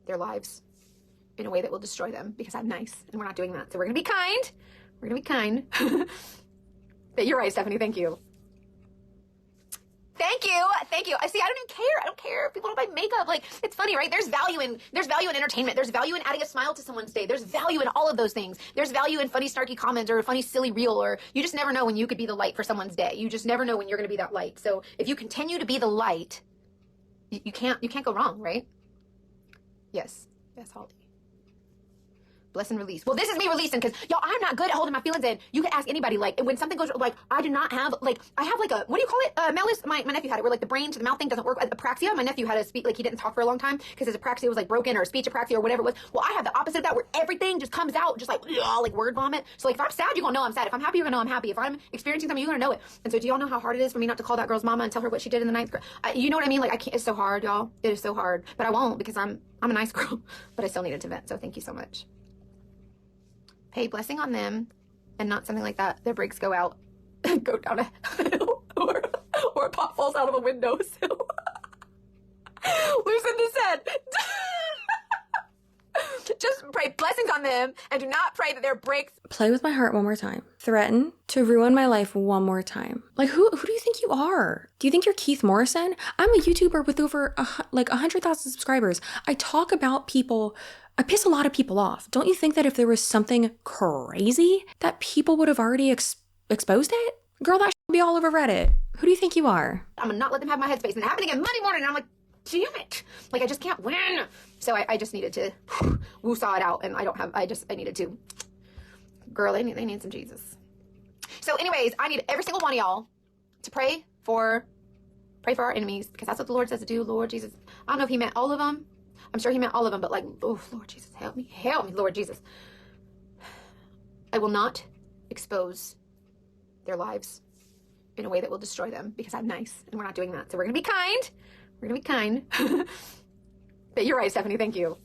their lives in a way that will destroy them, because I'm nice, and we're not doing that. So we're gonna be kind. We're gonna be kind. But you're right, Stephanie. Thank you. Thank you. I see. I don't even care. I don't care if people don't buy makeup. Like, it's funny, right? There's value in entertainment. There's value in adding a smile to someone's day. There's value in all of those things. There's value in funny, snarky comments or a funny, silly reel, or you just never know when you could be the light for someone's day. You just never know when you're going to be that light. So if you continue to be the light, you can't go wrong, right? Yes, Holly. Bless and release. Well, this is me releasing, because y'all, I'm not good at holding my feelings in. You can ask anybody, like, and when something goes, like, I do not have, like, I have, like, a, what do you call it? Melis, my nephew had it, where, like, the brain to the mouth thing doesn't work. Apraxia. My nephew had to speak, like, he didn't talk for a long time because his apraxia was, like, broken, or speech apraxia, or whatever it was. Well, I have the opposite of that, where everything just comes out, just like word vomit. So, like, if I'm sad, you're gonna know I'm sad. If I'm happy, you're gonna know I'm happy. If I'm experiencing something, you're gonna know it. And so, do y'all know how hard it is for me not to call that girl's mama and tell her what she did in the 9th grade? You know what I mean? Like, I can't, it's so hard, y'all. It is so hard. But I won't, because I'm a nice girl. But I still needed to vent, so thank you so much. Pay blessing on them, and not something like that. Their brakes go out, go down a hill, or a pot falls out of a windowsill. Loosen the set. Just pray blessings on them, and do not pray that their brakes. Play with my heart one more time. Threaten to ruin my life one more time. Like, who do you think you are? Do you think you're Keith Morrison? I'm a YouTuber with over 100,000 subscribers. I talk about people. I piss a lot of people off. Don't you think that if there was something crazy, that people would have already exposed it? Girl, that should be all over Reddit. Who do you think you are? I'm gonna not let them have my headspace. And it happened again Monday morning, and I'm like, damn it. Like, I just can't win. So I just needed to woo-saw it out, and I needed to. Girl, they need some Jesus. So anyways, I need every single one of y'all to pray for our enemies, because that's what the Lord says to do. Lord Jesus, I don't know if he meant all of them. I'm sure he meant all of them, but like, oh, Lord Jesus, help me, Lord Jesus. I will not expose their lives in a way that will destroy them, because I'm nice, and we're not doing that. So we're gonna be kind. We're gonna be kind. But you're right, Stephanie. Thank you.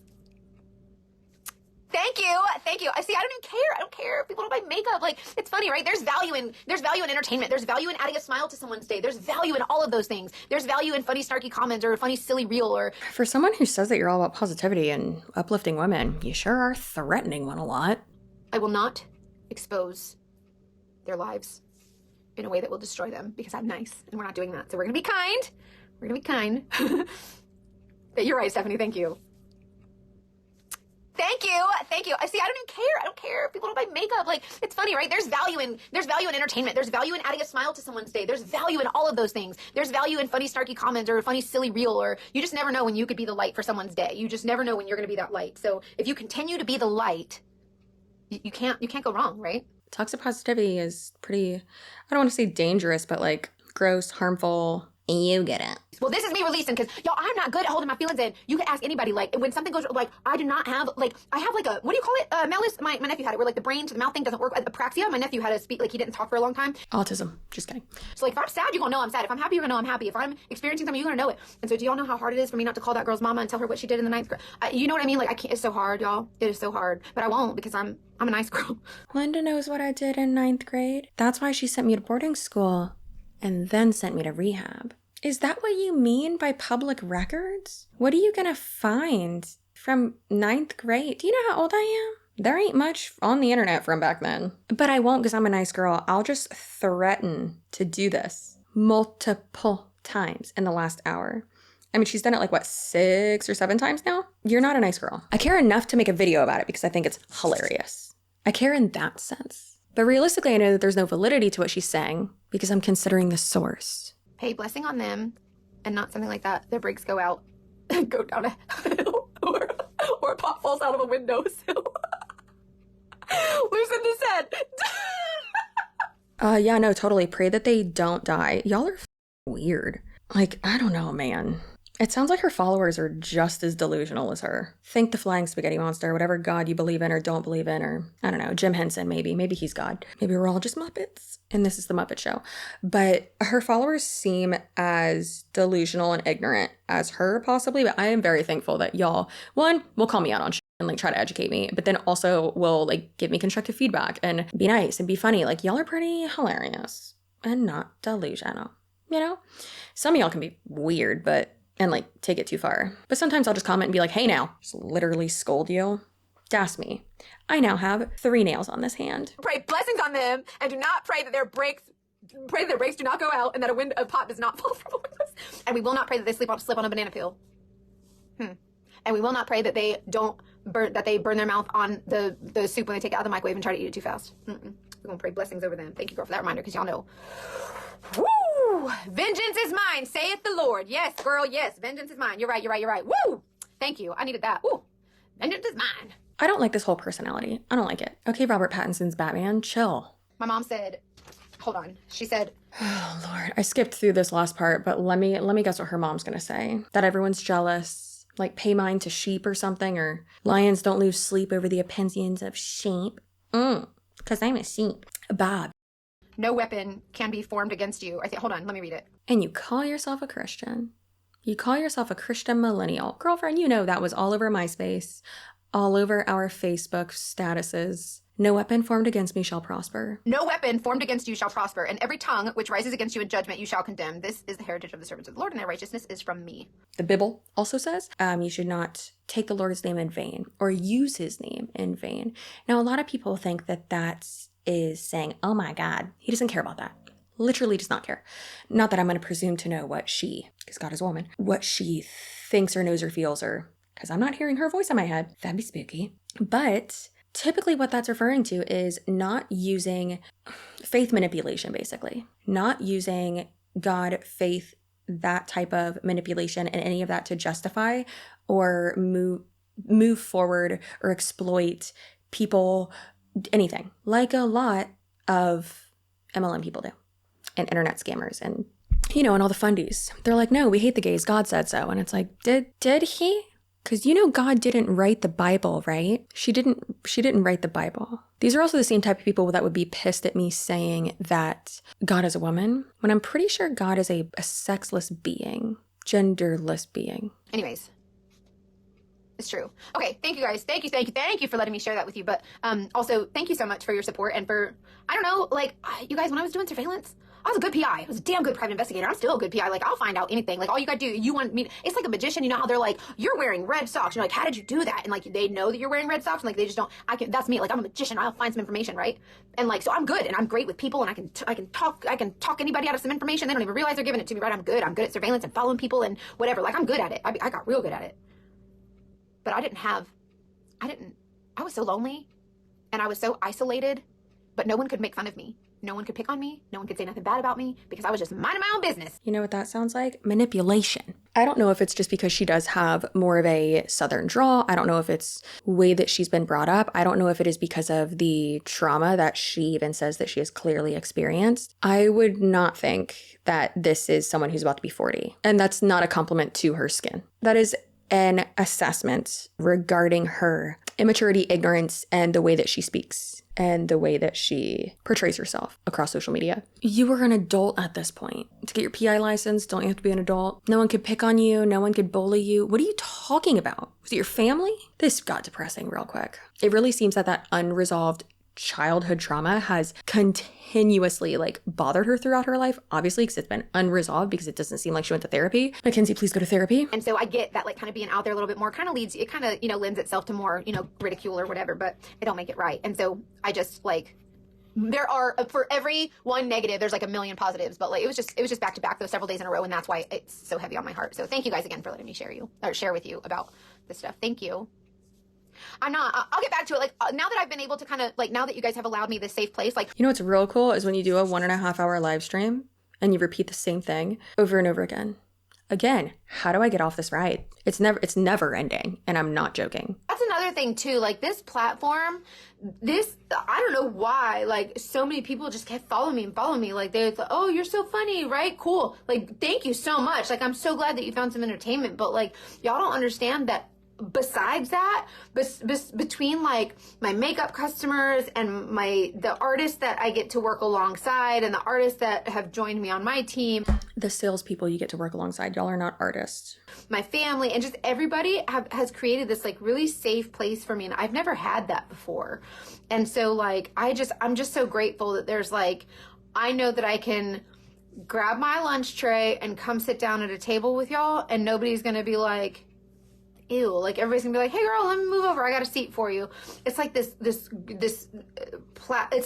Thank you. I see. I don't even care. I don't care if people don't buy makeup. Like, it's funny, right? There's value in entertainment. There's value in adding a smile to someone's day. There's value in all of those things. There's value in funny, snarky comments or a funny, silly reel, or. For someone who says that you're all about positivity and uplifting women, you sure are threatening one a lot. I will not expose their lives in a way that will destroy them, because I'm nice, and we're not doing that. So we're gonna be kind. We're gonna be kind. But you're right, Stephanie. Thank you. I see. I don't even care. I don't care if people don't buy makeup. Like, it's funny, right? There's value in entertainment. There's value in adding a smile to someone's day. There's value in all of those things. There's value in funny, snarky comments or a funny, silly reel, or you just never know when you could be the light for someone's day. You just never know when you're going to be that light. So if you continue to be the light, you can't go wrong, right? Toxic positivity is pretty, I don't want to say dangerous, but like gross, harmful. You get it. Well, this is me releasing, because y'all, I'm not good at holding my feelings in. You can ask anybody, like, when something goes, like, I do not have, like, I have, like, a, what do you call it? Melis, my nephew had it, where, like, the brain to the mouth thing doesn't work. Apraxia. My nephew had to speak, like, he didn't talk for a long time. Autism. Just kidding. So, like, if I'm sad, you're gonna know I'm sad. If I'm happy, you're gonna know I'm happy. If I'm experiencing something, you're gonna know it. And so, do y'all know how hard it is for me not to call that girl's mama and tell her what she did in the 9th grade? You know what I mean? Like, I can't, it's so hard, y'all. It is so hard. But I won't, because I'm a nice girl. Linda knows what I did in 9th grade. That's why she sent me to boarding school and then sent me to rehab. Is that what you mean by public records? What are you gonna find from 9th grade? Do you know how old I am? There ain't much on the internet from back then. But I won't, because I'm a nice girl. I'll just threaten to do this multiple times in the last hour. I mean, she's done it like, what, 6 or 7 times now? You're not a nice girl. I care enough to make a video about it because I think it's hilarious. I care in that sense. But realistically, I know that there's no validity to what she's saying because I'm considering the source. Hey, blessing on them and not something like that. Their brakes go out and go down a hill or a pot falls out of a windowsill. Loosen his head. Yeah, no, totally. Pray that they don't die. Y'all are weird. Like, I don't know, man. It sounds like her followers are just as delusional as her. Think the flying spaghetti monster, whatever God you believe in or don't believe in, or I don't know, Jim Henson maybe. Maybe he's God. Maybe we're all just Muppets. And this is the Muppet Show. But her followers seem as delusional and ignorant as her, possibly. But I am very thankful that y'all, one, will call me out on shit and like try to educate me, but then also will like give me constructive feedback and be nice and be funny. Like, y'all are pretty hilarious and not delusional, you know? Some of y'all can be weird, but and like take it too far. But sometimes I'll just comment and be like, hey now, just literally scold you. That's me. I now have 3 nails on this hand. Pray blessings on them and do not pray that their brakes do not go out and that a pot does not fall from a window. And we will not pray that they slip on a banana peel. And we will not pray that they burn their mouth on the soup when they take it out of the microwave and try to eat it too fast. We're gonna pray blessings over them. Thank you, girl, for that reminder, because y'all know. Woo! Vengeance is mine, saith the Lord. Yes, girl, yes. Vengeance is mine. You're right. Woo! Thank you. I needed that. Woo! Vengeance is mine. I don't like this whole personality. I don't like it. Okay, Robert Pattinson's Batman, chill. My mom said, hold on. She said, oh Lord, I skipped through this last part, but let me guess what her mom's gonna say. That everyone's jealous, like pay mine to sheep or something, or lions don't lose sleep over the opinions of sheep. Because I'm a sheep. Bob. no weapon can be formed against you. Hold on, let me read it. And you call yourself a Christian. You call yourself a Christian millennial. Girlfriend, you know that was all over MySpace, all over our Facebook statuses. No weapon formed against me shall prosper. No weapon formed against you shall prosper, and every tongue which rises against you in judgment you shall condemn. This is the heritage of the servants of the Lord, and their righteousness is from me. The Bible also says you should not take the Lord's name in vain or use his name in vain. Now, a lot of people think that is saying, oh my God, he doesn't care about that. Literally does not care. Not that I'm going to presume to know what she, because God is a woman, what she thinks or knows or feels, or because I'm not hearing her voice in my head. That'd be spooky. But typically what that's referring to is not using faith manipulation, basically. Not using God, faith, that type of manipulation and any of that to justify or move forward or exploit people, anything. Like a lot of MLM people do. And internet scammers and, and all the fundies. They're like, no, we hate the gays. God said so. And it's like, did he? Because God didn't write the Bible, right? She didn't write the Bible. These are also the same type of people that would be pissed at me saying that God is a woman, when I'm pretty sure God is a sexless being, genderless being. Anyways, it's true. Okay, thank you guys. Thank you for letting me share that with you. But also, thank you so much for your support and for, I don't know, you guys, when I was doing surveillance, I was a good PI. I was a damn good private investigator. I'm still a good PI. I'll find out anything. All you gotta do, you want me, it's like a magician. You know how they're like, you're wearing red socks. You're like, how did you do that? And they know that you're wearing red socks. And they just don't, that's me. I'm a magician. I'll find some information, right? And so I'm good and I'm great with people and I can talk anybody out of some information. They don't even realize they're giving it to me, right? I'm good at surveillance and following people and whatever. I'm good at it. I got real good at it. But I was so lonely and I was so isolated, but no one could make fun of me. No one could pick on me. No one could say nothing bad about me because I was just minding my own business. You know what that sounds like? Manipulation. I don't know if it's just because she does have more of a Southern drawl. I don't know if it's the way that she's been brought up. I don't know if it is because of the trauma that she even says that she has clearly experienced. I would not think that this is someone who's about to be 40. And that's not a compliment to her skin. That is an assessment regarding her immaturity, ignorance, and the way that she speaks and the way that she portrays herself across social media. You were an adult at this point. To get your PI license, don't you have to be an adult? No one could pick on you. No one could bully you. What are you talking about? Was it your family? This got depressing real quick. It really seems that unresolved childhood trauma has continuously bothered her throughout her life, obviously, because it's been unresolved because it doesn't seem like she went to therapy. Mackenzie, please go to therapy. And so I get that kind of being out there a little bit more kind of lends itself to more, ridicule or whatever, but it don't make it right. And so I just there are, for every one negative, there's a million positives, but it was just back to back those several days in a row. And that's why it's so heavy on my heart. So thank you guys again for letting me share with you about this stuff. Thank you. I'm not. I'll get back to it. Like, now that I've been able to kind of, like, now that you guys have allowed me this safe place, like, You know what's real cool is when you do a 1.5 hour live stream and you repeat the same thing over and over again. Again, how do I get off this ride? It's never ending, and I'm not joking. that's another thing too. Like, this platform, I don't know why, like, so many people just kept following me. Like, they thought, oh, you're so funny, right? Cool. Like, thank you so much. Like, I'm so glad that you found some entertainment. But, like, y'all don't understand that besides that, between, like, my makeup customers and the artists that I get to work alongside and the artists that have joined me on my team, The salespeople you get to work alongside, y'all are not artists. my family, and just everybody has created this, like, really safe place for me, and I've never had that before. And so, like, I'm just so grateful that there's, like, I know that I can grab my lunch tray and come sit down at a table with y'all, and nobody's gonna be like, ew. Like, everybody's gonna be like, hey girl, let me move over, I got a seat for you. It's like it's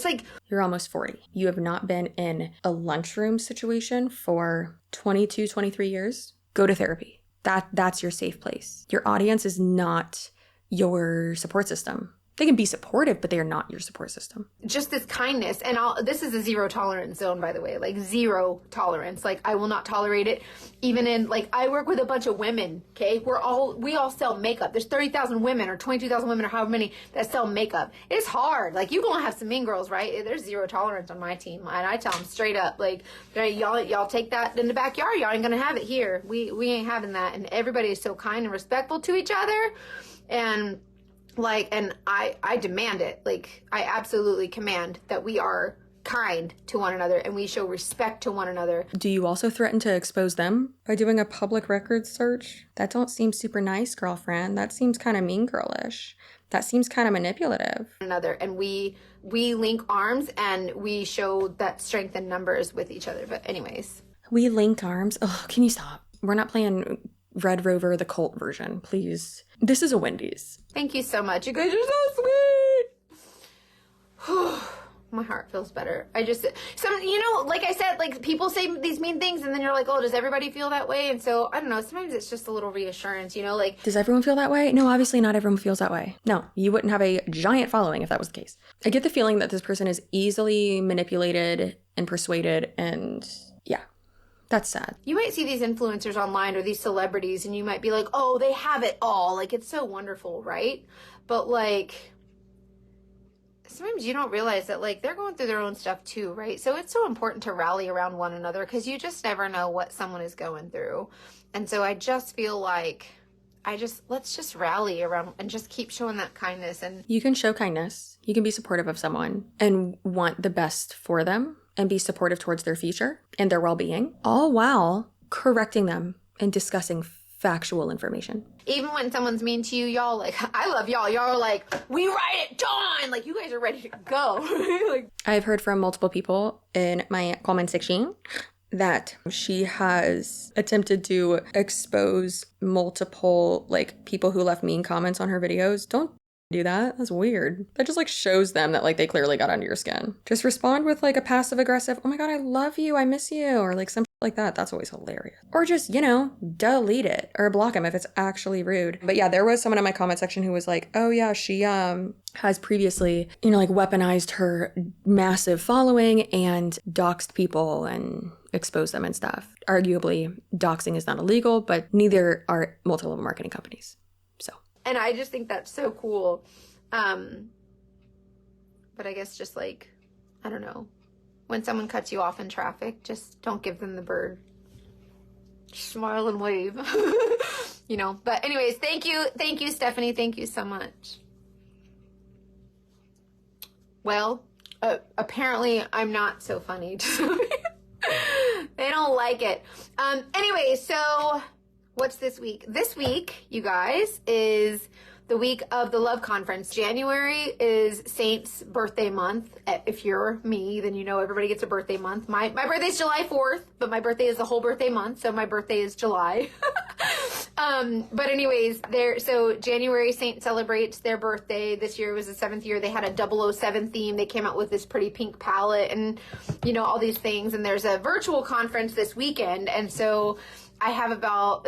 like, You're almost 40. You have not been in a lunchroom situation for 22, 23 years. Go to therapy. That's your safe place. Your audience is not your support system. They can be supportive, but they are not your support system. just this kindness. And this is a zero tolerance zone, by the way, like, zero tolerance. Like, I will not tolerate it. Even in, like, I work with a bunch of women, okay? We all sell makeup. There's 30,000 women or 22,000 women or however many that sell makeup. It's hard. Like, you're gonna have some mean girls, right? There's zero tolerance on my team. And I tell them straight up, like, y'all take that in the backyard. Y'all ain't gonna have it here. We ain't having that. And everybody is so kind and respectful to each other. And, like, and I demand it. Like, I absolutely command that we are kind to one another and we show respect to one another. Do you also threaten to expose them by doing a public records search? That don't seem super nice, girlfriend. That seems kind of mean girlish. That seems kind of manipulative. Another, and we link arms and we show that strength in numbers with each other. But anyways, We link arms. Oh, can you stop? We're not playing Red Rover, the cult version, please. This is a Wendy's. thank you so much. You guys are so sweet. My heart feels better. Like I said, like, people say these mean things and then you're like, oh, does everybody feel that way? And so, I don't know, sometimes it's just a little reassurance, like, Does everyone feel that way? No, obviously not everyone feels that way. No, you wouldn't have a giant following if that was the case. I get the feeling that this person is easily manipulated and persuaded, and yeah, that's sad. you might see these influencers online or these celebrities and you might be like, oh, they have it all. Like, it's so wonderful, right? But, like, sometimes you don't realize that, like, they're going through their own stuff too, right? So it's so important to rally around one another because you just never know what someone is going through. And so I just feel like let's just rally around and just keep showing that kindness. And You can show kindness. You can be supportive of someone and want the best for them and be supportive towards their future and their well-being, all while correcting them and discussing factual information. even when someone's mean to you, y'all, like, I love y'all. Y'all are like, we write it done. Like, you guys are ready to go. Like, I've heard from multiple people in my comment section that she has attempted to expose multiple, like, people who left mean comments on her videos. Don't do that. That's weird. That just, like, shows them that, like, they clearly got under your skin. Just respond with, like, a passive aggressive, oh my god, I love you, I miss you, or like some like that. That's always hilarious. Or just, delete it or block them if it's actually rude. But yeah, there was someone in my comment section who was like, oh yeah, she has previously, like, weaponized her massive following and doxed people and exposed them and stuff. Arguably, doxing is not illegal, but neither are multi-level marketing companies. So. and I just think that's so cool. But I guess just, like, I don't know. When someone cuts you off in traffic, just don't give them the bird. Smile and wave. But anyways, thank you, Stephanie. Thank you so much. Well, apparently I'm not so funny. They don't like it. Anyway, so what's this week? This week, you guys, is the week of the Love Conference. January is Seint's birthday month. If you're me, then you know everybody gets a birthday month. My birthday's July 4th, but my birthday is the whole birthday month, so my birthday is July. But anyways, so January, Seint celebrates their birthday. This year was the 7th year. They had a 007 theme. They came out with this pretty pink palette and, all these things. And there's a virtual conference this weekend. And so I have about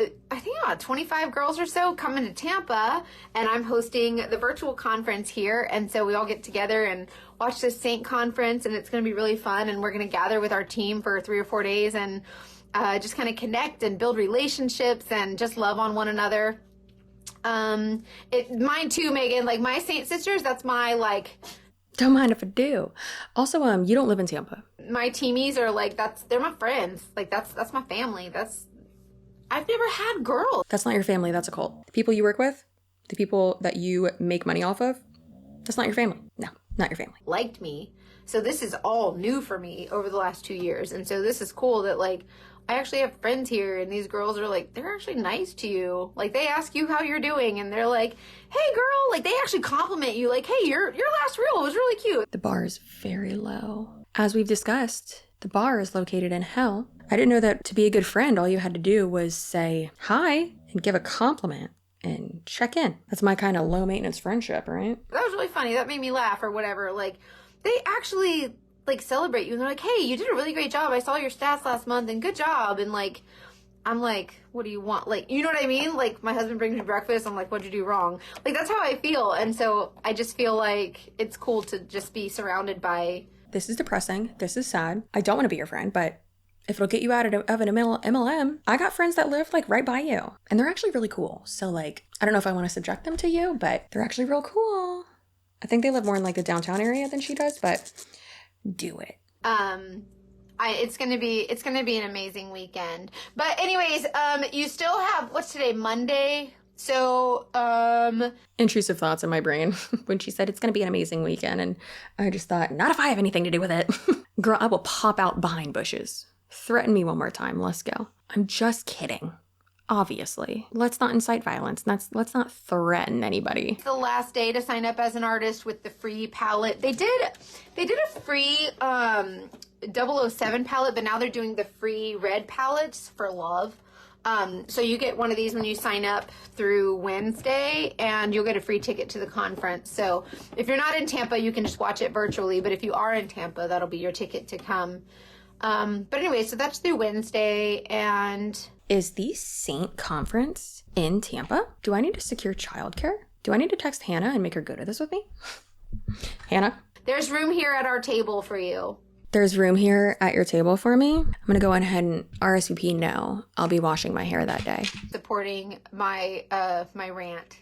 25 girls or so coming to Tampa, and I'm hosting the virtual conference here. And so we all get together and watch this Seint conference, and it's going to be really fun. And we're going to gather with our team for 3 or 4 days and just kind of connect and build relationships and just love on one another. Mine too, Megan, like my Seint sisters, that's my like... Don't mind if I do. Also, you don't live in Tampa. My teamies are like, they're my friends. Like that's my family. I've never had girls. That's not your family, that's a cult. The people you work with, the people that you make money off of, that's not your family. No, not your family. Liked me. So this is all new for me over the last 2 years. And so this is cool that like, I actually have friends here, and these girls are like, they're actually nice to you. Like, they ask you how you're doing, and they're like, hey, girl, like, they actually compliment you. Like, hey, your last reel was really cute. The bar is very low. As we've discussed, the bar is located in hell. I didn't know that to be a good friend, all you had to do was say hi and give a compliment and check in. That's my kind of low-maintenance friendship, right? That was really funny. That made me laugh or whatever. Like, they actually... like celebrate you, and they're like, hey, you did a really great job, I saw your stats last month, and good job. And like, I'm like, what do you want? Like, you know what I mean? Like, my husband brings me breakfast, I'm like, what'd you do wrong? Like, that's how I feel. And so I just feel like it's cool to just be surrounded by... This is depressing, this is sad, I don't want to be your friend, but if it'll get you out of an MLM, I got friends that live like right by you, and they're actually really cool. So like, I don't know if I want to subject them to you, but they're actually real cool. I think they live more in like the downtown area than she does, but do it. It's gonna be an amazing weekend. But anyways, you still have, what's today, Monday? So, intrusive thoughts in my brain when she said it's gonna be an amazing weekend, and I just thought, not if I have anything to do with it. Girl, I will pop out behind bushes. Threaten me one more time, let's go. I'm just kidding. Obviously. Let's not incite violence. Let's not threaten anybody. It's the last day to sign up as an artist with the free palette. They did a free 007 palette, but now they're doing the free red palettes for love. So you get one of these when you sign up through Wednesday, and you'll get a free ticket to the conference. So if you're not in Tampa, you can just watch it virtually. But if you are in Tampa, that'll be your ticket to come. But anyway, so that's through Wednesday. And is the Seint conference in Tampa? Do I need to secure childcare? Do I need to text Hannah and make her go to this with me? Hannah? There's room here at our table for you. There's room here at your table for me? I'm going to go ahead and RSVP now. I'll be washing my hair that day. Supporting my my rant.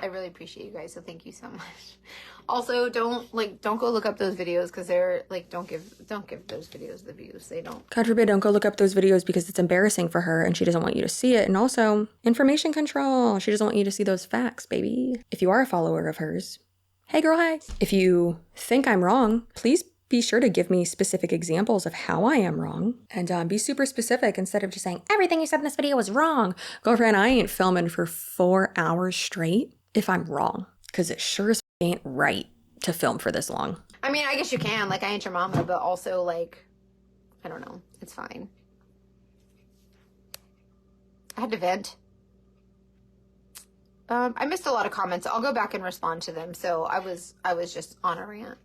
I really appreciate you guys, so thank you so much. Also, don't go look up those videos, because they're like, don't give those videos the views. They don't. God forbid, don't go look up those videos, because it's embarrassing for her and she doesn't want you to see it. And also, information control. She doesn't want you to see those facts, baby. If you are a follower of hers, hey girl, hey. If you think I'm wrong, please be sure to give me specific examples of how I am wrong, and be super specific instead of just saying, everything you said in this video was wrong. Girlfriend, I ain't filming for 4 hours straight if I'm wrong, because it sure as ain't right to film for this long. I mean, I guess you can, like, I ain't your mama, but also, like, I don't know, it's fine. I had to vent. I missed a lot of comments. I'll go back and respond to them. So I was just on a rant.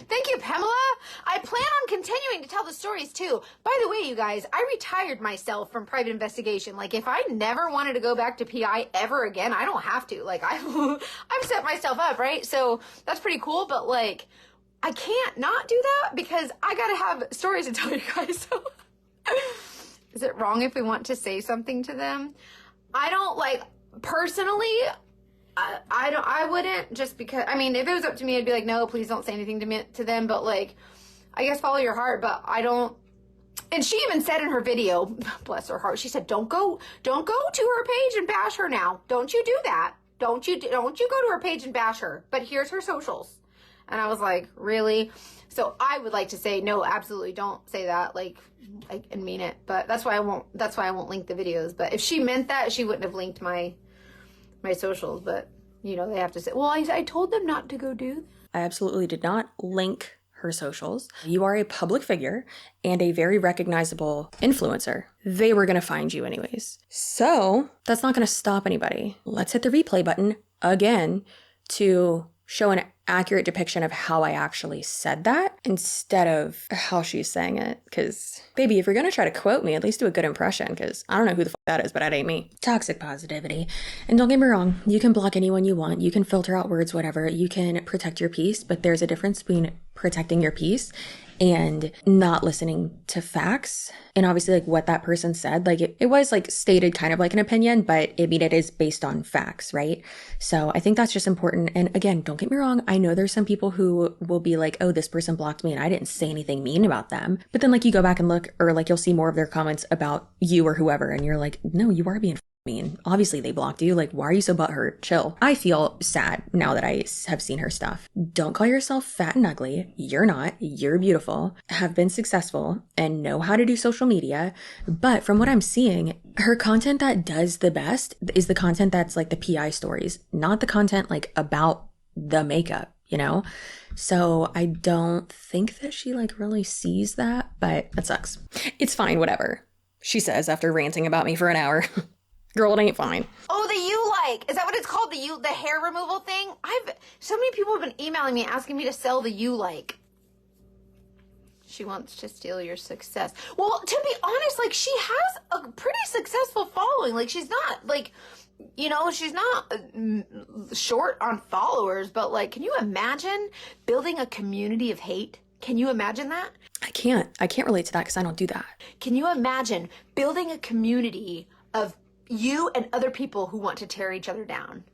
Thank you, Pamela. I plan on continuing to tell the stories too. By the way, you guys, I retired myself from private investigation. Like, if I never wanted to go back to PI ever again, I don't have to. Like, I've set myself up, right? So that's pretty cool. But like, I can't not do that because I gotta have stories to tell you guys. So is it wrong if we want to say something to them? I don't, like, personally, I wouldn't, just because, I mean, if it was up to me, I'd be like, no, please don't say anything to them, but like, I guess follow your heart, but I don't. And she even said in her video, bless her heart, she said, don't go to her page and bash her now. Don't you do that. Don't you go to her page and bash her, but here's her socials. And I was like, really? So I would like to say, no, absolutely don't say that, like, and mean it. But that's why I won't link the videos. But if she meant that, she wouldn't have linked my socials. But, you know, they have to say, well, I told them not to go do that. I absolutely did not link her socials. You are a public figure and a very recognizable influencer. They were going to find you anyways. So that's not going to stop anybody. Let's hit the replay button again to show an accurate depiction of how I actually said that instead of how she's saying it. Because, baby, if you're going to try to quote me, at least do a good impression, because I don't know who the fuck that is, but that ain't me. Toxic positivity. And don't get me wrong, you can block anyone you want. You can filter out words, whatever. You can protect your peace, but there's a difference between protecting your peace and not listening to facts. And obviously, like, what that person said, like, it was like stated kind of like an opinion, but I mean, it is based on facts, right? So I think that's just important. And again, don't get me wrong, I know there's some people who will be like, oh, this person blocked me and I didn't say anything mean about them. But then, like, you go back and look, or like, you'll see more of their comments about you or whoever, and you're like, no, you are being mean. Obviously they blocked you. Like, why are you so butthurt? Chill. I feel sad now that I have seen her stuff. Don't call yourself fat and ugly. You're not. You're beautiful, have been successful, and know how to do social media. But from what I'm seeing, her content that does the best is the content that's like the PI stories, not the content like about the makeup, you know? So I don't think that she like really sees that, but that sucks. It's fine, whatever, she says after ranting about me for an hour. Girl, it ain't fine. Oh, the you like. Is that what it's called? The hair removal thing? So many people have been emailing me asking me to sell the you like. She wants to steal your success. Well, to be honest, like, she has a pretty successful following. Like, she's not, like, you know, she's not short on followers, but, like, can you imagine building a community of hate? Can you imagine that? I can't relate to that because I don't do that. Can you imagine building a community of you and other people who want to tear each other down?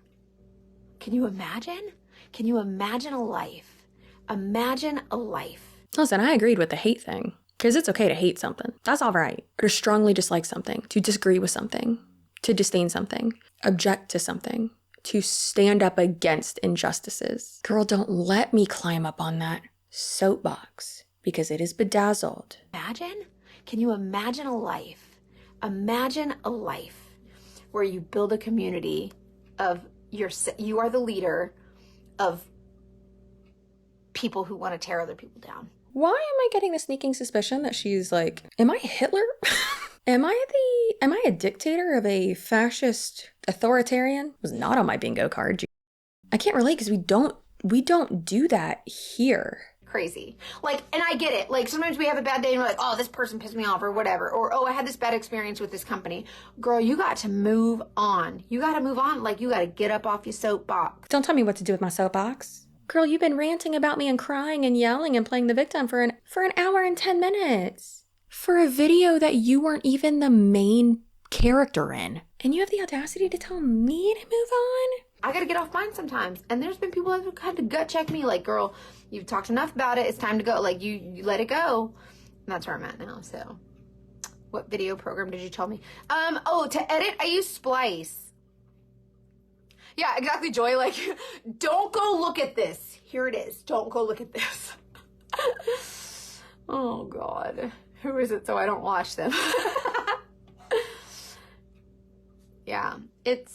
Can you imagine? Can you imagine a life? Imagine a life. Listen, I agreed with the hate thing because it's okay to hate something. That's all right. Or to strongly dislike something, to disagree with something, to disdain something, object to something, to stand up against injustices. Girl, don't let me climb up on that soapbox because it is bedazzled. Imagine? Can you imagine a life? Imagine a life where you build a community of you are the leader of people who want to tear other people down. Why am I getting the sneaking suspicion that she's like, am I Hitler? Am I a dictator of a fascist authoritarian? Was not on my bingo card. I can't relate because we don't do that here. Crazy. Like, and I get it. Like, sometimes we have a bad day and we're like, oh, this person pissed me off or whatever. Or, oh, I had this bad experience with this company. Girl, you got to move on. You got to move on. Like, you got to get up off your soapbox. Don't tell me what to do with my soapbox. Girl, you've been ranting about me and crying and yelling and playing the victim for an hour and 10 minutes. For a video that you weren't even the main character in. And you have the audacity to tell me to move on? I got to get off mine sometimes. And there's been people that have had to gut check me. Like, girl, you've talked enough about it. It's time to go. Like, you let it go. And that's where I'm at now. So what video program did you tell me? Oh, to edit, I use Splice. Yeah, exactly, Joy. Like, don't go look at this. Here it is. Don't go look at this. Oh, God. Who is it so I don't watch them? Yeah, it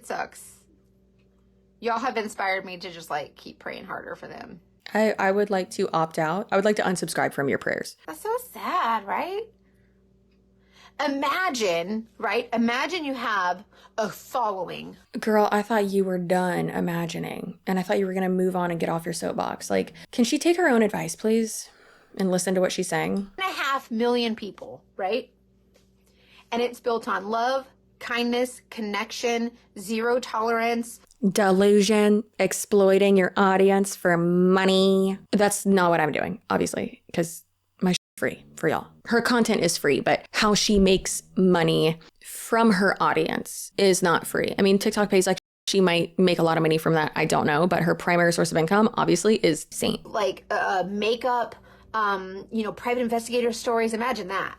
sucks. Y'all have inspired me to just, like, keep praying harder for them. I would like to opt out. I would like to unsubscribe from your prayers. That's so sad, right? Imagine, right? Imagine you have a following. Girl, I thought you were done imagining. And I thought you were going to move on and get off your soapbox. Like, can she take her own advice, please? And listen to what she's saying? 1.5 million people, right? And it's built on love, kindness, connection, zero tolerance. Delusion, exploiting your audience for money. That's not what I'm doing, obviously, because my shit's free for y'all. Her content is free, but how she makes money from her audience is not free. I mean, TikTok pays like she might make a lot of money from that. I don't know, but her primary source of income, obviously, is Seint. Like makeup, private investigator stories. Imagine that.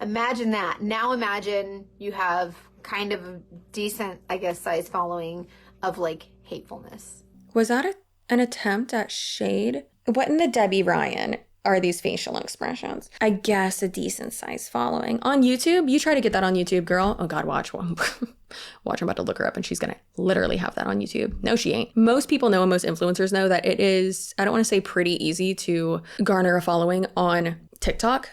Imagine that. Now imagine you have kind of a decent, I guess, size following of like hatefulness. Was that an attempt at shade? What in the Debbie Ryan are these facial expressions? I guess a decent size following. On YouTube? You try to get that on YouTube, girl. Oh God, watch. Watch, I'm about to look her up and she's gonna literally have that on YouTube. No, she ain't. Most people know and most influencers know that it is, I don't want to say pretty easy to garner a following on TikTok.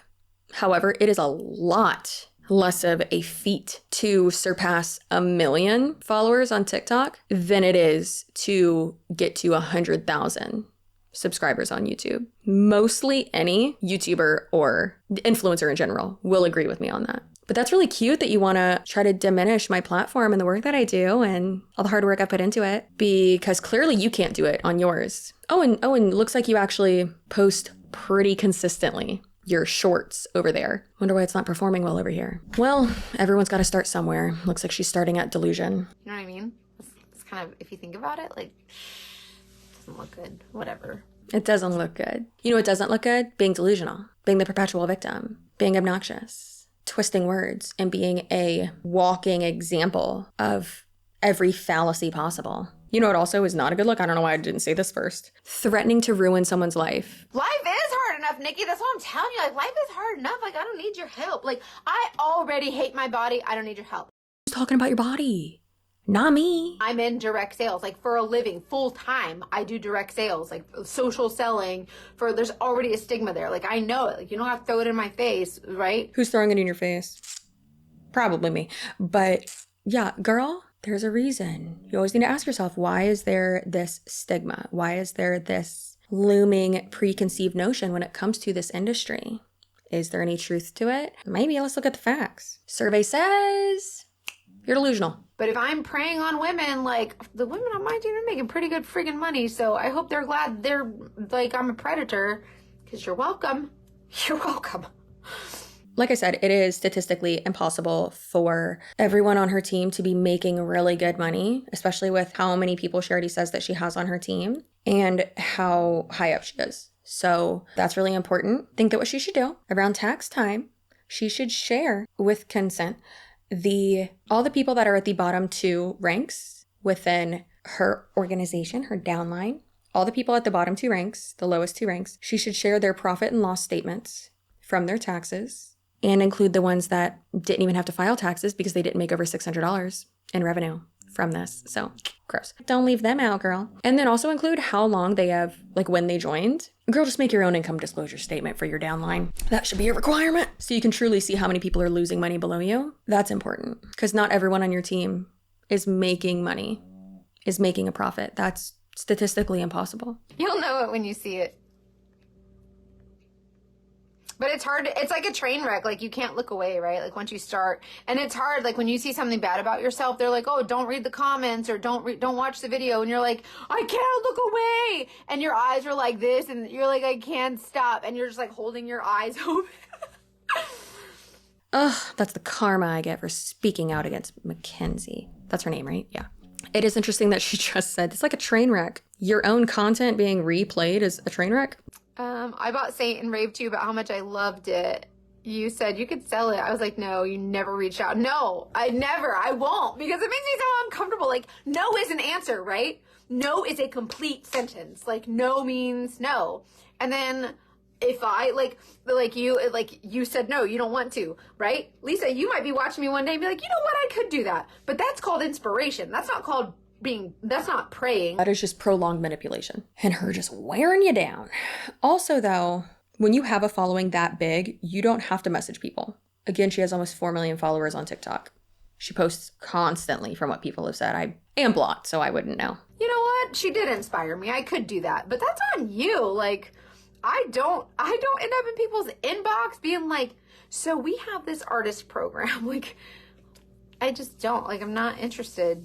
However, it is a lot less of a feat to surpass 1 million followers on TikTok than it is to get to 100,000 subscribers on YouTube. Mostly any YouTuber or influencer in general will agree with me on that. But that's really cute that you want to try to diminish my platform and the work that I do and all the hard work I put into it, because clearly you can't do it on yours. Oh, and looks like you actually post pretty consistently your shorts over there. Wonder why it's not performing well over here. Well, everyone's got to start somewhere. Looks like she's starting at delusion. You know what I mean? It's kind of, if you think about it, like, doesn't look good. Whatever. It doesn't look good. You know what doesn't look good? Being delusional, being the perpetual victim, being obnoxious, twisting words, and being a walking example of every fallacy possible. You know what also is not a good look? I don't know why I didn't say this first. Threatening to ruin someone's life. Life is hard enough, Nikki. That's what I'm telling you. Like, life is hard enough. Like, I don't need your help. Like, I already hate my body. I don't need your help. Who's talking about your body? Not me. I'm in direct sales, like, for a living, full time. I do direct sales, like social selling. There's already a stigma there. Like, I know it. Like, you don't have to throw it in my face, right? Who's throwing it in your face? Probably me. But yeah, girl, there's a reason. You always need to ask yourself, why is there this stigma? Why is there this looming preconceived notion when it comes to this industry? Is there any truth to it? Maybe. Let's look at the facts. Survey says you're delusional. But if I'm preying on women, like, the women on my team are making pretty good friggin' money, so I hope they're glad they're, like, I'm a predator, because you're welcome. You're welcome. Like I said, it is statistically impossible for everyone on her team to be making really good money, especially with how many people she already says that she has on her team and how high up she is. So that's really important. Think that what she should do around tax time, she should share with consent all the people that are at the bottom 2 ranks within her organization, her downline, all the people at the bottom 2 ranks, the lowest 2 ranks, she should share their profit and loss statements from their taxes and include the ones that didn't even have to file taxes because they didn't make over $600 in revenue from this. So gross. Don't leave them out, girl. And then also include how long they have, like when they joined. Girl, just make your own income disclosure statement for your downline. That should be a requirement. So you can truly see how many people are losing money below you. That's important because not everyone on your team is making money, is making a profit. That's statistically impossible. You'll know it when you see it. But it's hard. It's like a train wreck. Like, you can't look away, right? Like, once you start, and it's hard. Like, when you see something bad about yourself, they're like, "Oh, don't read the comments or don't watch the video," and you're like, "I can't look away," and your eyes are like this, and you're like, "I can't stop," and you're just like holding your eyes open. Ugh, that's the karma I get for speaking out against Mackenzie. That's her name, right? Yeah. It is interesting that she just said it's like a train wreck. Your own content being replayed is a train wreck. I bought Seint and raved to you about how much I loved it. You said you could sell it. I was like, no, you never reached out. No, I won't, because it makes me so uncomfortable. Like, no is an answer, right? No is a complete sentence. Like, no means no. And then if I, like you said no, you don't want to, right? Lisa, you might be watching me one day and be like, you know what, I could do that. But that's called inspiration. That's not called that's not praying. That is just prolonged manipulation and her just wearing you down. Also, though, when you have a following that big, you don't have to message people. Again, she has almost 4 million followers on TikTok. She posts constantly from what people have said. I am blocked, so I wouldn't know. You know what? She did inspire me. I could do that, but that's on you. Like, I don't end up in people's inbox being like, so we have this artist program. Like, I just don't. Like, I'm not interested.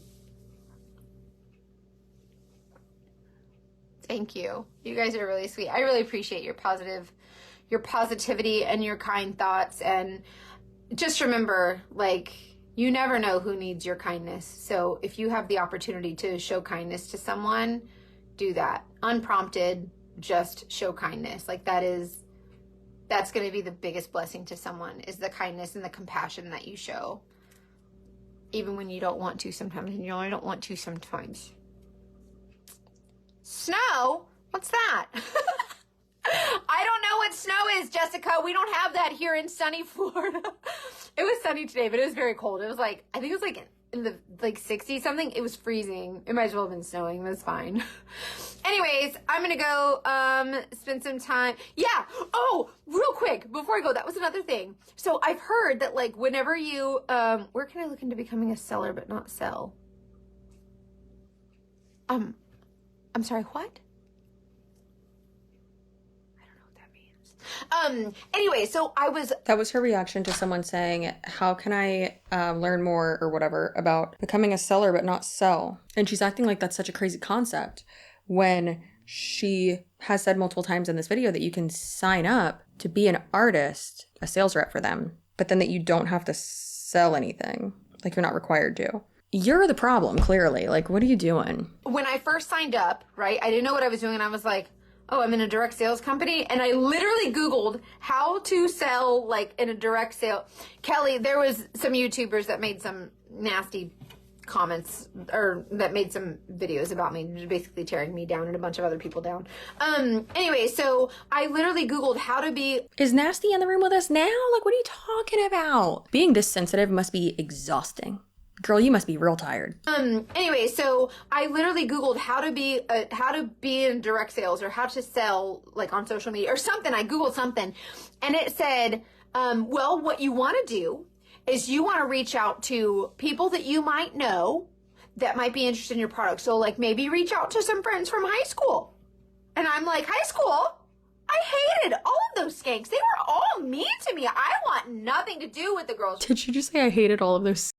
Thank you. You guys are really sweet. I really appreciate your positivity and your kind thoughts. And just remember, like, you never know who needs your kindness. So if you have the opportunity to show kindness to someone, do that. Unprompted, just show kindness. Like, that's going to be the biggest blessing to someone, is the kindness and the compassion that you show. Even when you don't want to sometimes, and you know I don't want to sometimes. Snow? What's that? I don't know what snow is, Jessica. We don't have that here in sunny Florida. It was sunny today, but it was very cold. It was like, I think it was like in the like 60s something. It was freezing. It might as well have been snowing. That's fine. Anyways, I'm gonna go spend some time. Yeah. Oh, real quick before I go, that was another thing. So I've heard that like whenever you where can I look into becoming a seller but not sell? I'm sorry, what? Anyway, so That was her reaction to someone saying, how can I learn more or whatever about becoming a seller but not sell? And she's acting like that's such a crazy concept when she has said multiple times in this video that you can sign up to be an artist, a sales rep for them, but then that you don't have to sell anything. Like you're not required to. You're the problem, clearly. Like, what are you doing? When I first signed up, right, I didn't know what I was doing, and I was like, oh, I'm in a direct sales company. And I literally Googled how to sell like in a direct sale. Kelly, there was some YouTubers that made some nasty comments or that made some videos about me, basically tearing me down and a bunch of other people down. Anyway, so I literally Googled how to be. Is Nasty in the room with us now? Like, what are you talking about? Being this sensitive must be exhausting. Girl, you must be real tired. Anyway, so I literally Googled how to be in direct sales or how to sell like on social media or something. I Googled something and it said, well, what you want to do is you want to reach out to people that you might know that might be interested in your product. So like maybe reach out to some friends from high school. And I'm like, high school? I hated all of those skanks. They were all mean to me. I want nothing to do with the girls. Did you just say I hated all of those?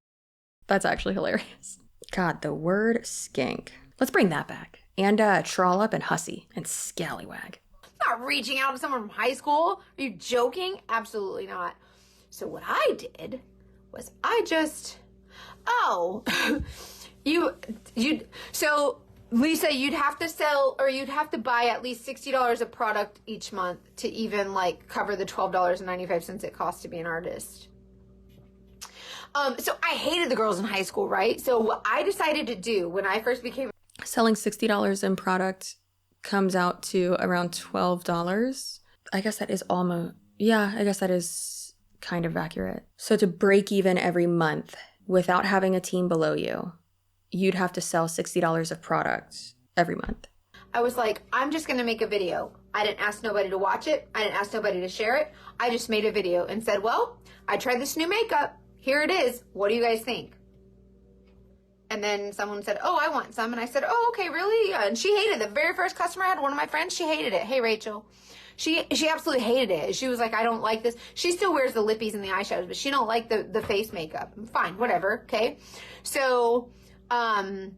That's actually hilarious. God, the word skink. Let's bring that back. And trollop and hussy and scallywag. I'm not reaching out to someone from high school. Are you joking? Absolutely not. So what I did was I just, so Lisa, you'd have to sell or you'd have to buy at least $60 of product each month to even like cover the $12.95 it costs to be an artist. So I hated the girls in high school, right? So what I decided to do when I first became selling $60 in product comes out to around $12. I guess that is almost, yeah, I guess that is kind of accurate. So to break even every month without having a team below you, you'd have to sell $60 of product every month. I was like, I'm just going to make a video. I didn't ask nobody to watch it. I didn't ask nobody to share it. I just made a video and said, well, I tried this new makeup. Here it is. What do you guys think? And then someone said, oh, I want some. And I said, oh, okay, really? And she hated it. The very first customer I had, one of my friends, she hated it. Hey, Rachel. She absolutely hated it. She was like, I don't like this. She still wears the lippies and the eyeshadows, but she don't like the face makeup. Fine, whatever, okay? So, what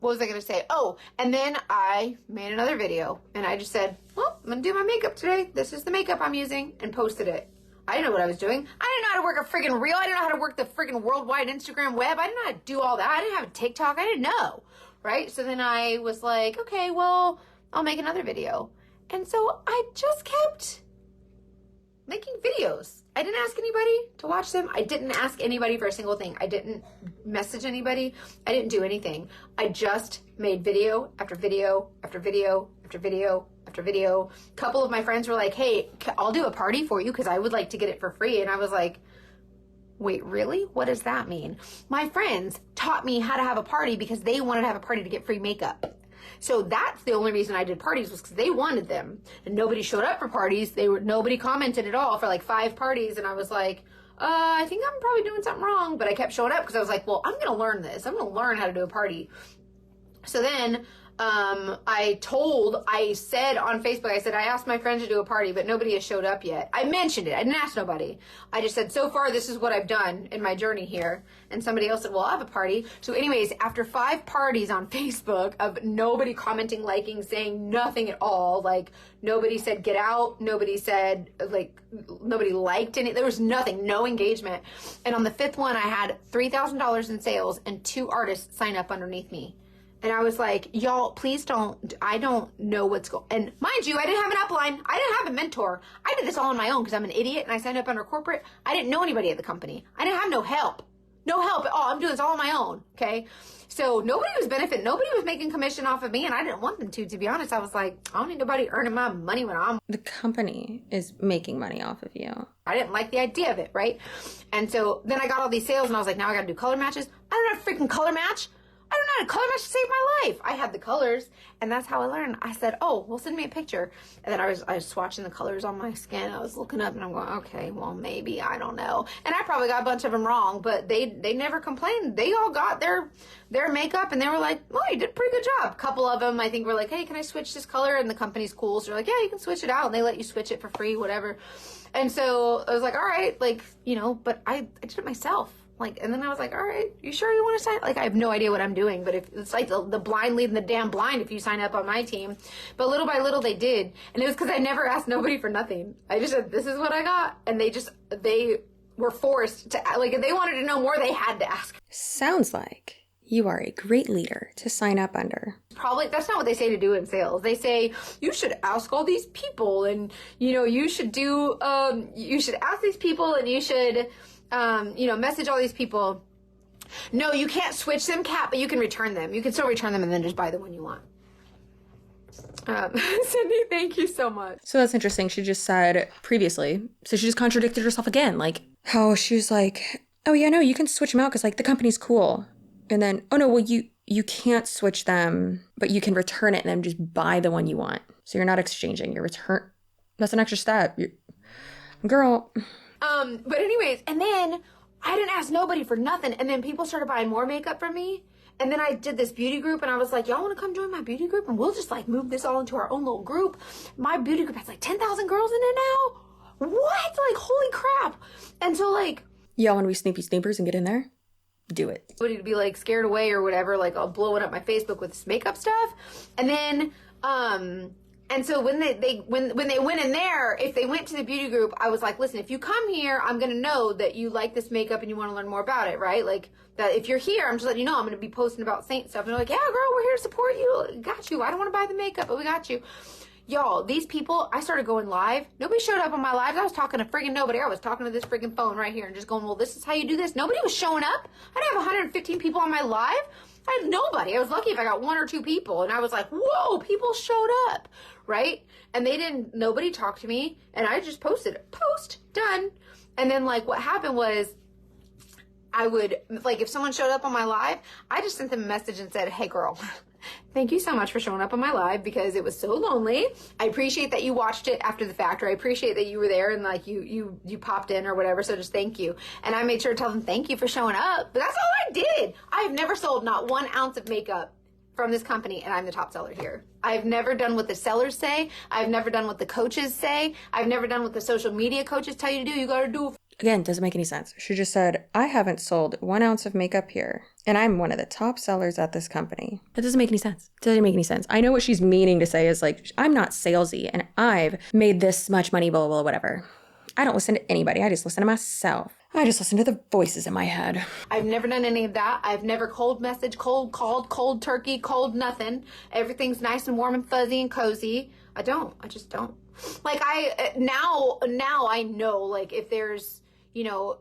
was I going to say? Oh, and then I made another video. And I just said, well, I'm going to do my makeup today. This is the makeup I'm using. And posted it. I didn't know what I was doing. I didn't know how to work a friggin' reel. I didn't know how to work the friggin' worldwide Instagram web. I didn't know how to do all that. I didn't have a TikTok. I didn't know, right? So then I was like, okay, well, I'll make another video. And so I just kept making videos. I didn't ask anybody to watch them. I didn't ask anybody for a single thing. I didn't message anybody. I didn't do anything. I just made video after video after video after video after video. A couple of my friends were like, hey, I'll do a party for you because I would like to get it for free. And I was like, wait, really? What does that mean? My friends taught me how to have a party because they wanted to have a party to get free makeup. So that's the only reason I did parties was because they wanted them. And nobody showed up for parties. Nobody commented at all for like 5 parties. And I was like, I think I'm probably doing something wrong. But I kept showing up because I was like, well, I'm going to learn this. I'm going to learn how to do a party. So then I said on Facebook, I asked my friends to do a party, but nobody has showed up yet. I mentioned it. I didn't ask nobody. I just said, so far, this is what I've done in my journey here. And somebody else said, well, I'll have a party. So anyways, after 5 parties on Facebook of nobody commenting, liking, saying nothing at all, like nobody said get out. Nobody said, like, nobody liked any, there was nothing, no engagement. And on the 5th one, I had $3,000 in sales and 2 artists sign up underneath me. And I was like, y'all, please don't, I don't know what's going, and mind you, I didn't have an upline. I didn't have a mentor. I did this all on my own because I'm an idiot and I signed up under corporate. I didn't know anybody at the company. I didn't have no help. No help at all. I'm doing this all on my own. Okay. So nobody was benefiting. Nobody was making commission off of me, and I didn't want them to be honest. I was like, I don't need nobody earning my money when The company is making money off of you. I didn't like the idea of it, right? And so then I got all these sales, and I was like, now I got to do color matches. I don't have a freaking color match. I don't know how to color match to save my life. I had the colors, and that's how I learned. I said, oh, well, send me a picture. And then I was swatching the colors on my skin. I was looking up, and I'm going, okay, well, maybe, I don't know. And I probably got a bunch of them wrong, but they never complained. They all got their makeup, and they were like, well, you did a pretty good job. A couple of them, I think, were like, hey, can I switch this color? And the company's cool, so they're like, yeah, you can switch it out, and they let you switch it for free, whatever. And so I was like, all right, like, you know, but I did it myself. Like, and then I was like, all right, you sure you want to sign? Like, I have no idea what I'm doing, but if it's like the blind leading the damn blind if you sign up on my team. But little by little they did. And it was because I never asked nobody for nothing. I just said, this is what I got. And they were forced to, like, if they wanted to know more, they had to ask. Sounds like you are a great leader to sign up under. Probably, that's not what they say to do in sales. They say, you should ask all these people, and, you know, you should do, you should ask these people, and you should, you know, message all these people. No, you can't switch them, Kat, but you can return them. You can still return them and then just buy the one you want. Cindy, thank you so much. So that's interesting. She just said previously, so she just contradicted herself again. Like, how she was like, oh yeah, no, you can switch them out because like the company's cool. And then, oh no, well you can't switch them, but you can return it and then just buy the one you want. So you're not exchanging your return. That's an extra step. Girl. But anyways, and then I didn't ask nobody for nothing. And then people started buying more makeup from me. And then I did this beauty group, and I was like, y'all want to come join my beauty group? And we'll just like move this all into our own little group. My beauty group has like 10,000 girls in it now. What? Like, holy crap. And so like, y'all want to be snoopy snoopers and get in there? Do it. somebody to be like scared away or whatever, like I'll blow it up my Facebook with this makeup stuff. And then, and so when they went in there, if they went to the beauty group, I was like, listen, if you come here, I'm going to know that you like this makeup and you want to learn more about it, right? Like, that if you're here, I'm just letting you know I'm going to be posting about Seint stuff. And they're like, yeah, girl, we're here to support you. Got you. I don't want to buy the makeup, but we got you. Y'all, these people, I started going live. Nobody showed up on my lives. I was talking to friggin' nobody. I was talking to this friggin' phone right here and just going, well, this is how you do this. Nobody was showing up. I didn't have 115 people on my live. I had nobody. I was lucky if I got 1 or 2 people. And I was like, whoa, people showed up, right? And nobody talked to me. And I just posted, post, done. And then like what happened was, I would, like, if someone showed up on my live, I just sent them a message and said, hey, girl, thank you so much for showing up on my live because it was so lonely. I appreciate that you watched it after the fact, or I appreciate that you were there and, like, you popped in or whatever, so just thank you. And I made sure to tell them thank you for showing up. But that's all I did. I have never sold not 1 ounce of makeup from this company, and I'm the top seller here. I've never done what the sellers say. I've never done what the coaches say. I've never done what the social media coaches tell you to do. You got to do. Again, doesn't make any sense. She just said, I haven't sold 1 ounce of makeup here, and I'm one of the top sellers at this company. That doesn't make any sense. Doesn't make any sense. I know what she's meaning to say is like, I'm not salesy, and I've made this much money, blah, blah, blah, whatever. I don't listen to anybody. I just listen to myself. I just listen to the voices in my head. I've never done any of that. I've never cold messaged, cold called, cold turkey, cold nothing. Everything's nice and warm and fuzzy and cozy. I just don't. Like now I know, like, if there's, you know,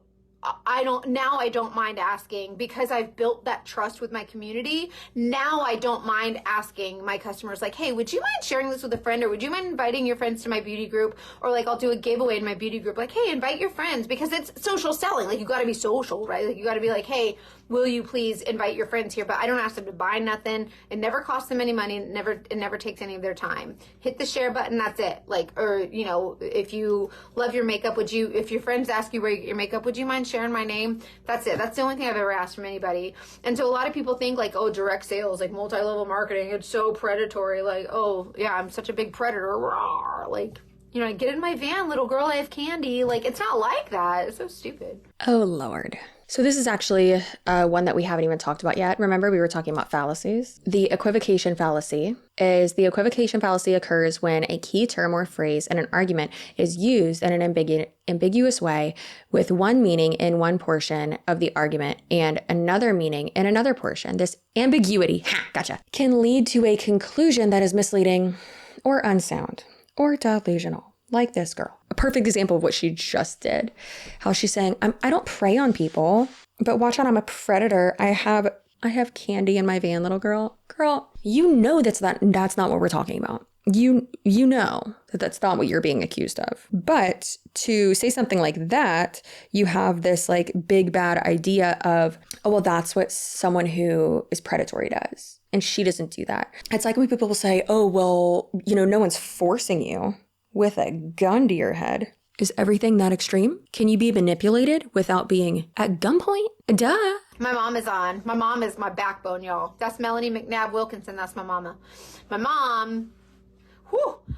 I don't mind asking because I've built that trust with my community. Now I don't mind asking my customers, like, hey, would you mind sharing this with a friend, or would you mind inviting your friends to my beauty group? Or like, I'll do a giveaway in my beauty group, like, hey, invite your friends, because it's social selling. Like, you got to be social, right? Like, you got to be like, hey, will you please invite your friends here? But I don't ask them to buy nothing. It never costs them any money. It never takes any of their time. Hit the share button. That's it. Like, or, you know, if you love your makeup, if your friends ask you where you get your makeup, would you mind sharing my name? That's it. That's the only thing I've ever asked from anybody. And so a lot of people think like, oh, direct sales, like multi-level marketing, it's so predatory. Like, oh yeah, I'm such a big predator. Rawr. Like, you know, get in my van, little girl, I have candy. Like, it's not like that. It's so stupid. Oh, Lord. So this is actually one that we haven't even talked about yet. Remember, we were talking about fallacies. The equivocation fallacy occurs when a key term or phrase in an argument is used in an ambiguous way with one meaning in one portion of the argument and another meaning in another portion. This ambiguity, can lead to a conclusion that is misleading or unsound or delusional. Like this girl. A perfect example of what she just did. How she's saying, I don't prey on people. But watch out, I'm a predator. I have candy in my van, little girl. Girl, you know that's not what we're talking about. You know that that's not what you're being accused of. But to say something like that, you have this like big bad idea of, oh, well, that's what someone who is predatory does. And she doesn't do that. It's like when people will say, oh, well, no one's forcing you with a gun to your head. Is everything that extreme? Can you be manipulated without being at gunpoint? Duh. My mom is on. My mom is my backbone, y'all. That's Melanie McNabb Wilkinson. That's my mama. My mom,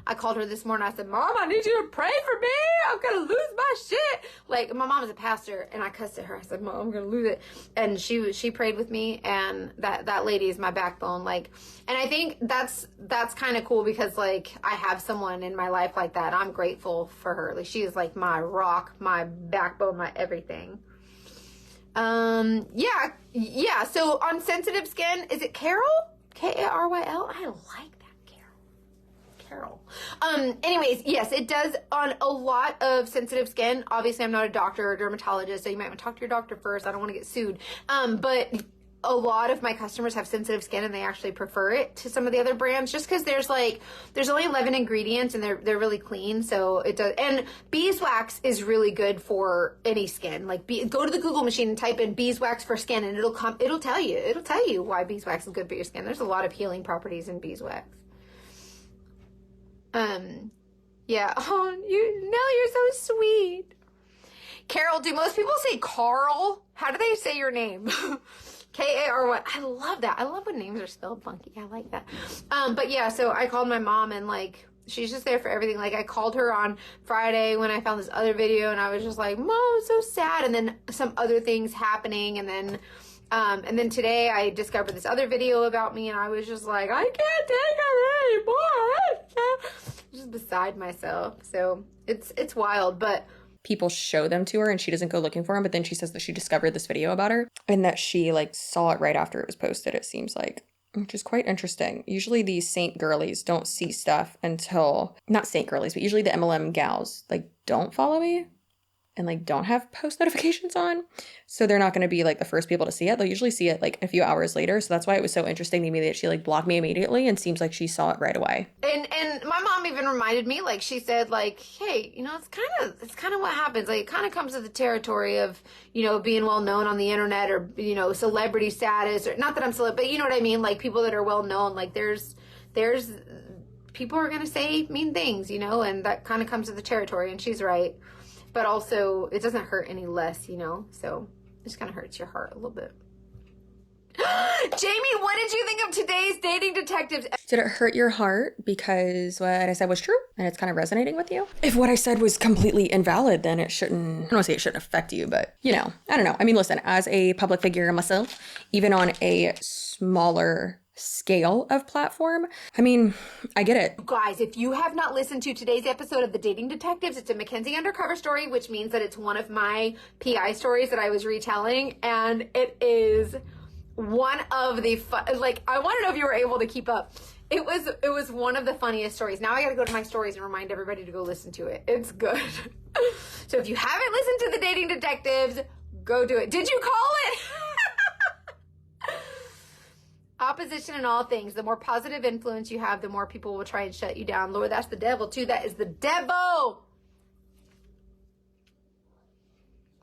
I called her this morning. I said, Mom, I need you to pray for me. I'm going to lose my shit. Like, my mom is a pastor, and I cussed at her. I said, Mom, I'm going to lose it. And she prayed with me, and that lady is my backbone. Like, and I think that's kind of cool because, like, I have someone in my life like that. I'm grateful for her. Like, she is, like, my rock, my backbone, my everything. Yeah. So, on sensitive skin, is it Carol? Karyl? I like that. Carol. Anyways, yes, it does on a lot of sensitive skin. Obviously, I'm not a doctor or a dermatologist, so you might want to talk to your doctor first. I don't want to get sued. But a lot of my customers have sensitive skin and they actually prefer it to some of the other brands just because there's only 11 ingredients and they're really clean. So it does. And beeswax is really good for any skin. Like go to the Google machine and type in beeswax for skin and it'll tell you why beeswax is good for your skin. There's a lot of healing properties in beeswax. Yeah. Oh, you're so sweet. Carol, do most people say Carl? How do they say your name? Kary. I love that. I love when names are spelled funky. I like that. But yeah, so I called my mom and like, she's just there for everything. Like I called her on Friday when I found this other video and I was just like, Mom, I'm so sad. And then some other things happening. And then today I discovered this other video about me and I was just like, I can't take it anymore. Just beside myself. So it's wild, but people show them to her and she doesn't go looking for them. But then she says that she discovered this video about her and that she like saw it right after it was posted, it seems like, which is quite interesting. Usually these Seint girlies don't see stuff until, not Seint girlies, but usually the MLM gals like don't follow me and like don't have post notifications on. So they're not going to be like the first people to see it. They'll usually see it like a few hours later. So that's why it was so interesting to me that she like blocked me immediately and seems like she saw it right away. And my mom even reminded me, like she said, like, hey, it's kind of what happens. Like it kind of comes to the territory of, being well known on the internet or, celebrity status or not that I'm but you know what I mean? Like people that are well known, like there's people are going to say mean things, and that kind of comes to the territory and she's right. But also, it doesn't hurt any less, So it just kind of hurts your heart a little bit. Jamie, what did you think of today's Dating Detectives? Did it hurt your heart because what I said was true and it's kind of resonating with you? If what I said was completely invalid, then it shouldn't, I don't want to say it shouldn't affect you, but I don't know. I mean, listen, as a public figure myself, even on a smaller scale of platform, I mean, I get it. Guys, if you have not listened to today's episode of The Dating Detectives, it's a Mackenzie undercover story, which means that it's one of my PI stories that I was retelling, and it is one of the I want to know if you were able to keep up. It was one of the funniest stories. Now I gotta go to my stories and remind everybody to go listen to it. It's good. So if you haven't listened to The Dating Detectives, go do it. Did you call it? Opposition in all things. The more positive influence you have, the more people will try and shut you down. Lord, that's the devil too. That is the devil.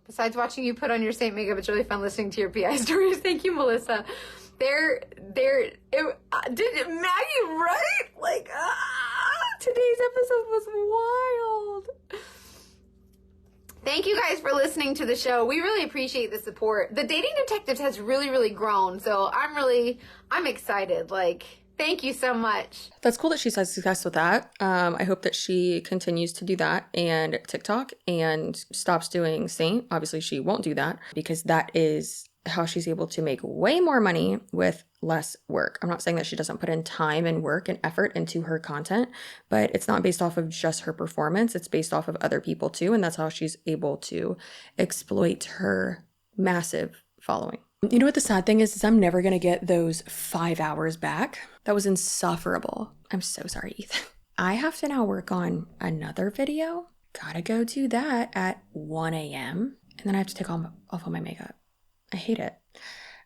Besides watching you put on your Seint makeup, it's really fun listening to your PI stories. Thank you, Melissa. Did Maggie right? Like, today's episode was wild. Thank you guys for listening to the show. We really appreciate the support. The Dating Detectives has really, really grown. So I'm excited. Like, thank you so much. That's cool that she's had success with that. I hope that she continues to do that and TikTok and stops doing Seint. Obviously, she won't do that because that is how she's able to make way more money with less work. I'm not saying that she doesn't put in time and work and effort into her content, but it's not based off of just her performance. It's based off of other people too. And that's how she's able to exploit her massive following. You know what the sad thing is I'm never going to get those 5 hours back. That was insufferable. I'm so sorry, Ethan. I have to now work on another video. Gotta go do that at 1 a.m. And then I have to take off all my makeup. I hate it.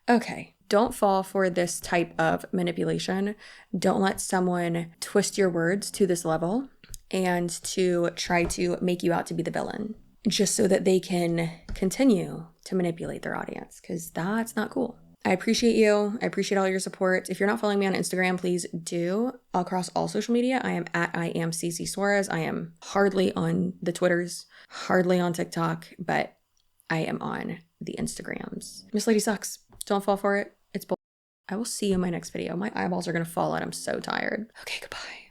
Okay, don't fall for this type of manipulation. Don't let someone twist your words to this level and to try to make you out to be the villain just so that they can continue to manipulate their audience, because that's not cool. I appreciate you. I appreciate all your support. If you're not following me on Instagram, please do. Across all social media, I am at CCSUAREZ. I am hardly on the Twitters, hardly on TikTok, but I am on the Instagrams. Miss Lady sucks. Don't fall for it. It's bull. I will see you in my next video. My eyeballs are going to fall out. I'm so tired. Okay, goodbye.